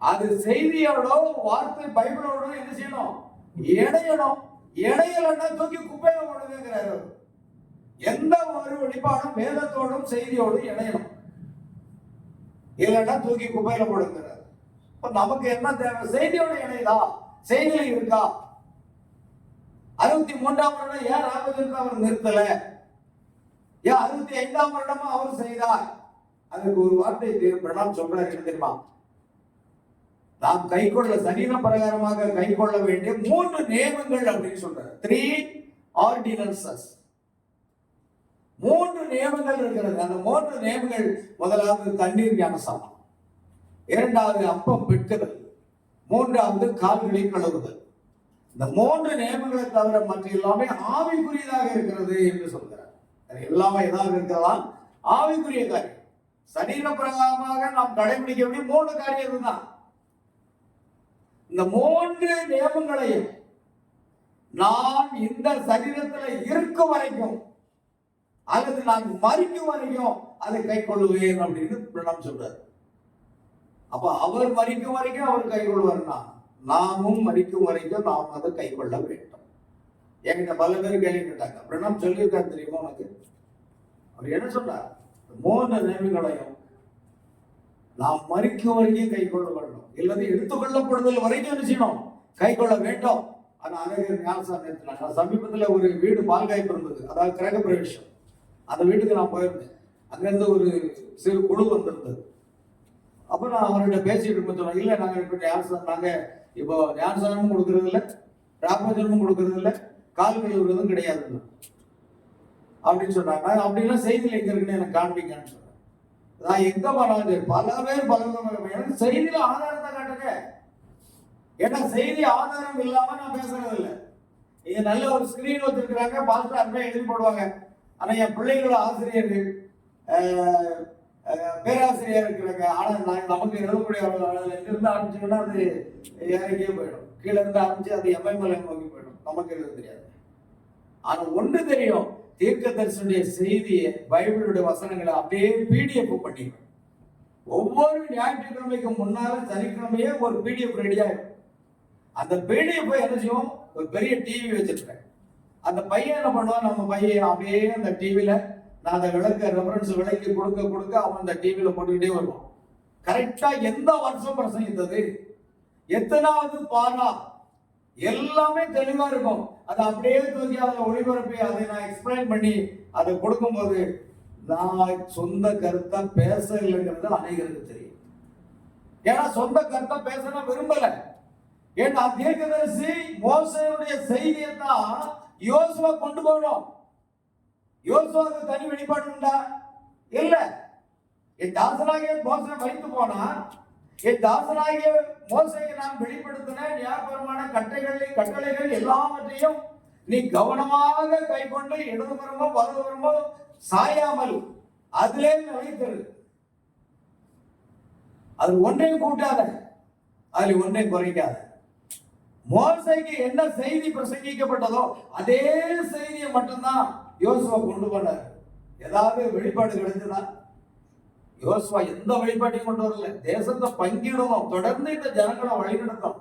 அது செய்தியோட வார்த்தை பைபிளோட என்ன செய்யணும்? இணையணும். இணையலன்னா தூக்கி குப்பையில போடுங்கிறாரு. எந்த ஒரு வெளிப்பாடும் வேதத்தோடும் செய்தியோடும் இணையணும், இல்லைன்னா தூக்கி குப்பையில போடுங்கிறாரு. இப்ப நமக்கு என்ன தேவை? செய்தியோட இணையதா? செய்தியில இருக்கா? 63ஆம் வருடம் ஏன் ராமச்சந்திரன் அவர் நிறுத்தல? ஏன் 65ஆம் வருடமா அவர் செய்தார்? அதுக்கு ஒரு வார்த்தை பிரணாம் சொல்றாரு, என்ன தெரியுமா? நாம் கைக்கொள்ள சரீர பிரகாரமாக கைக்கொள்ள வேண்டிய 3 நியமங்கள் அப்படின்னு சொல்றாரு. 3 ஆர்டினன்சஸ். 3 நியமங்கள் இருக்கிறது. அந்த 3 நியமங்கள், முதலாவது தண்ணீர் ஞானசானம், இரண்டாவது அப்பம் பிட்குதல், மூன்றாவது கால்களை கழுவுதல். இந்த 3 நியமங்களை தவிர மற்ற எல்லாமே ஆவிக்குரியதாக இருக்கிறது என்று சொல்கிறார். எல்லாமே எதாவது இருக்கலாம், ஆவிக்குரிய காரியம். சரீர பிரகாரமாக நாம் கடைபிடிக்க வேண்டிய 3 காரியம் தான். இந்த 3 நியமங்களையும் நான் இந்த சரீரத்தில் இருக்கும் வரைக்கும் அல்லது நான் மரிக்கும் வரைக்கும் அதை கை கொள்ளுவேன் அப்படின்னு பிரணாம் சொல்றாரு. அப்ப அவர் மரிக்கும் வரைக்கும் அவர் கை கொள்வார்னா, நாமும் மரிக்கும் வரைக்கும் நாம் அதை கை கொள்ள வேண்டும். என்கிட்ட பல பேர் கேள்வி கேட்டாங்க, பிரணாம் சொல்லியிருக்காரு தெரியுமா உனக்கு? அவர் என்ன சொன்னார்? 3 நியமங்களையும் நாம் மரிக்கும் வரைக்கும் கை கொள்ள வேண்டும், இல்லது எடுத்துக்கொள்ளப்படுதல் வரைக்கும் என்ன செய்யணும்? கை கொள்ள வேண்டும். ஆனா அநேகர் ஞானசானம் நிறுத்தினாங்க. சமீபத்தில் ஒரு வீடு பால்காய்ப்பு இருந்தது, அதாவது கிரக பிரவேசம். அந்த வீட்டுக்கு நான் போயிருந்தேன். அங்கிருந்து ஒரு சிறு குழு வந்திருந்தது. அப்போ நான் அவர்கிட்ட பேசிட்டு இருப்பேன். சொன்னேன், இல்லை நாங்கள் இப்போ ஞானசானமும் கொடுக்கறது இல்லை, ராப்பஜனமும் கொடுக்கறது இல்லை, கால் கழுவுறதும் கிடையாதுன்னு அப்படின்னு சொன்னாங்க. அப்படின்னா செய்தியில் எங்க இருக்குன்னு எனக்கு காண்பிங்கன்னு சொன்னேன். நான் எங்க போனாலும் பல பேர் எனக்கு செய்தியில ஆதாரத்தை காட்டுங்க. ஏன்னா செய்தி ஆதாரம் இல்லாம நான் பேசுறது இல்லை. இங்க நல்ல ஒரு ஸ்கிரீன் வச்சிருக்கிறாங்க, பாஸ்டர் அருமையா எழுதி போடுவாங்க. ஆனா என் பிள்ளைகளோட ஆசிரியர்கள் பேராசிரியர் இருக்கிறாங்க. ஆனா நமக்கு எழுதக்கூடிய இருந்து ஆரம்பிச்சோம்னா அது இறங்கியே போயிடும். கீழே இருந்து ஆரம்பிச்சு அது எம்எம்எல்ஏ நோக்கி போயிடும். நமக்கு எழுத தெரியாது. ஆனா ஒன்று தெரியும், தீர்க்கதரிசனுடைய செய்தியை, பைபிளுடைய வசனங்களை அப்படியே பிடிஎஃப் பண்ணிடும். ஒவ்வொரு ஞாயிற்றுக்கிழமைக்கு முன்னால சனிக்கிழமையே ஒரு பிடிஎஃப் ரெடி ஆயிடும். அந்த பிடிஎஃப் என்ன செய்வோம்? ஒரு பெரிய டிவி வச்சிருக்கேன். அந்த பையன் என்ன பண்ணுவான்? நம்ம பையன் அப்படியே அந்த டிவியில நான் அந்த ரெஃபரன்ஸ் விளக்கி கொடுக்க அவன் அந்த டிவியில போட்டுக்கிட்டே வருவான். கரெக்டா எந்த வருஷம் பிரசங்கித்தது, எத்தனாவது பாரா, எல்லாமே தெளிவா இருக்கும். அதை அப்படியே தூக்கி அதில் ஒளிபரப்பி அதை நான் எக்ஸ்பிளைன் பண்ணி அதை கொடுக்கும்போது நான் சொந்த கருத்தை பேச இல்லைங்கிறது அநேகருக்கு தெரியும். ஏன்னா சொந்த கருத்தை பேச விரும்பல. ஏன்னா தீர்க்கதரிசி மோசேயுடைய செய்தியை தான் யோசுவா கொண்டு போகணும். யோசுவாவுக்கு தனி வெளிப்பாடு உண்டா? இல்ல. என் தாசனாகிய மோசே வைத்து போனா, என் தாசனாகிய மோசேக்கு நான் வெளிப்படுத்தின நியாயபரமான கட்டளைகள் எல்லாவற்றையும் நீ கவனமாக கை கொண்டு இடதுபுறமோ வலதுபுறமோ சாயாமல் அதிலே நிலைத்திரு. அது ஒன்றையும் கூட்டாத, அதில் ஒன்றையும் குறைக்காத. மோசேக்கு என்ன செய்தி பிரசங்கிக்கப்பட்டதோ அதே செய்தியை மட்டும்தான் யோசுவா கொண்டு போனார். ஏதாவது வெளிப்பாடு கிடைச்சதா? யோசுவா எந்த வெளிப்பாட்டையும் கொண்டு வரல. தேசத்தை பங்கிடணும், தொடர்ந்து இந்த ஜனங்களை வழிநடத்தும்.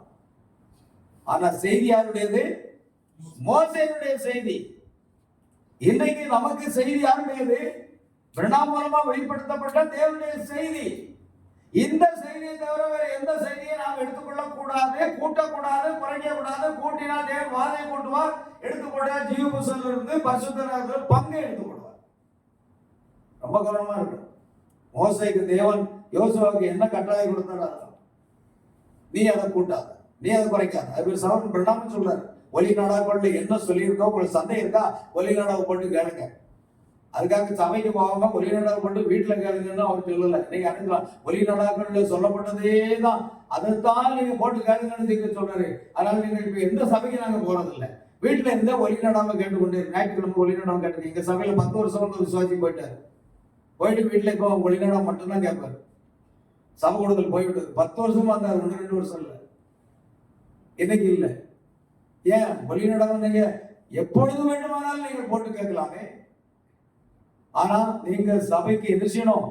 ஆனா செய்தி யாருடையது? மோசேயுடைய செய்தி. இன்னைக்கு நமக்கு செய்தி யாருடையது? பிரணாம் மூலமா வெளிப்படுத்தப்பட்ட தேவனுடைய செய்தி. இந்த செய்தியை தவிர வேற எந்த செய்தியை நாம் எடுத்துக்கொள்ள கூடாது, கூட்டக்கூடாது, குறைக்க கூடாது. கூட்டினால் தேவன் வாதை கூட்டுவார், எடுத்துக்கொண்ட ஜீவ புஸ்தகத்தில் இருந்து பரிசுத்த பங்கு எடுத்துக்கொள்வார். ரொம்ப கவனமா இருக்கு. மோசேக்கு தேவன் யோசுவாவுக்கு என்ன கட்டளை கொடுத்தாரோ நீ அதை கூட்டாத. நீ அதை குறைக்காத. அது சகோதரன் பிரணாம சொல்றாரு, ஒலிநாடாக்கள் என்ன சொல்லியிருக்கோ உங்களுக்கு சந்தேகம் இருக்கா ஒலிநாடாவை போட்டு கேளுங்க. அதுக்காக சபைக்கு போகாம ஒலிநாடாவை போட்டு வீட்டுல கேளுங்கன்னு அவர் சொல்லல. நீங்க அனுப்பலாம், ஒலிநாடாக்கள் சொல்லப்பட்டதே தான், அதைத்தான் நீங்க போட்டு கேளுங்கன்னு நீங்க சொல்றாரு. அதனால நீங்க இப்ப எந்த சபைக்கு நாங்க போறது இல்லை, வீட்டுல இருந்த ஒலிநாடாவை கேட்டுக்கொண்டு ஞாயிற்றுக்கிழமை ஒலிநாடாவை கேட்டு. எங்க சபையில 10 வருஷம் வந்து விசுவாசி போயிட்டாரு. போயிட்டு வீட்டுல இப்போ ஒலிநாடா மட்டும்தான் கேட்பாரு. சபை கூடுதல் போய்விட்டது. 10 வருஷமா இருந்தாரு, 1-2 வருஷம் இல்லை. இன்னைக்கு இல்லை. ஏன் ஒலிநாடாவை நீங்க எப்பொழுது வேண்டுமானாலும் நீங்கள் போட்டு கேட்கலாமே. ஆனா நீங்க சபைக்கு என்ன செய்யணும்,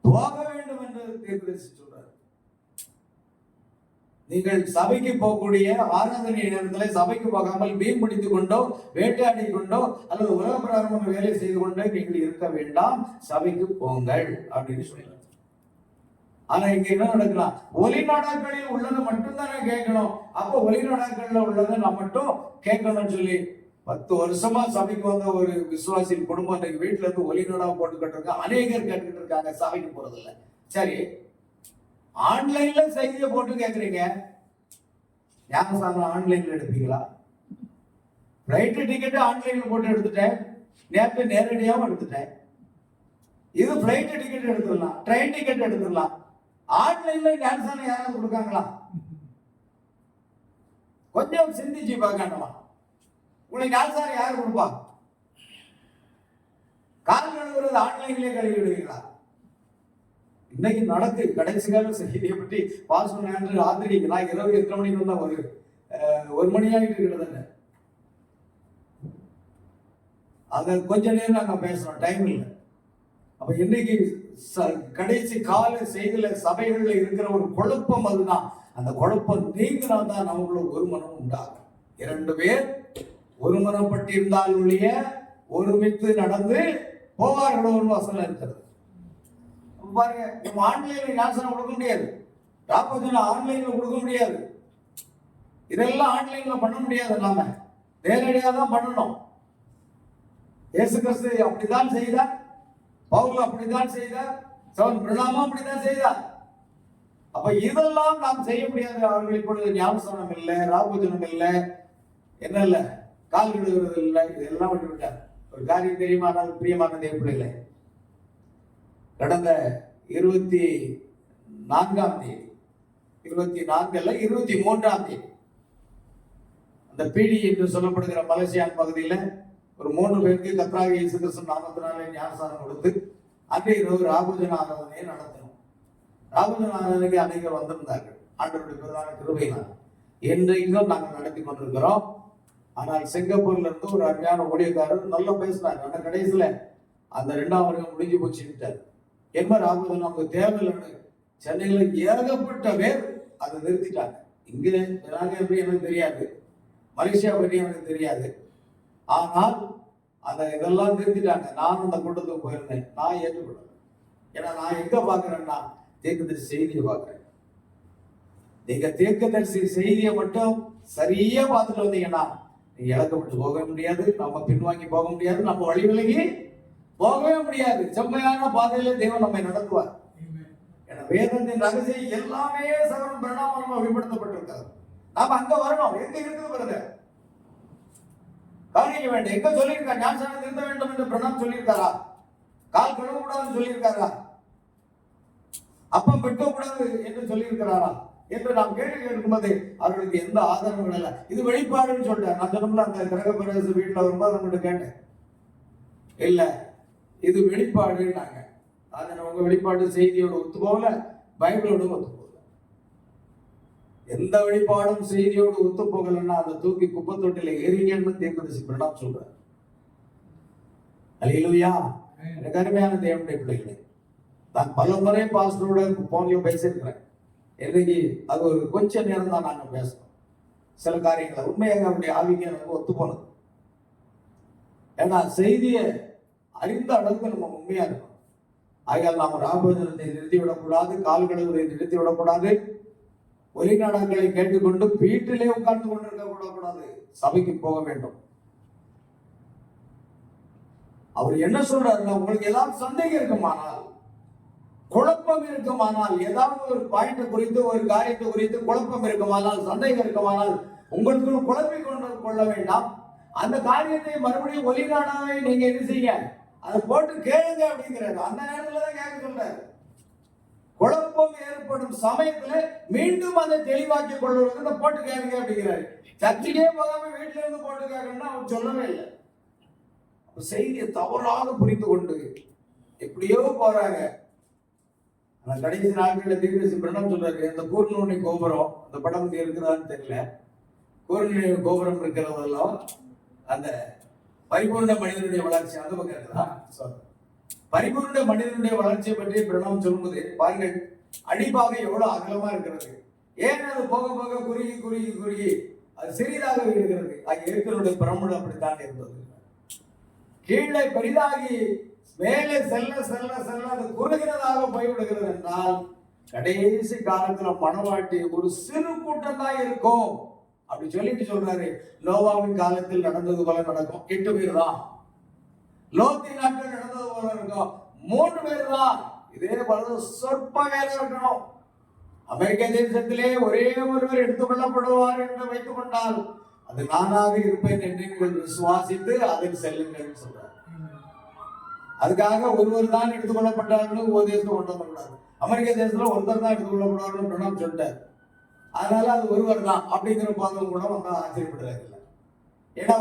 போக வேண்டும் என்று தீர்க்கதரிசி சொல்றாரு. நீங்கள் சபைக்கு போகக்கூடிய ஆராதனை நேரத்தில் சபைக்கு போகாமல் மீன் பிடித்துக் கொண்டோ வேட்டையாடி கொண்டோ அல்லது உலக பிரகாரமான வேலை செய்து கொண்டோ நீங்கள் இருக்க வேண்டாம், சபைக்கு போங்கள் அப்படின்னு சொல்றாரு. ஆனா இங்க என்ன நடக்கலாம், ஒலிநாடாக்களில் உள்ளதை மட்டும்தானே கேட்கணும். அப்போ ஒலிநாடாக்கள்ல உள்ளதை நான் மட்டும் கேட்கணும்னு சொல்லி 10 வருஷமா சபைக்கு வந்த ஒரு விசுவாசி குடும்பம் இன்னைக்கு வீட்டுல இருந்து ஒலிநாடா போட்டுக்கிட்டு இருக்காங்க. அநேகர் கேட்டுக்கிட்டு இருக்காங்க, சபைக்கு போறது இல்லை. சரி, ஆன்லைன்ல செய்தியை போட்டு கேட்குறீங்க, ஞானசானம் ஆன்லைன்ல எடுப்பீங்களா? ஃப்ளைட் டிக்கெட் ஆன்லைன்ல போட்டு எடுத்துட்டேன், நேற்று நேரடியாகவும் எடுத்துட்டேன். இது ஃப்ளைட் டிக்கெட் எடுத்துடலாம், ட்ரெயின் டிக்கெட் எடுத்துடலாம். ஆன்லைன்ல ஞானசானம் யாராவது கொடுக்காங்களா? கொஞ்சம் சிந்திச்சு பார்க்கணுமா? உங்களுக்கு ஞானசானம் யார் கொடுப்பா? கால் கழுவுறது ஆன்லைன்லயே கழுவி விடுவீங்களா? இன்னைக்கு நடக்கு கடைசி கால செய்தியை பற்றி பாசம் நேற்று ராத்திரி நான் இரவு 8 மணிக்கு வந்தா ஒரு மணி ஆகிட்டு இருக்கிறது. அத கொஞ்ச நேரம் நாங்க பேசுறோம், டைம் இல்லை. அப்ப இன்னைக்கு கடைசி கால செய்தியில சபைகள்ல இருக்கிற ஒரு குழப்பம் அதுதான். அந்த குழப்பம் நீங்கினால்தான் நமக்குள்ள ஒரு மனம் உண்டாகும். 2 பேர் ஒருமனப்பட்டிருந்தால் ஒழிய ஒருமித்து நடந்து போவார்களோ ஒரு வசனம் இருக்கிறது. பாருங்க, நம்ம ஆன்லைன்ல ஞானசானம் கொடுக்க முடியாது, ராப்போஜன ஆன்லைன்ல கொடுக்க முடியாது, இதெல்லாம் ஆன்லைன்ல பண்ண முடியாது. நாம நேரடியாக தான் பண்ணணும். இயேசு கிறிஸ்து அப்படித்தான் செய்தார், பவுல் அப்படித்தான் செய்தார், சகோதரன் பிரணாமும் அப்படித்தான் செய்தார். அப்ப இதெல்லாம் நாம் செய்ய முடியாது. அவர்கள் இப்பொழுது ஞானசானம் இல்லை, ராப்போஜனம் இல்லை, என்ன இல்லை, கால் விடுகிறது இல்லை, இதெல்லாம் விட்டு விட்டார். ஒரு காரியம் தெரியுமானால் பிரியமான தேவப்பிள்ளைகளே, கடந்த 24ஆம் தேதி, 24 அல்ல 23ஆம் தேதி, அந்த பிடி என்று சொல்லப்படுகிற மலேசியான் பகுதியில் ஒரு 3 பேருக்கு கர்த்தராகிய இயேசு கிறிஸ்து நாமத்தினாலே ஞானசானம் கொடுத்து அன்றைய இரவு ராபோஜன ஆராதனையை நடத்தணும். ராபோஜன ஆராதனைக்கு அநேகர் வந்திருந்தார்கள். ஆண்டவருடைய பிரதான கிருபையினால் இன்றைக்கும் நாங்கள் நடத்தி கொண்டிருக்கிறோம். ஆனால் சிங்கப்பூர்ல இருந்து ஒரு அருமையான ஊழியக்காரர் நல்லா பேசினார். அந்த கடைசியில அந்த 2ஆம் வருடம் முடிஞ்சு போச்சுட்டார். என்ன ராபோஜனம் நமக்கு தேவையில்லைன்னு சென்னையில ஏகப்பட்ட பேர் அதை நிறுத்திட்டாங்க. இங்கே எனக்கு தெரியாது, மலேசியா பற்றி எனக்கு தெரியாது. ஆனால் அந்த இதெல்லாம் நிறுத்திட்டாங்க. நான் அந்த கூட்டத்துக்கு போயிருந்தேன், நான் ஏற்றுக்கொள்ள. ஏன்னா நான் எங்க பாக்குறேன்னா தீர்க்கதரிசி செய்தியை பார்க்கிறேன். நீங்க தீர்க்கதரிசி செய்தியை மட்டும் சரியா பார்த்துட்டு வந்தீங்கன்னா நீங்க இழக்கப்பட்டு போக முடியாது, நம்ம பின்வாங்கி போக முடியாது, நம்ம வழி விலகி போகவே முடியாது. செம்மையான பாதையில தேவன் நம்மை நடத்துவார். ஏன்னா வேதத்தின் ரகசியம் எல்லாமே சகோதரன் பிரணாமம் வெளிப்படுத்தப்பட்டிருக்காரு. நாம அங்க வரணும். எங்க இருக்குது பாருங்க, கவனிக்க வேண்டும். எங்க சொல்லியிருக்காரு ஞானசானம் திருத்த வேண்டும் என்று பிரணாம் சொல்லியிருக்காரா? கால் கழுவக்கூடாதுன்னு சொல்லியிருக்காரா? அப்பம் வெட்டக்கூடாது என்று சொல்லியிருக்கிறாரா என்று நாம் கேள்வி கேட்கும்போது அவர்களுக்கு எந்த ஆதாரமும் இல்லை. இது வெளிப்பாடுன்னு சொல்லிட்டேன். நான் சொன்னோம்ல, அந்த கிரக பிரவேச வீட்டில் வரும்போது அவங்கள்ட்ட கேட்டேன், இல்ல இது வெளிப்பாடுன்னாங்க. அதை உங்க வெளிப்பாடு செய்தியோட ஒத்து போகல, பைபிளோட ஒத்து போகல. எந்த வெளிப்பாடும் செய்தியோடு ஒத்து போகலன்னா அதை தூக்கி குப்பை தொட்டில ஏறிங்கன்னு தீர்க்கதரிசி பிரணாம் சொல்றார். அல்லேலூயா. எனக்கு அருமையான தேவனுடைய பிள்ளைகளே, நான் பல முறை பாஸ்டரோட போன்லயும் பேசியிருக்கிறேன். இன்னைக்கு அது ஒரு கொஞ்ச நேரம் தான் நாங்கள் பேசணும். சில காரியங்களை உண்மையாக அவருடைய ஆவிக்கு எனக்கு ஒத்து போனது. ஏன்னா செய்தியை அறிந்த அளவுக்கு நம்ம உண்மையா இருக்கணும். ஆகையால் நாம் ராபோஜனத்தை நிறுத்திவிடக்கூடாது, கால் கழுவுவதை நிறுத்திவிடக்கூடாது, ஒலிநாடகங்களை கேட்டுக்கொண்டு வீட்டிலே உட்கார்ந்து கொண்டிருக்க கூடாது, சபைக்கு போக வேண்டும். அவர் என்ன சொல்றாருன்னா, உங்களுக்கு ஏதாவது சந்தேகம் இருக்குமானால் குழப்பம் இருக்குமானால், ஏதாவது ஒரு பாயிண்ட் குறித்து, ஒரு காரியத்தை குறித்து குழப்பம் இருக்குமானால், சந்தேகம் இருக்குமானால், உங்களுக்குள் குழப்பிக் கொள்ள வேண்டாம். அந்த காரியத்தை மறுபடியும் ஒலிநாடாவை நீங்க என்ன செய்ய, அதை போட்டு கேளுங்க அப்படிங்கிறாரு. அந்த நேரத்துல தான் கேட்க சொல்றாரு. குழப்பம் ஏற்படும் சமயத்துல மீண்டும் அதை தெளிவாக்கி கொள்வதற்கு போட்டு கேளுங்க அப்படிங்கிறாரு. சர்ச்சைக்கே போகாம வீட்டுல இருந்து போட்டு கேட்கணும்னா அவர் சொல்லவே இல்லை. செய்தியை தவறாக புரிந்து கொண்டு எப்படியோ போறாங்க. ஆனா கடைசி நாட்களில் தீர்க்கதரிசி பிரணம் சொல்றாரு, இந்த கூர்நுனி கோபுரம், அந்த படம் இங்க இருக்குதான்னு தெரியல, கூர்நுனி கோபுரம் இருக்கிறதெல்லாம் அந்த பரிபூர்ண மனிதனுடைய வளர்ச்சி அந்த பக்கம் இருக்குதா? பரிபூர்ண மனிதனுடைய வளர்ச்சியை பற்றி பிரணம் சொல்லும்போது பாருங்கள், அடிப்பாக எவ்வளவு அகலமா இருக்கிறது. ஏன் அது போக போக குறுகி குறுகி குறுகி அது சிறிதாக விடுகிறது. இயற்கையுடைய பிரமிடு அப்படித்தான் இருந்தது. கீழே பெரிதாகி மேலே செல்ல செல்ல செல்ல அது குறுகிறதாக போய்விடுகிறது என்றால், கடைசி காலத்துல மனவாட்டி ஒரு சிறு கூட்டம் தான் இருக்கும் அப்படி சொல்லிட்டு சொல்றாரு. நோவாவின் காலத்தில் நடந்தது போல நடக்கும், 8 பேர் தான். லோத்தின் நாட்கள் நடந்தது போல இருக்கும், 3 பேர் தான். இதே போல சொற்ப வேலை இருக்கணும். அமெரிக்க தேசத்திலே ஒரே ஒருவர் எடுத்துக் கொள்ளப்படுவார் என்று வைத்துக் கொண்டால், அது நானாக இருப்பேன் என்று நீங்கள் விசுவாசித்து அதில் செல்லுங்கள் சொல்றார். அதுக்காக ஒருவர் தான் எடுத்துக் கொள்ளப்பட்டார்னு உபதேசம் கொண்டு வரக்கூடாது. அமெரிக்க தேசத்துல ஒருத்தர் தான் எடுத்துக் கொள்ளப்படுவார்னு பிரணம் சொல்லிட்டார். அதனால அது ஒருவர் தான் அப்படிங்கிற பாதம் கூட வந்தா ஆச்சரியப்படுறாரு இல்லை. ஏன்னா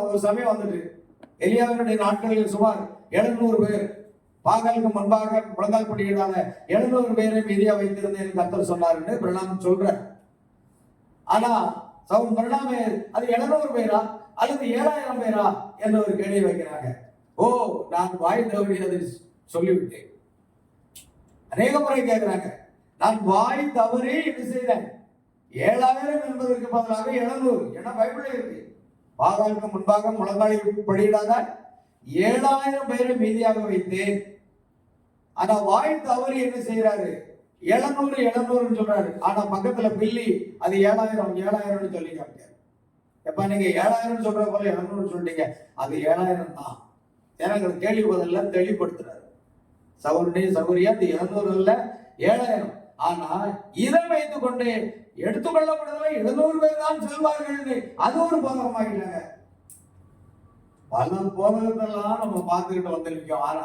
ஒரு சமயம் வந்துட்டு எலியாவினுடைய நாட்களில் சுமார் 700 பேர் பாகாலுக்கு முன்பாக முழங்கால் படியிடாத 700 பேரை மீதியா வைத்திருந்தேன் கர்த்தர் சொன்னாருன்னு பிரணாம் சொல்ற. ஆனா சவுன் பிரணாமே அது 700 பேரா அல்லது 7000 பேரா என்ற ஒரு கேள்வி வைக்கிறாங்க. ஓ, நான் வாய் தவறி அதை சொல்லிவிட்டேன். அநேக முறை கேட்கிறாங்க, நான் வாய் தவறி என்ன செய்தேன்? 7000 என்பதற்கு பதிலாக 700 என பைபிளே இருக்கு. பாகாலுக்கு முன்பாக முழங்காலில் படியிடாத 7000 பேரை மீதியாக வைத்தேன். ஆனா வாய் தவறி என்ன செய்யறாரு? 700 சொல்றாரு. ஆனா பக்கத்துல பில்லி அது 7000 சொல்லி காமிக்காரு. எப்ப நீங்க 7000 சொல்ற போல 700 சொல்லிட்டீங்க, அது 7000 தான். எனக்கு கேள்வி பதில் தெளிவுபடுத்துறாரு. சௌரியா அது 700 இல்ல 7000. ஆனா இதை வைத்துக் கொண்டு எடுத்துக்கொள்ளப்படுதல 700 பேர் தான் செல்வார்கள், அது ஒரு போதகமாகிட்டாங்க. பல போதகத்தெல்லாம் நம்ம பார்த்துக்கிட்டு வந்திருக்கோம். ஆனா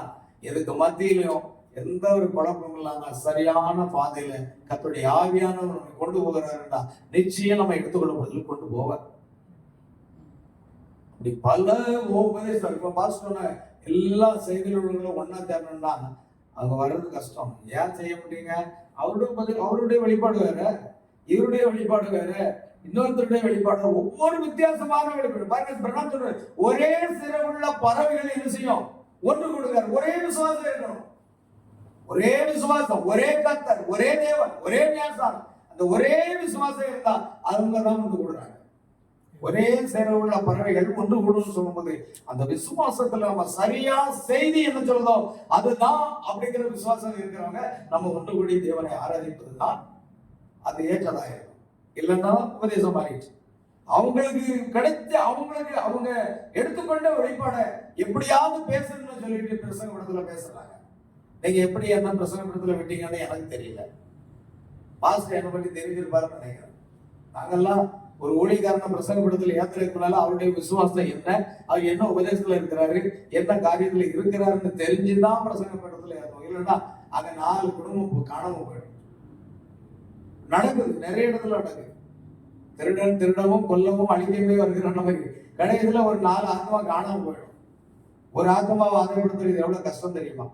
இதுக்கு மத்தியிலும் எந்த ஒரு குழப்பமும் இல்லாம சரியான பாதையில கர்த்தருடைய ஆவியானவர் கொண்டு போகிறாருன்னா நிச்சயம் நம்ம எடுத்துக்கொள்ளப்படுதல் கொண்டு போவ. அப்படி பல உபதேசம் இப்ப பாஸ்டர்ன எல்லா செய்திகளும் ஒன்னா தேவைன்னா அவங்க வர்றது கஷ்டம். ஏன் செய்ய முடியுங்க? அவருடைய வழிபாடு வேற, இவருடைய வழிபாடு வேற, இன்னொருத்தருடைய வெளிப்பாடு, ஒவ்வொரு வித்தியாசமான வெளிப்பாடு. பாருங்க, ஒரே சிறவுள்ள பறவைகள் என்ன செய்யும்? ஒன்று கொடுக்காரு. ஒரே விசுவாசம் இருக்கணும், ஒரே விசுவாசம், ஒரே கர்த்தர், ஒரே தேவன், ஒரே ஞானஸ்நானம். அந்த ஒரே விசுவாசம் இருந்தா அவங்க தான் ஒன்று கூடுறாங்க. ஒரே சிறவுள்ள பறவைகள் ஒன்று கூடும் சொல்லும்போது அந்த விசுவாசத்துல நம்ம சரியா செய்தி என்ன சொல்றதோ அதுதான் அப்படிங்கிற விசுவாசம் இருக்கிறவங்க நம்ம ஒன்று கூடி தேவனை ஆராதிப்பதுதான் அது ஏற்றதாயிருக்கும். இல்லைன்னா உபதேசம் மாறிடுச்சு. அவங்களுக்கு கிடைச்ச அவங்க எடுத்துக்கொண்ட வெளிப்பாட எப்படியாவது பேசணும்னு சொல்லிட்டு பிரசங்க இடத்துல பேசுறாங்க. நீங்க எப்படி என்ன பிரசங்க இடத்துல விட்டீங்கன்னு எனக்கு தெரியல. பாஸ்டர் என்னை பற்றி தெரிஞ்சிருப்பாருன்னு நினைக்கிறேன். நாங்கெல்லாம் ஒரு ஊழியக்காரன பிரசங்க இடத்துல ஏத்துறதுனால அவருடைய விசுவாசம் என்ன, அவர் என்ன உபதேசத்துல இருக்கிறாரு, என்ன காரியத்துல இருக்கிறாருன்னு தெரிஞ்சுதான் பிரசங்க இடத்துல ஏற்றோம். இல்லைன்னா அங்க 4 குடும்பம் காணாம போயிடும். நடக்குது, நிறைய இடத்துல நடக்குது. திருடவும் கொல்லவும் அழிக்கவே வருகிற மாதிரி கடைசியில ஒரு 4 ஆத்மா காணாம போயிடும். ஒரு ஆத்மாவை ஆதாயப்படுத்துறது எவ்வளவு கஷ்டம் தெரியுமா?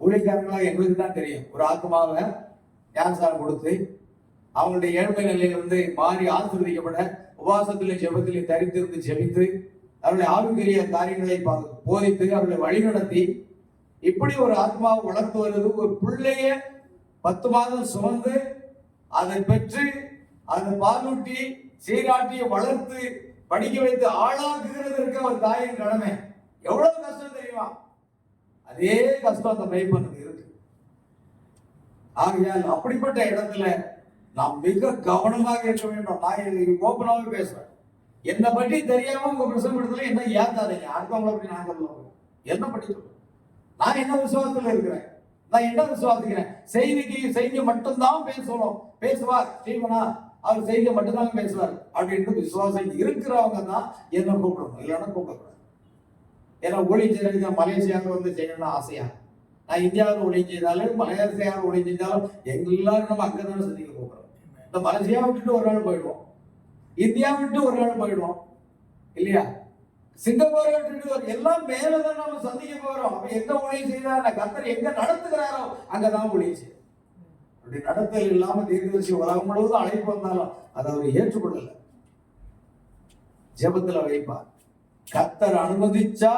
ஊழியக்காரங்களா எங்களுக்கு தான் தெரியும். ஒரு ஆத்மாவை ஞானஸ்நானம் கொடுத்து அவங்களுடைய ஏழ்மை நிலையிலிருந்து மாறி ஆசீர்வதிக்கப்பட உபவாசத்திலே ஜெபத்திலே தரித்திருந்து ஜெபித்து அவருடைய ஆவிக்குரிய காரியங்களை போதித்து அவர்களை வழிநடத்தி இப்படி ஒரு ஆத்மாவை வளர்த்து வருவது, ஒரு பிள்ளைய 10 மாதம் சுமந்து அதை பெற்று அதை பாலூட்டி சீராட்டி வளர்த்து படிக்க வைத்து ஆளாக்குகிறதற்கு ஒரு தாயின் கடமை. எவ்வளவு கஷ்டம் தெரியுமா? அதே கஷ்டம் அந்த மெய்ப்பனுக்கு இருக்கு. ஆகையால் அப்படிப்பட்ட இடத்துல நாம் மிக கவனமாக இருக்க வேண்டும். நான் ஓப்பனாவே பேசுறேன். என்னை பற்றி தெரியாம உங்க பிரசங்கத்துல என்ன ஏத்தாதீங்க. அடுத்தவங்களை பற்றி நான் சொல்லுவோம். என்ன பற்றி சொல்லுவோம்? நான் என்ன விசுவாசத்துல இருக்கிறேன், நான் என்ன விசுவாசிக்கிறேன், செய்தி மட்டும்தான் பேசுவார் ஸ்டீவனா, அவர் செய்தியை மட்டும்தான் பேசுவார் அப்படின்ட்டு விசுவாசம் இருக்கிறவங்க தான் என்ன கூப்பிடணும், இல்லைன்னா கூப்பிடக்கூடாது. ஏன்னா ஊழியம் செய்யறதுக்கு மலேசியாவுக்கு வந்து செய்யணும்னு ஆசையா, நான் இந்தியாவில் ஊழியம் செய்தாலும் மலேசியாவில் ஊழியம் செஞ்சாலும் எல்லாரும் நம்ம அங்கதானே சந்திக்க போகிறோம். இந்த மலேசியா விட்டுட்டு ஒரு நாள் போயிடுவோம், இந்தியா விட்டு ஒரு நாள் போயிடுவோம் இல்லையா, சிங்கப்பூரை விட்டுட்டு எல்லாம் மேலதான் நம்ம சந்திக்க போறோம். அப்ப எங்க ஊழியம் செய்யறாரு, கர்த்தர் எங்க நடத்துகிறாரோ அங்கதான் ஊழியம் செய்யும். அப்படி நடத்தல் இல்லாம தீர்க்கதரிசி உலகம் முழுவதும் அழைப்பு வந்தாலும் அதை அவர் ஏற்றுக்கொள்ளல. ஜெபத்துல வைப்பார், கர்த்தர் அனுமதிச்சா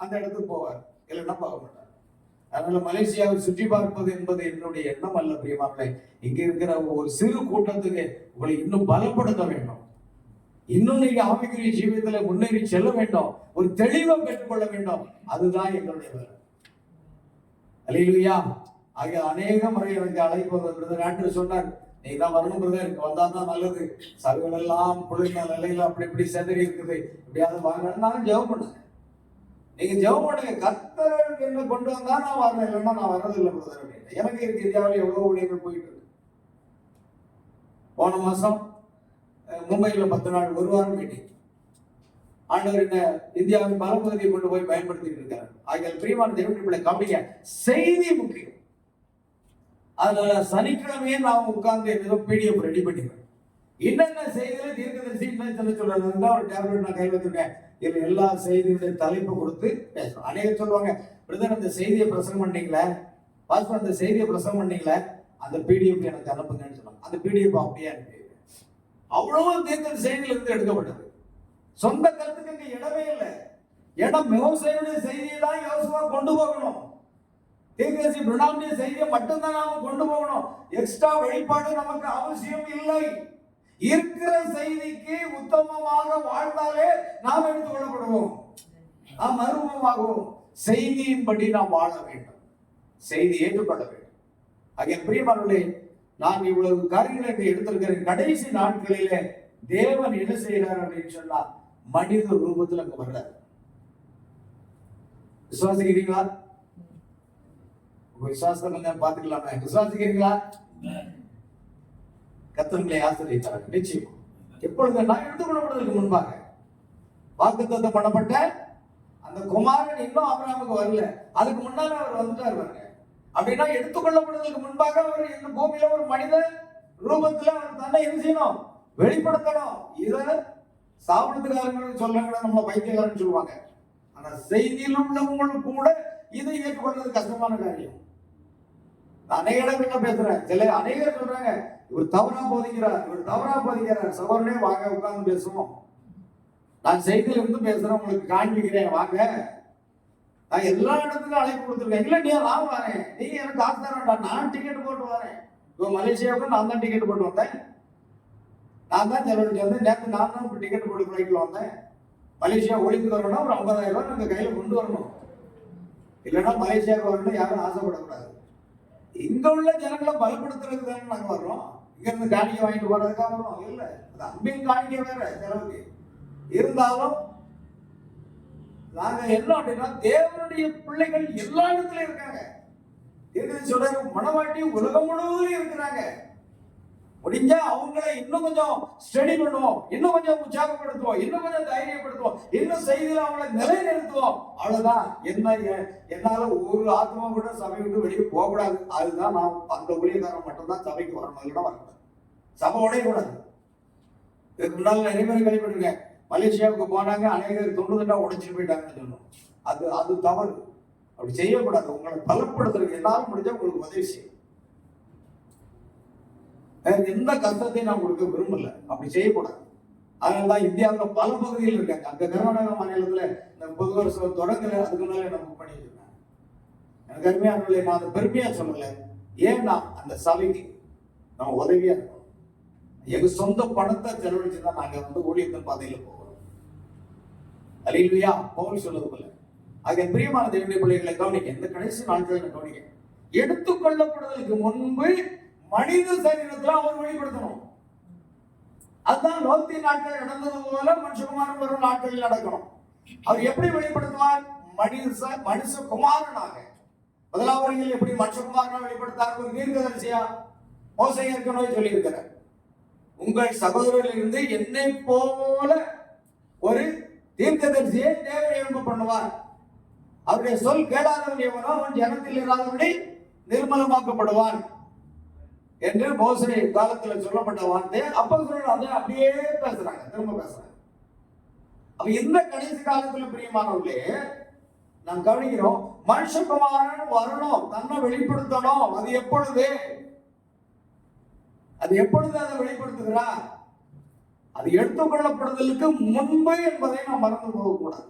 அந்த இடத்துக்கு போவார், இல்லைன்னா போக மாட்டார். அதனால மலேசியாவை சுற்றி பார்ப்பது என்பது என்னுடைய எண்ணம் அல்ல பிரியமானவர்களே. இங்க இருக்கிற ஒரு சிறு கூட்டத்துக்கு உங்களை இன்னும் பலப்படுத்த வேண்டும், இன்னும் நீங்க ஆவிக்குரிய ஜீவியத்துல முன்னேறி செல்ல வேண்டும், ஒரு தெளிவை பெற்றுக்கொள்ள வேண்டும். அதுதான் எங்களுடைய வேலை. அல்லேலூயா. ஆகிய அநேக முறை எனக்கு அழைப்பு வந்த நாட்டில் சொன்னார், நீங்க தான் வரணும் பிரதர், எனக்கு வந்தாதான் நல்லது, சபைகள் எல்லாம் குளிர்ந்த நிலையில அப்படி இப்படி செதறி இருக்குது, எப்படியாவது வாங்க. நான் ஜெபம் பண்ணேன், நீங்க ஜெபம் பண்ணுங்க, கர்த்தர் என்ன கொண்டு வந்தா நான் வரேன், இல்லைன்னா நான் வர்றதில்லை பிரதர் அப்படின்னு. எனக்கு இருக்கு இந்தியாவில் எவ்வளவு ஊழியர்கள் போயிட்டு இருக்கு. போன மாசம் மும்பையில 10 நாள் ஒரு வாரம் மீட்டிங். ஆண்டவர் என்ன இந்தியாவின் பல பகுதியை கொண்டு போய் பயன்படுத்திட்டு இருக்காரு. ஆகிய பிரியமான தேவனுடைய பிள்ளை கவனிங்க, செய்தி முக்கியம். அதனால சனிக்கிழமையே நான் உட்கார்ந்து ஏதோ பிடிஎஃப் ரெடி பண்ணிக்கிறேன், என்னென்ன செய்தியில தீர்க்கதரிசி என்ன சொல்றாங்க ஒரு டேப்லெட் நான் கை வச்சிருக்கேன், இதுல எல்லா செய்தியுடைய தலைப்பு கொடுத்து பேசுறோம். அநேக சொல்லுவாங்க, பிரதர் அந்த செய்தியை பிரசங்கம் பண்ணீங்களே, பாஸ்டர் அந்த செய்தியை பிரசங்கம் பண்ணீங்களே, அந்த பிடிஎஃப் எனக்கு அனுப்புங்கன்னு சொன்னாங்க. அந்த பிடிஎஃப் அப்படியே அனுப்பி அவ்வளவு தீர்க்க செய்தியில இருந்து எடுக்கப்பட்டது. சொந்த கருத்துக்கு இங்க இடமே இல்லை. ஏன்னா மோசேயுடைய செய்தியை தான் யோசுவா கொண்டு போகணும், தீர்க்கதரிசி பிரணாமுடைய செய்தியை மட்டும்தான் நாம கொண்டு போகணும். எக்ஸ்ட்ரா வெளிப்பாடு நமக்கு அவசியம் இல்லை. இருக்கிற செய்திக்கு உத்தமமாக வாழ்ந்தாலே நாம் எடுத்துக் கொள்ளப்படுவோம், நாம் மறுபமாகவும். செய்தியின்படி நாம் வாழ வேண்டும், செய்தி ஏற்றுக்கொள்ள வேண்டும். ஆகிய பிரியமானவர்களே, நான் இவ்வளவு காரியங்களை எடுத்திருக்கிற கடைசி நாட்களிலே தேவன் என்ன செய்கிறார் அப்படின்னு சொன்னா மனித ரூபத்தில் அங்க வர்றார். விசுவாசிக்கிறீங்களா? உங்க விசுவாசத்தை கொஞ்சம் பார்த்துக்கலாமே. விசுவாசிக்கிறீங்களா? கர்த்தர்களை ஆசீர்வதித்தார் நிச்சயம். எப்பொழுது நான் எடுத்துக்கொள்ளப்படுவதற்கு முன்பாக வாக்குத்தத்தம் பண்ணப்பட்ட அந்த குமாரன் இன்னும் ஆபிரகாமுக்கு வரல, அதுக்கு முன்னால அவர் வந்துட்டார் பாருங்க. அப்படின்னா எடுத்துக்கொள்ளப்படுவதற்கு முன்பாக அவர் இந்த பூமியில ஒரு மனித ரூபத்துல அவர் தன்னை என்ன செய்யணும், வெளிப்படுத்தணும். இத சாப்பிடுறதுக்காரங்களுக்கு சொல்றாங்க, நம்மள பைத்தியக்காரன்னு சொல்லுவாங்க. ஆனா செய்தியில் உள்ளவங்களுக்கு கூட இதை ஏற்றுக்கொள்றது கஷ்டமான காரியம். அநேக இடங்கள்ல பேசுறேன், சில அநேகர் சொல்றாங்க இவர் தவறா போதிக்கிறார். சகோதரனே வாங்க உட்கார்ந்து பேசுவோம், நான் செய்தியில இருந்து பேசுறேன், உங்களுக்கு காண்பிக்கிறேன் வாங்க. நான் எல்லா இடத்துக்கும் அழைப்பு கொடுத்துருக்கேன். இல்ல நீ நான் வரேன், நீங்க எனக்கு காசு தர வேண்டாம், நான் டிக்கெட் போட்டு வரேன். இப்போ மலேசியாவுக்கு நான் தான் டிக்கெட் போட்டு வந்தேன், நான் தான் செலவழிச்சு வந்தேன். நேற்று நான் தான் டிக்கெட் போட்டு ஃபிளைட்ல வந்தேன். மலேசியா ஒழிப்பு வரணும்னா ஒரு 50,000 ரூபாய் நாங்கள் கையில கொண்டு வரணும், இல்லைன்னா மலேசியாவுக்கு வரணும் யாரும் ஆசைப்படக்கூடாது. இங்க உள்ள ஜனங்களை பலப்படுத்துறதுக்கு தானே நாங்க வர்றோம், இங்க இருந்து காணிக்கை வாங்கிட்டு போறதுக்காக வர்றோம். இல்ல அது அன்பின் காணிக்கை வேற செலவுக்கு. இருந்தாலும் நாங்க என்ன அப்படின்னா தேவனுடைய பிள்ளைகள் எல்லா இடத்துலயும் இருக்காங்க. சொல்றாங்க மனவாட்டி உலகம் முழுவதும் இருக்கிறாங்க. முடிஞ்சா அவங்களை இன்னும் கொஞ்சம் ஸ்டடி பண்ணுவோம், இன்னும் கொஞ்சம் உற்சாகப்படுத்துவோம், இன்னும் கொஞ்சம் தைரியப்படுத்துவோம், இன்னும் செய்தியில அவங்களை நிலைநிறுத்துவோம். அவ்வளவுதான். என்னால ஒரு ஆத்மா கூட சபை விட்டு வெளியே போகக்கூடாது. அதுதான் நான் அந்த ஊழியக்காரன் மட்டும்தான் சபைக்கு வரணும், இல்லைன்னா வரக்கூடாது. சபை உடைய கூடாது. இதுக்கு முன்னால நிறைய பேர் கேள்விப்பட்டிருக்கேன், மலேசியாவுக்கு போனாங்க, அநேகர் 90 உடைச்சிட்டு போயிட்டாங்கன்னு சொன்னோம். அது தவறு. அப்படி செய்யக்கூடாது. உங்களை பலப்படுத்துறதுக்கு எல்லாரும் முடிஞ்சா உங்களுக்கு உதவி செய்யும். எந்த கஷ்டத்தையும் நான் கொடுக்க விரும்பல, அப்படி செய்யக்கூடாது. அதனாலதான் இந்தியாவில் பல பகுதியில் இருக்காங்க. அங்க கர்நாடகா மாநிலத்துல இந்த பொது வருஷம் தொடங்கல, அதுக்கு முன்னாலே நான் புக் பண்ணிட்டு இருக்கேன். எனக்கு அருமையானவர்களே, நான் அதை பெருமையா சொல்லல. ஏன்னா அந்த சபைக்கு நம்ம உதவியா இருக்கணும். எங்க சொந்த பணத்தை செலவழிச்சுதான் நாங்க ஊழியத்தின் பாதையில போகிறோம். அல்லேலூயா. பவுல் சொல்றது போல. ஆக பிரியமான தேவனுடைய பிள்ளைகளை கவனிக்க, இந்த கடைசி நாட்களை கவனிக்க. எடுத்துக்கொள்ளப்படுவதற்கு முன்பு மனித சரீரத்துல அவர் வெளிப்படுத்தணும். அதுதான் லோத்தி நாட்கள் நடந்தது போல மனுஷகுமாரன் வரும் நாட்களில் நடக்கணும். அவர் எப்படி வெளிப்படுத்துவார்? மனுஷ குமாரனாக. முதலாம் வருகையில் எப்படி மனுஷகுமாரனை வெளிப்படுத்தார் ஒரு தீர்க்கதரிசியா மோசே ஏற்கனவே சொல்லி இருக்கிறார். உங்கள் சகோதரரிலிருந்து என்னை போல ஒரு தீர்க்கதரிசியை தேவன் எழும்ப பண்ணுவார். அவருடைய சொல் கேளாதவன் எவனோ அவன் ஜனத்தில் இராதபடி நிர்மலமாக்கப்படுவான் என்று மோசே காலத்தில் சொல்லப்பட்ட வார்த்தை அப்போஸ்தலர்கள் அதை அப்படியே பேசுறாங்க, திரும்ப பேசுறாங்க. அப்ப இந்த கடைசி காலத்துல பிரியமானவர்களே நாம் கவனிக்கிறோம், மனுஷகுமாரன் வரணும், தன்னை வெளிப்படுத்தணும். அது எப்பொழுது அதை வெளிப்படுத்துகிறார்? அது எடுத்துக்கொள்ளப்படுதலுக்கு முன்பு என்பதை நாம் மறந்து போகக்கூடாது.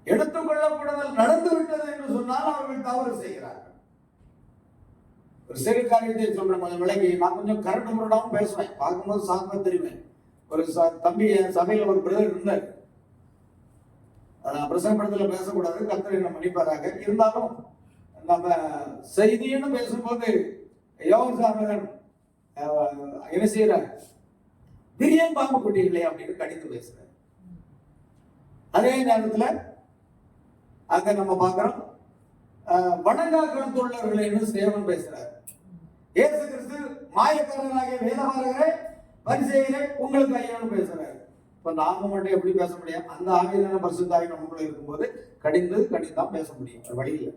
எடுத்துக்கொள்ளப்படுதல் நடந்து விட்டது என்று சொன்னால் அவர்கள் தவறு செய்கிறார்கள். ஒரு சிறு காரியத்தை சொல்றேன், கொஞ்சம் விலகி. நான் கொஞ்சம் கரண்டு முரடாவும் பேசுவேன், பார்க்கும்போது சாங்க தெரிவேன். ஒரு தம்பி என் சபையில் ஒரு பிரதர் இருந்தார். பிரசங்கப்படத்தில் பேசக்கூடாது, கர்த்தர் என்ன மன்னிப்பாராக. இருந்தாலும் நம்ம செய்தின்னு பேசும்போது யோகசாமர் என்ன செய்யறாரு, திடீர்னு பாம்பு குட்டிகளே அப்படின்னு கடிந்து பேசுறாரு. அதே நேரத்துல அங்க நம்ம பார்க்கிறோம், வணங்கா கருத்துள்ளவர்கள் சேவன் பேசுறாரு. இயேசு கிறிஸ்து மாயக்காரனாகிய வேதபாரகரே பரிசேயரே உங்களுக்கு ஐயான்னு பேசுறாரு. இப்ப நாம மட்டும் எப்படி பேச முடியும்? அந்த ஆவியான பரிசுத்த ஆவி நமக்குள்ள இருக்கும்போது கடிந்தான் பேச முடியும், வழி இல்லை.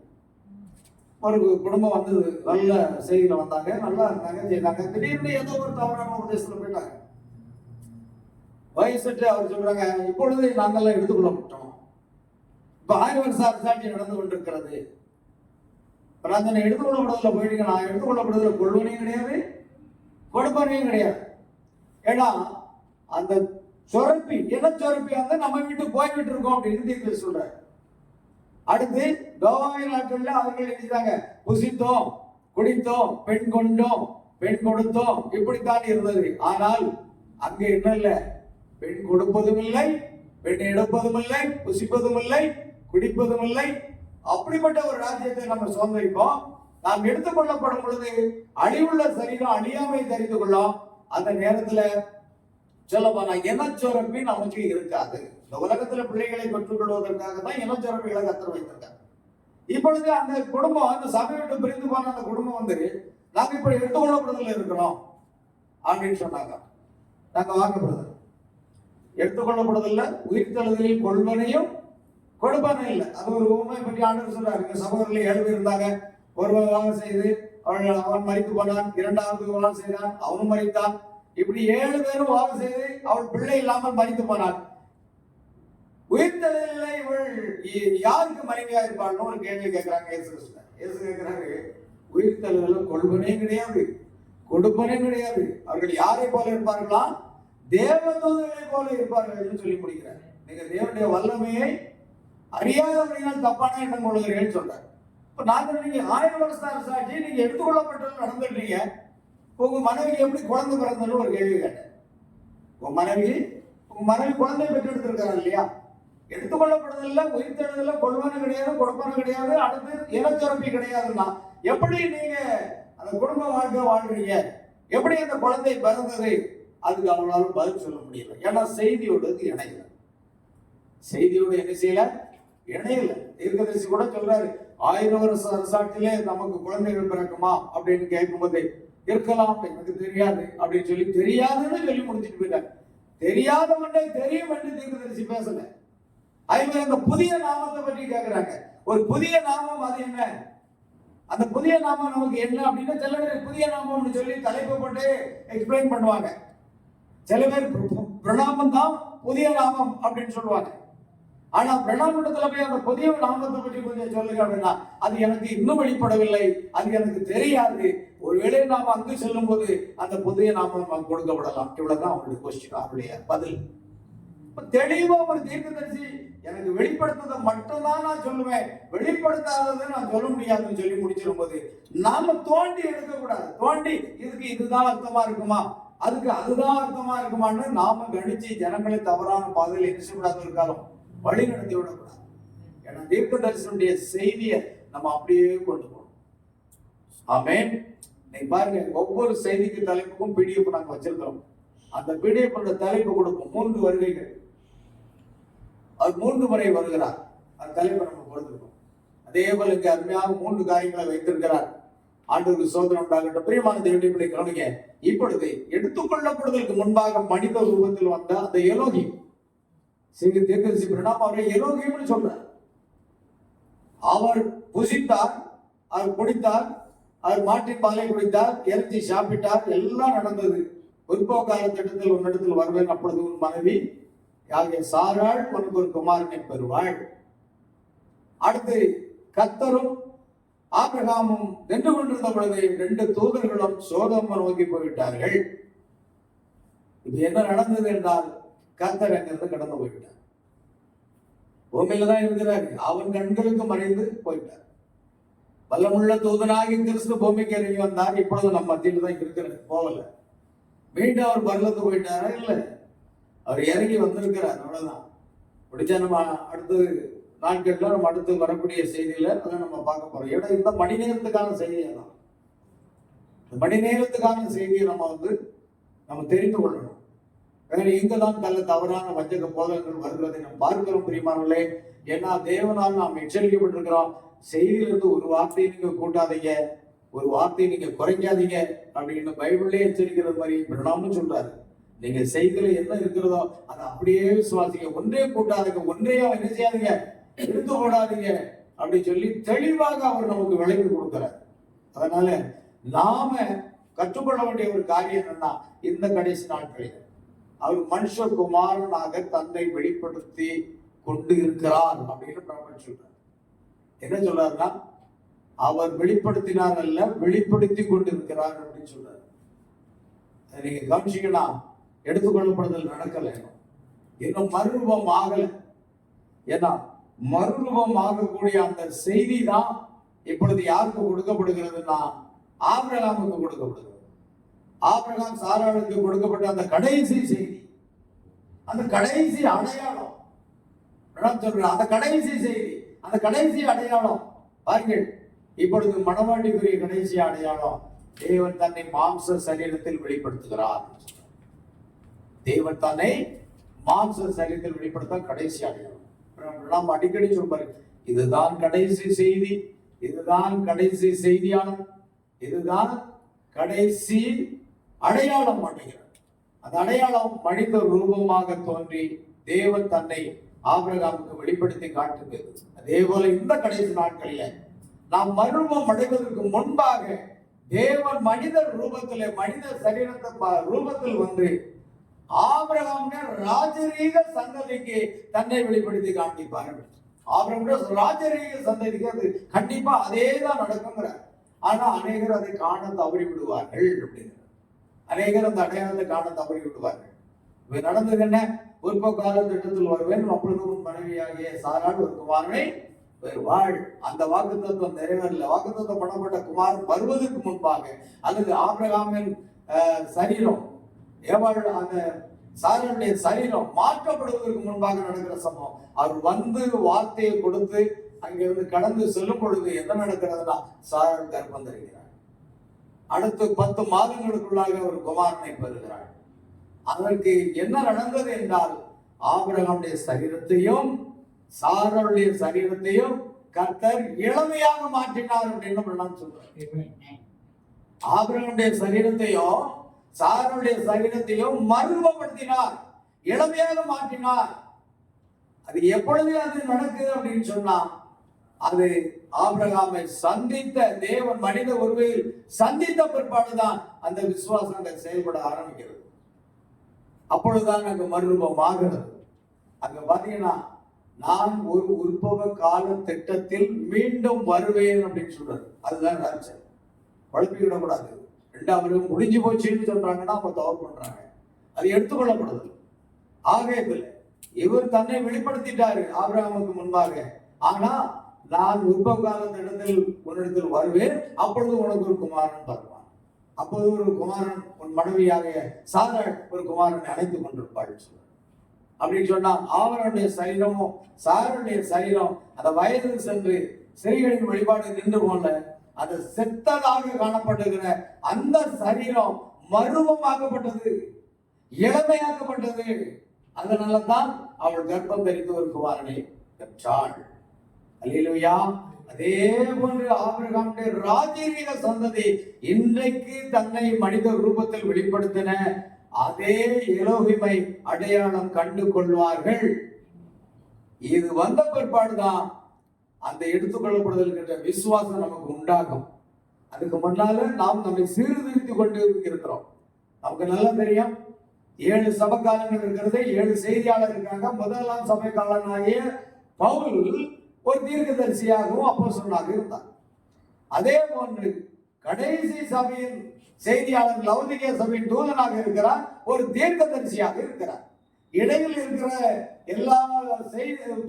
ஒரு குடும்பம் வந்து நல்ல செய்தியில வந்தாங்க, நல்லா இருந்தாங்க, செய்தாங்க. திடீர்னு ஏதோ ஒரு தவறான உபதேசத்துல போயிட்டாங்க. வயசுட்டு அவர் சொல்றாங்க, இப்பொழுது நாங்கெல்லாம் எடுத்துக்கொள்ளப்பட்டோம். இப்ப 1000 வருஷ அரசாட்சி நடந்து கொண்டிருக்கிறது. நான் எடுத்துக்கொள்ளப்படுவதில் போயிட்டீங்க. நான் எடுத்துக்கொள்ளப்படுவதில் கொள்வனையும் கிடையாது, கொடுப்பனையும் கிடையாது. ஏன்னா அந்த சொரப்பி வந்து நம்ம வீட்டுக்கு போய்விட்டு இருக்கோம் அப்படின்னு சொல்றாரு. அடுத்து கோவாவின் நாட்கள்ல அவர்கள் எழுதிட்டாங்க, புசித்தோம், குடித்தோம், பெண் கொண்டோம், பெண் கொடுத்தோம், இப்படித்தான் இருந்தது. ஆனால் அங்க என்ன இல்லை, பெண் கொடுப்பதும் இல்லை, பெண் எடுப்பதும் இல்லை, புசிப்பதும் இல்லை, குடிப்பதும் இல்லை. அப்படிப்பட்ட ஒரு ராஜ்யத்தை நம்ம சுதந்திரிப்போம். நாம் எடுத்துக்கொள்ளப்படும் பொழுது அழிவுள்ள சரீரம் அழியாமை தெரிந்து கொள்ளும். அந்த நேரத்துல சொல்லப்போனா இனச்சொரப்பி நமக்கு இருக்காது. இந்த உலகத்துல பிள்ளைகளை பெற்றுக்கொள்வதற்காக தான் இனச்சொரப்பிகளை கத்தர் வைத்திருக்காங்க. இப்பொழுது அந்த குடும்பம், அந்த சபை விட்டு பிரிந்து போன அந்த குடும்பம் வந்து நாங்க இப்படி எடுத்துக்கொள்ளப்படுதல் இருக்கிறோம் அப்படின்னு சொன்னாங்க. நாங்க வாக்கப்படுதல் எடுத்துக்கொள்ளப்படுதல்ல உயிர்த்தெழுதலில் கொள்வனையும் கொடுப்பனும் இல்லை. அது ஒரு உண்மை பற்றி ஆண்டவர் சொல்றாரு. எங்க சகோதரர்கள் 7 பேர் இருந்தாங்க. ஒருவன் விவாகம் செய்து அவன் மரித்து போனான், 2வது விவாகம் செய்தான், அவனும் மரித்தான். இப்படி 7 பேரும் விவாகம் செய்து அவள் பிள்ளை இல்லாமல் மரித்து போனான். உயிர்த்தெழுதலில் இவள் யாருக்கு மனைவியா இருப்பாள்னு ஒரு கேள்வி கேட்கிறாங்க. இயேசு கேட்கிறாரு, உயிர்த்தெழுதலில் கொள்வனையும் கிடையாது, கொடுப்பனையும் கிடையாது. அவர்கள் யாரை போல இருப்பார்களா? தேவதூதர்களை போல இருப்பார்கள் என்று சொல்லி முடிக்கிறார். நீங்க தேவனுடைய வல்லமையை அறியாதவர்கள் தப்பான எண்ணம் கொள்கிறீர்கள் சொல்றாரு. இப்ப நாங்க நீங்க 1000 வருஷ அரசாட்சி நீங்க எடுத்துக்கொள்ளப்பட்டது நடந்துட்டீங்க. உங்க மனைவிக்கு எப்படி குழந்தை பிறந்தன்னு ஒரு கேள்வி கேட்டேன். உங்க மனைவி குழந்தை பெற்று எடுத்திருக்காரு இல்லையா? எடுத்துக்கொள்ளப்படுறதில்ல, உயிர்த்தெழுதல கொள்வனும் கிடையாது, கொடுப்பனும் கிடையாது, அடுத்து இனச்சொரப்பி கிடையாதுன்னா எப்படி நீங்க அந்த குடும்ப வாழ்க்கை வாழ்றீங்க? எப்படி அந்த குழந்தை பிறந்தது? அதுக்கு அவங்களால பதில் சொல்ல முடியல. ஏன்னா செய்தியோடு இணையல. செய்தியோடு என்ன செய்யல? இணையல. தீர்க்கதரிசி கூட சொல்றாரு, 1000 வருஷ அரசாட்சியிலே நமக்கு குழந்தைகள் பிறக்குமா அப்படின்னு கேட்கும்போது இருக்கலாம், எனக்கு தெரியாது அப்படின்னு சொல்லி தெரியாதுன்னு சொல்லி முடிச்சுட்டு போயிட்டாங்க. தெரியாதவன்றை தெரியும் என்று தீர்க்கதரிசி பேசல. அதே அந்த புதிய நாமத்தை பற்றி கேட்கிறாங்க. ஒரு புதிய நாமம், அது என்ன? அந்த புதிய நாமம் நமக்கு என்ன அப்படின்னு சில பேர் புதிய நாமம்னு சொல்லி தலைப்பு போட்டு எக்ஸ்பிளைன் பண்ணுவாங்க. சில பேர் பிரணாமம் தான் புதிய நாமம் அப்படின்னு சொல்லுவாங்க. ஆனா பிரணாமண்டத்துல போய் அந்த புதிய நாமத்தை பற்றி கொஞ்சம் சொல்லுங்க அப்படின்னா அது எனக்கு இன்னும் வெளிப்படவில்லை, அது எனக்கு தெரியாது. ஒருவேளை நாம அங்கு செல்லும் போது அந்த புதிய நாமம் கொடுக்கப்படலாம். இவ்வளவுதான் அவருடைய கொஸ்டின், அவருடைய பதில். தெளிவா ஒரு தீர்க்கதரிசி எனக்கு வெளிப்படுத்ததை மட்டும்தான் நான் சொல்லுவேன், வெளிப்படுத்தாததை நான் சொல்ல முடியாதுன்னு சொல்லி முடிச்சிடும் போது நாம தோண்டி எடுக்க கூடாது. தோண்டி இதுக்கு இதுதான் அர்த்தமா இருக்குமா, அதுக்கு அதுதான் அர்த்தமா இருக்குமான்னு நாம கணிச்சு ஜனங்களை தவறான பாதையில் என்ன செய்யக்கூடாது, இருக்காலும் வழி நடத்தி விடக்கூடாது. ஏன்னா தீர்க்கதரிசனுடைய செய்தியை நம்ம அப்படியே கொண்டு போகணும். ஆமென். நீங்க பாருங்க, ஒவ்வொரு செய்திக்கு தலைப்புக்கும் பிடிஎஃப் நாங்க வச்சிருக்கிறோம். அந்த பிடிஎஃப் தலைப்பு கொடுக்கும் 3 வருகைகள். அது 3 முறை வருகிறார். அந்த தலைப்பை நம்ம கொடுத்துருக்கோம். அதே போல இங்க அருமையாக 3 காரியங்களை வைத்திருக்கிறார். ஆண்டவருக்கு சோதனை உண்டாகட்டும். பிரியமான தேவனுடைய பிள்ளை கவனிங்க. இப்பொழுது எடுத்துக்கொள்ளப்படுவதற்கு முன்பாக மனித ரூபத்தில் வந்த அந்த எலோகிம், தீர்க்கதரிசி பிரணாம் அவரை எலோகிம்னு சொல்றார். அவர் புசித்தார், அவர் குடித்தார், அவர் மாட்டின் பாலை குடித்தார், இறைச்சி சாப்பிட்டார், எல்லாம் நடந்தது. பிற்போக்கால திட்டத்தில் உன்னிடத்தில் வருவேன், அப்பொழுது உன் மனைவி ஆகிய சாராள் உனக்கு ஒரு குமாரனை பெறுவாள். அடுத்து கர்த்தரும் ஆபிரகாமும் நின்று கொண்டிருந்த பொழுது 2 தூதர்களும் சோதோமை நோக்கி போய்விட்டார்கள். இது என்ன நடந்தது என்றால், கர்த்தர் அங்கிருந்து கடந்து போய்விட்டார். பூமியில தான் இருக்கிறார். அவன் கண்களுக்கு மறைந்து போயிட்டார். வல்லமுள்ள தூதனாகி கிறிஸ்து பூமிக்கு இறங்கி வந்தார். இப்பொழுது நம்ம மத்தியில் தான் இருக்கிறார், போகல. மீண்டும் அவர் பரலத்துக்கு போயிட்டாரா? இல்லை, அவர் இறங்கி வந்திருக்கிறார், அவ்வளவுதான். முடிச்சா நம்ம அடுத்து நாட்கள்ல நம்ம அடுத்து வரக்கூடிய செய்தியில அதை நம்ம பார்க்க போறோம். ஏன்னா இந்த மணி நேரத்துக்கான செய்தியை தான், இந்த மணி நேரத்துக்கான செய்தியை நம்ம தெரிந்து கொள்ளணும். இங்கதான் நல்ல தவறான வஞ்சக போதகங்கள் வருகிறதை நாம் பார்க்கிறோம் பிரியமானவர்களே. ஏன்னா தேவனால் நாம் எச்சரிக்கப்பட்டிருக்கிறோம். செய்தியிலிருந்து ஒரு வார்த்தையை நீங்க கூட்டாதீங்க, ஒரு வார்த்தையை நீங்க குறைக்காதீங்க அப்படின்னு பைபிள்லேயே எச்சரிக்கிறது மாதிரி பிரணாமும் சொல்றாரு. நீங்க செய்தியில என்ன இருக்கிறதோ அதை அப்படியே விசுவாசிங்க, ஒன்றே கூட்டாதீங்க, ஒன்றையோ என்ன செய்யாதீங்க, எடுத்து போடாதீங்க அப்படின்னு சொல்லி தெளிவாக அவர் நமக்கு விளக்கி கொடுக்கிறார். அதனால நாம கற்றுக்கொள்ள வேண்டிய ஒரு காரியம் என்னன்னா, இந்த கடைசி நாட்களில் அவர் மனுஷகுமாரனாக தன்னை வெளிப்படுத்தி கொண்டு இருக்கிறார் அப்படின்னு பிரபலம் சொல்றார். என்ன சொல்றாருன்னா, அவர் வெளிப்படுத்தினார் அல்ல, வெளிப்படுத்தி கொண்டு இருக்கிறார் அப்படின்னு சொல்றாரு. நீங்க கவனிச்சீங்கன்னா, எடுத்துக்கொள்ளப்படுதல் நடக்கல, இன்னும் மறுரூபம் ஆகல. ஏன்னா மறுரூபம் ஆகக்கூடிய அந்த செய்தி தான் இப்பொழுது யாருக்கு கொடுக்கப்படுகிறதுனா, ஆபிரகாமுக்கு கொடுக்கப்படுகிறது. ஆபிரகாம் சாராளுக்கு கொடுக்கப்பட்ட அந்த கடைசி செய்தி, அந்த கடைசி அடையாளம் சொல்ற அந்த கடைசி செய்தி, அந்த கடைசி அடையாளம் பாருங்கள். இப்பொழுது மணவாட்டிக்குரிய கடைசி அடையாளம், தேவன் தன்னை மாம்ச சரீரத்தில் வெளிப்படுத்துகிறார். தேவன் தன்னை மாம்ச சரீரத்தில் வெளிப்படுத்த கடைசி அடையாளம். நாம் அடிக்கடி சொல்வாரு, இதுதான் கடைசி செய்தி, இதுதான் கடைசி செய்தியாளம், இதுதான் கடைசி அடையாளம் மாட்டேங்கிறார். அந்த அடையாளம் மனித ரூபமாக தோன்றி தேவன் தன்னை ஆபிரகாமுக்கு வெளிப்படுத்தி காட்டுகிறது. அதே போல இந்த கடைசி நாட்களில் நாம் மறுரூபம் அடைவதற்கு முன்பாக தேவன் மனித ரூபத்திலே, மனித சரீரத்தை ரூபத்தில் வந்து ஆபிரகாமுடைய ராஜரீக சந்ததிக்கு தன்னை வெளிப்படுத்தி காண்பிப்பார்கள். ஆபிரகாமுடைய ராஜரீக சந்ததிக்கு அது கண்டிப்பா அதே தான் நடக்குங்கிறார். ஆனா அநேகர் அதை காண தவறி விடுவார்கள் அப்படிங்கிற, அநேகர் அந்த அடையாளத்தை காண தவறி விடுவார்கள். இவை நடந்தது என்ன, பிற்போக்கால திட்டத்தில் வருவேன், அப்பொழுது உன் மனைவியாகிய சாராள் ஒரு குமாரனை பெறுவாள். அந்த வாக்குத்தத்தம் நிறைவேறல. வாக்குத்தத்தம் பண்ணப்பட்ட குமாரன் வருவதற்கு முன்பாக, அல்லது ஆபிரகாமின் சரீரம், ஏவாள் அந்த சாராளுடைய சரீரம் மாற்றப்படுவதற்கு முன்பாக நடக்கிற சம்பவம். அவர் வந்து வார்த்தையை கொடுத்து அங்கிருந்து கடந்து செல்லும் பொழுது என்ன நடக்கிறதுனா, சாராள் கர்ப்பம் தருகிறார். அடுத்து 10 மாதங்களுக்குள்ளாக ஒரு குமாரனை பெறுகிறார். அதற்கு என்ன நடந்தது என்றால், ஆபிரகாமுடைய சரீரத்தையும் சாராளுடைய சரீரத்தையும் கர்த்தர் இளமையாக மாற்றினார் அப்படின்னு நான் சொல்றேன். ஆபிரகாமுடைய சரீரத்தையும் சாராளுடைய சரீரத்தையும் மறுரூபப்படுத்தினார், இளமையாக மாற்றினார். அது எப்பொழுது அது நடக்குது அப்படின்னு சொன்னா, அது ஆபிரகாமை சந்தித்த தேவன் மனித உருவில் சந்தித்த பிற்பாடுதான் அந்த விசுவாசங்கள் செயல்பட ஆரம்பிக்கிறது. அப்பொழுதுதான் அங்கு மறுரூபம் ஆகிறது. அங்க பாத்தீங்கன்னா, நான் ஒரு உற்பவ கால திட்டத்தில் மீண்டும் வருவேன் அப்படின்னு சொல்றாரு. அதுதான் ராஜ்யம். குழப்பி விடக்கூடாது. 2வது முடிஞ்சு போச்சுன்னு சொல்றாங்கன்னா அவங்க தவறு பண்றாங்க. அது எடுத்துக்கொள்ளப்படுது. ஆகையத்தில் இவர் தன்னை வெளிப்படுத்திட்டாரு ஆபிரகாமுக்கு முன்பாக. ஆனா நான் உற்பவ கால திட்டத்தில் உன்னிடத்தில் வருவேன், அப்பொழுது உனக்கு ஒரு குமாரன் வருவான். அப்போது ஒரு குமாரன், உன் மனைவியாக சாராள் ஒரு குமாரனை அழைத்துக் கொண்டிருப்பாள் சொல்ற. அப்படின்னு சொன்னா அவருடைய சரீரமும் சாராளுடைய சரீரம் அந்த வயதில் சென்று சிறைகளின் வழிபாடு நின்று போல அது செத்ததாக காணப்படுகிற அந்த சரீரம் மறுரூபமாக்கப்பட்டது, இளமையாக்கப்பட்டது. அதனாலதான் அவள் கர்ப்பம் தரித்து ஒரு குமாரனை பெற்றாள். அல்லேலூயா. அதே போன்று ஆபிரகாமுடைய ராஜரீக சந்ததி இன்றைக்கு தன்னை மனித ரூபத்தில் வெளிப்படுத்தின அதே எலோகிமை அடையாளம் கண்டு கொள்வார்கள். இது வந்த பிற்பாடுதான் அந்த எடுத்துக்கொள்ளப்படுதல் விசுவாசம் நமக்கு உண்டாகும். அதுக்கு முன்னால நாம் நம்மை சீர்திருத்திக் கொண்டு இருக்கிறோம். நமக்கு நல்லா தெரியும், 7 சபை காலங்கள் இருக்கிறது, 7 செய்தியாளர் இருக்காங்க. முதலாம் சபை காலனாகிய பவுல் ஒரு தீர்க்கதரிசியாகவும் அப்போஸ்தலனாக இருந்தார். அதே போன்று கடைசி சபையின் செய்தியாளர் லவுதிகேய சபையின் தூதனாக இருக்கிறார், ஒரு தீர்க்கதரிசியாக இருக்கிறார். இடையில் இருக்கிற எல்லா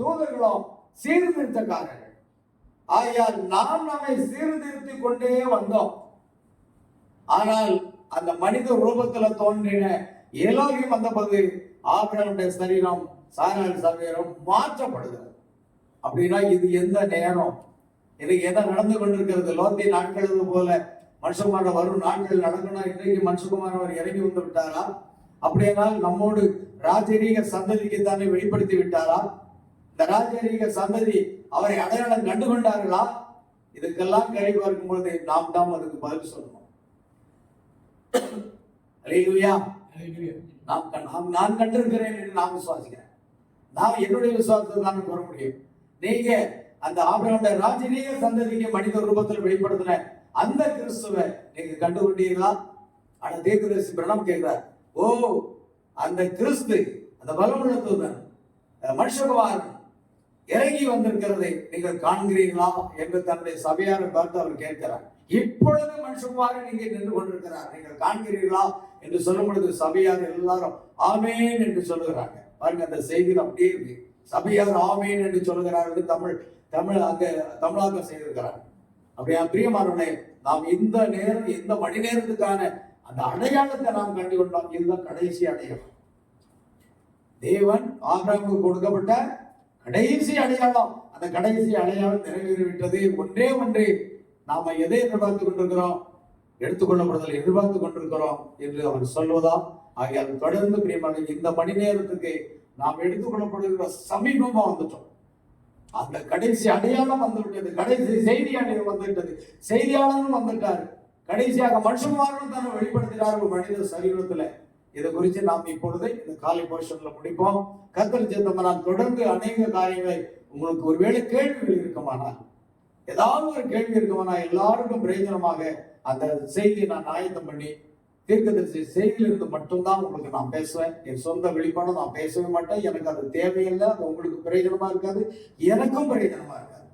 தூதர்களும் சீர்திருத்தக்காரர்கள். ஆகையால் நாம் நம்மை சீர்திருத்திக் கொண்டே வந்தோம். ஆனால் அந்த மனித ரூபத்துல தோன்றின எலோகிம் வந்தபோது ஆபிரகாமுடைய சரீரம் சாராள் சரீரம் மாற்றப்படுகிறது. அப்படின்னா இது எந்த நேரம், இன்னைக்கு என்ன நடந்து கொண்டிருக்கிறது? லோத்தி நாட்கள் போல மனுஷகுமாரன் வரும் நாட்கள் நடக்கணும். இன்றைக்கு மனுஷகுமாரன் அவர் இறங்கி வந்து விட்டாரா? அப்படியானால் நம்மோடு ராஜரீக சந்ததிக்கு தானே வெளிப்படுத்தி விட்டாரா? இந்த ராஜரீக சந்ததி அவரை அடையாளம் கண்டு கொண்டார்களா? இதுக்கெல்லாம் கேள்வி பார்க்கும் பொழுது நாம் தான் அதுக்கு பதில் சொல்லணும். அல்லேலூயா. நான் கண்டிருக்கிறேன் என்று நான் விசுவாசிக்கிறேன். நான் என்னுடைய விசுவாசத்தை தான் கூற முடியும். நீங்க அந்த ஆபிரகாமுடைய ராஜரீக சந்ததிக்கு மனித ரூபத்தில் வெளிப்படுத்தின அந்த கிறிஸ்துவை நீங்க கண்டுகொண்டீர்களா? ஆனா தீர்க்கதரிசி பிரணாம் கேட்கிறார், ஓ அந்த கிறிஸ்து, அந்த பலமுள்ள தூதன் மனுஷகுமாரன் இறங்கி வந்திருக்கிறதை நீங்கள் காண்கிறீர்களா என்று தன்னுடைய சபையாரை பார்த்து அவர் கேட்கிறார். இப்பொழுது மனுஷகுமாரன் இங்கே நின்று கொண்டிருக்கிறார், நீங்கள் காண்கிறீர்களா என்று சொல்லும் பொழுது சபையார் எல்லாரும் ஆமேன் என்று சொல்லுகிறாங்க. பாருங்க, அந்த செய்தி அப்படியே இருக்கு. சபையார் ஆமேன் என்று சொல்லுகிறார்கள். அங்க தமிழாக்கம் செய்திருக்கிறார். அப்படியா பிரியமானவர்களே, நாம் இந்த நேரம், இந்த மணி நேரத்துக்கான அந்த அடையாளத்தை நாம் கண்டு கொண்டோம். இதுதான் கடைசி அடையாளம். தேவன் ஆபிரகாமுக்கு கொடுக்கப்பட்ட கடைசி அடையாளம். அந்த கடைசி அடையாளம் நிறைவேறிவிட்டது. ஒன்றே ஒன்று, நாம எதை எதிர்பார்த்து கொண்டிருக்கிறோம்? எடுத்துக்கொள்ளப்படுதல் எதிர்பார்த்து கொண்டிருக்கிறோம் என்று அவர் சொல்வதா? ஆகிய தொடர்ந்து பிரியமான இந்த மணி நேரத்துக்கு நாம் எடுத்துக்கொள்ளப்படுகிற சமீபமா வந்துட்டோம். அந்த கடைசி அடையாளம் வந்துவிட்டது. கடைசி செய்தி அடையாளம் வந்துவிட்டது. செய்தியாளரும் வந்துட்டாரு. கடைசியாக மனுஷகுமாரனும் தானே வெளிப்படுத்தினார் மனித சரீரத்துல. இதை குறித்து நாம் இப்பொழுது இந்த காலை போர்ஷன்ல முடிப்போம். கர்த்தர் சித்தமானால் தொடர்ந்து அநேக காரியங்களை உங்களுக்கு ஒருவேளை கேள்விகள் இருக்குமானால், ஏதாவது ஒரு கேள்வி இருக்குமானால் எல்லாருக்கும் பிரயோஜனமாக அந்த செய்தியை நான் ஆயத்தம் பண்ணி தீர்க்கதரிசி செய்தியிலிருந்து மட்டும்தான் உங்களுக்கு நான் பேசுவேன். என் சொந்த வெளிப்பாடு நான் பேசவே மாட்டேன். எனக்கு அது தேவையில்லை. அது உங்களுக்கு பிரயோஜனமா இருக்காது, எனக்கும் பிரயோஜனமா இருக்காது.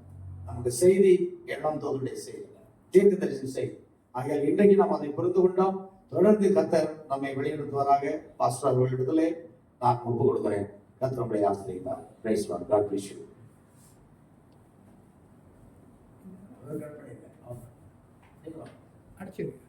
நமக்கு செய்தி எண்ணம் தோதுடைய செய்தி, தீர்க்கதரிசி செய்தி. ஆகையால் இன்றைக்கு நாம் அதை புரிந்து கொண்டோம். தொடர்ந்து கர்த்தர் நம்மை வெளியிடுத்துவராக. பாஸ்டர் அவர்களிடத்திலே நான் ஒப்பு கொடுக்கிறேன். கர்த்தர் நம்முடைய ஆசிரியர். Praise the Lord. God bless you. அடிச்சிருக்கு.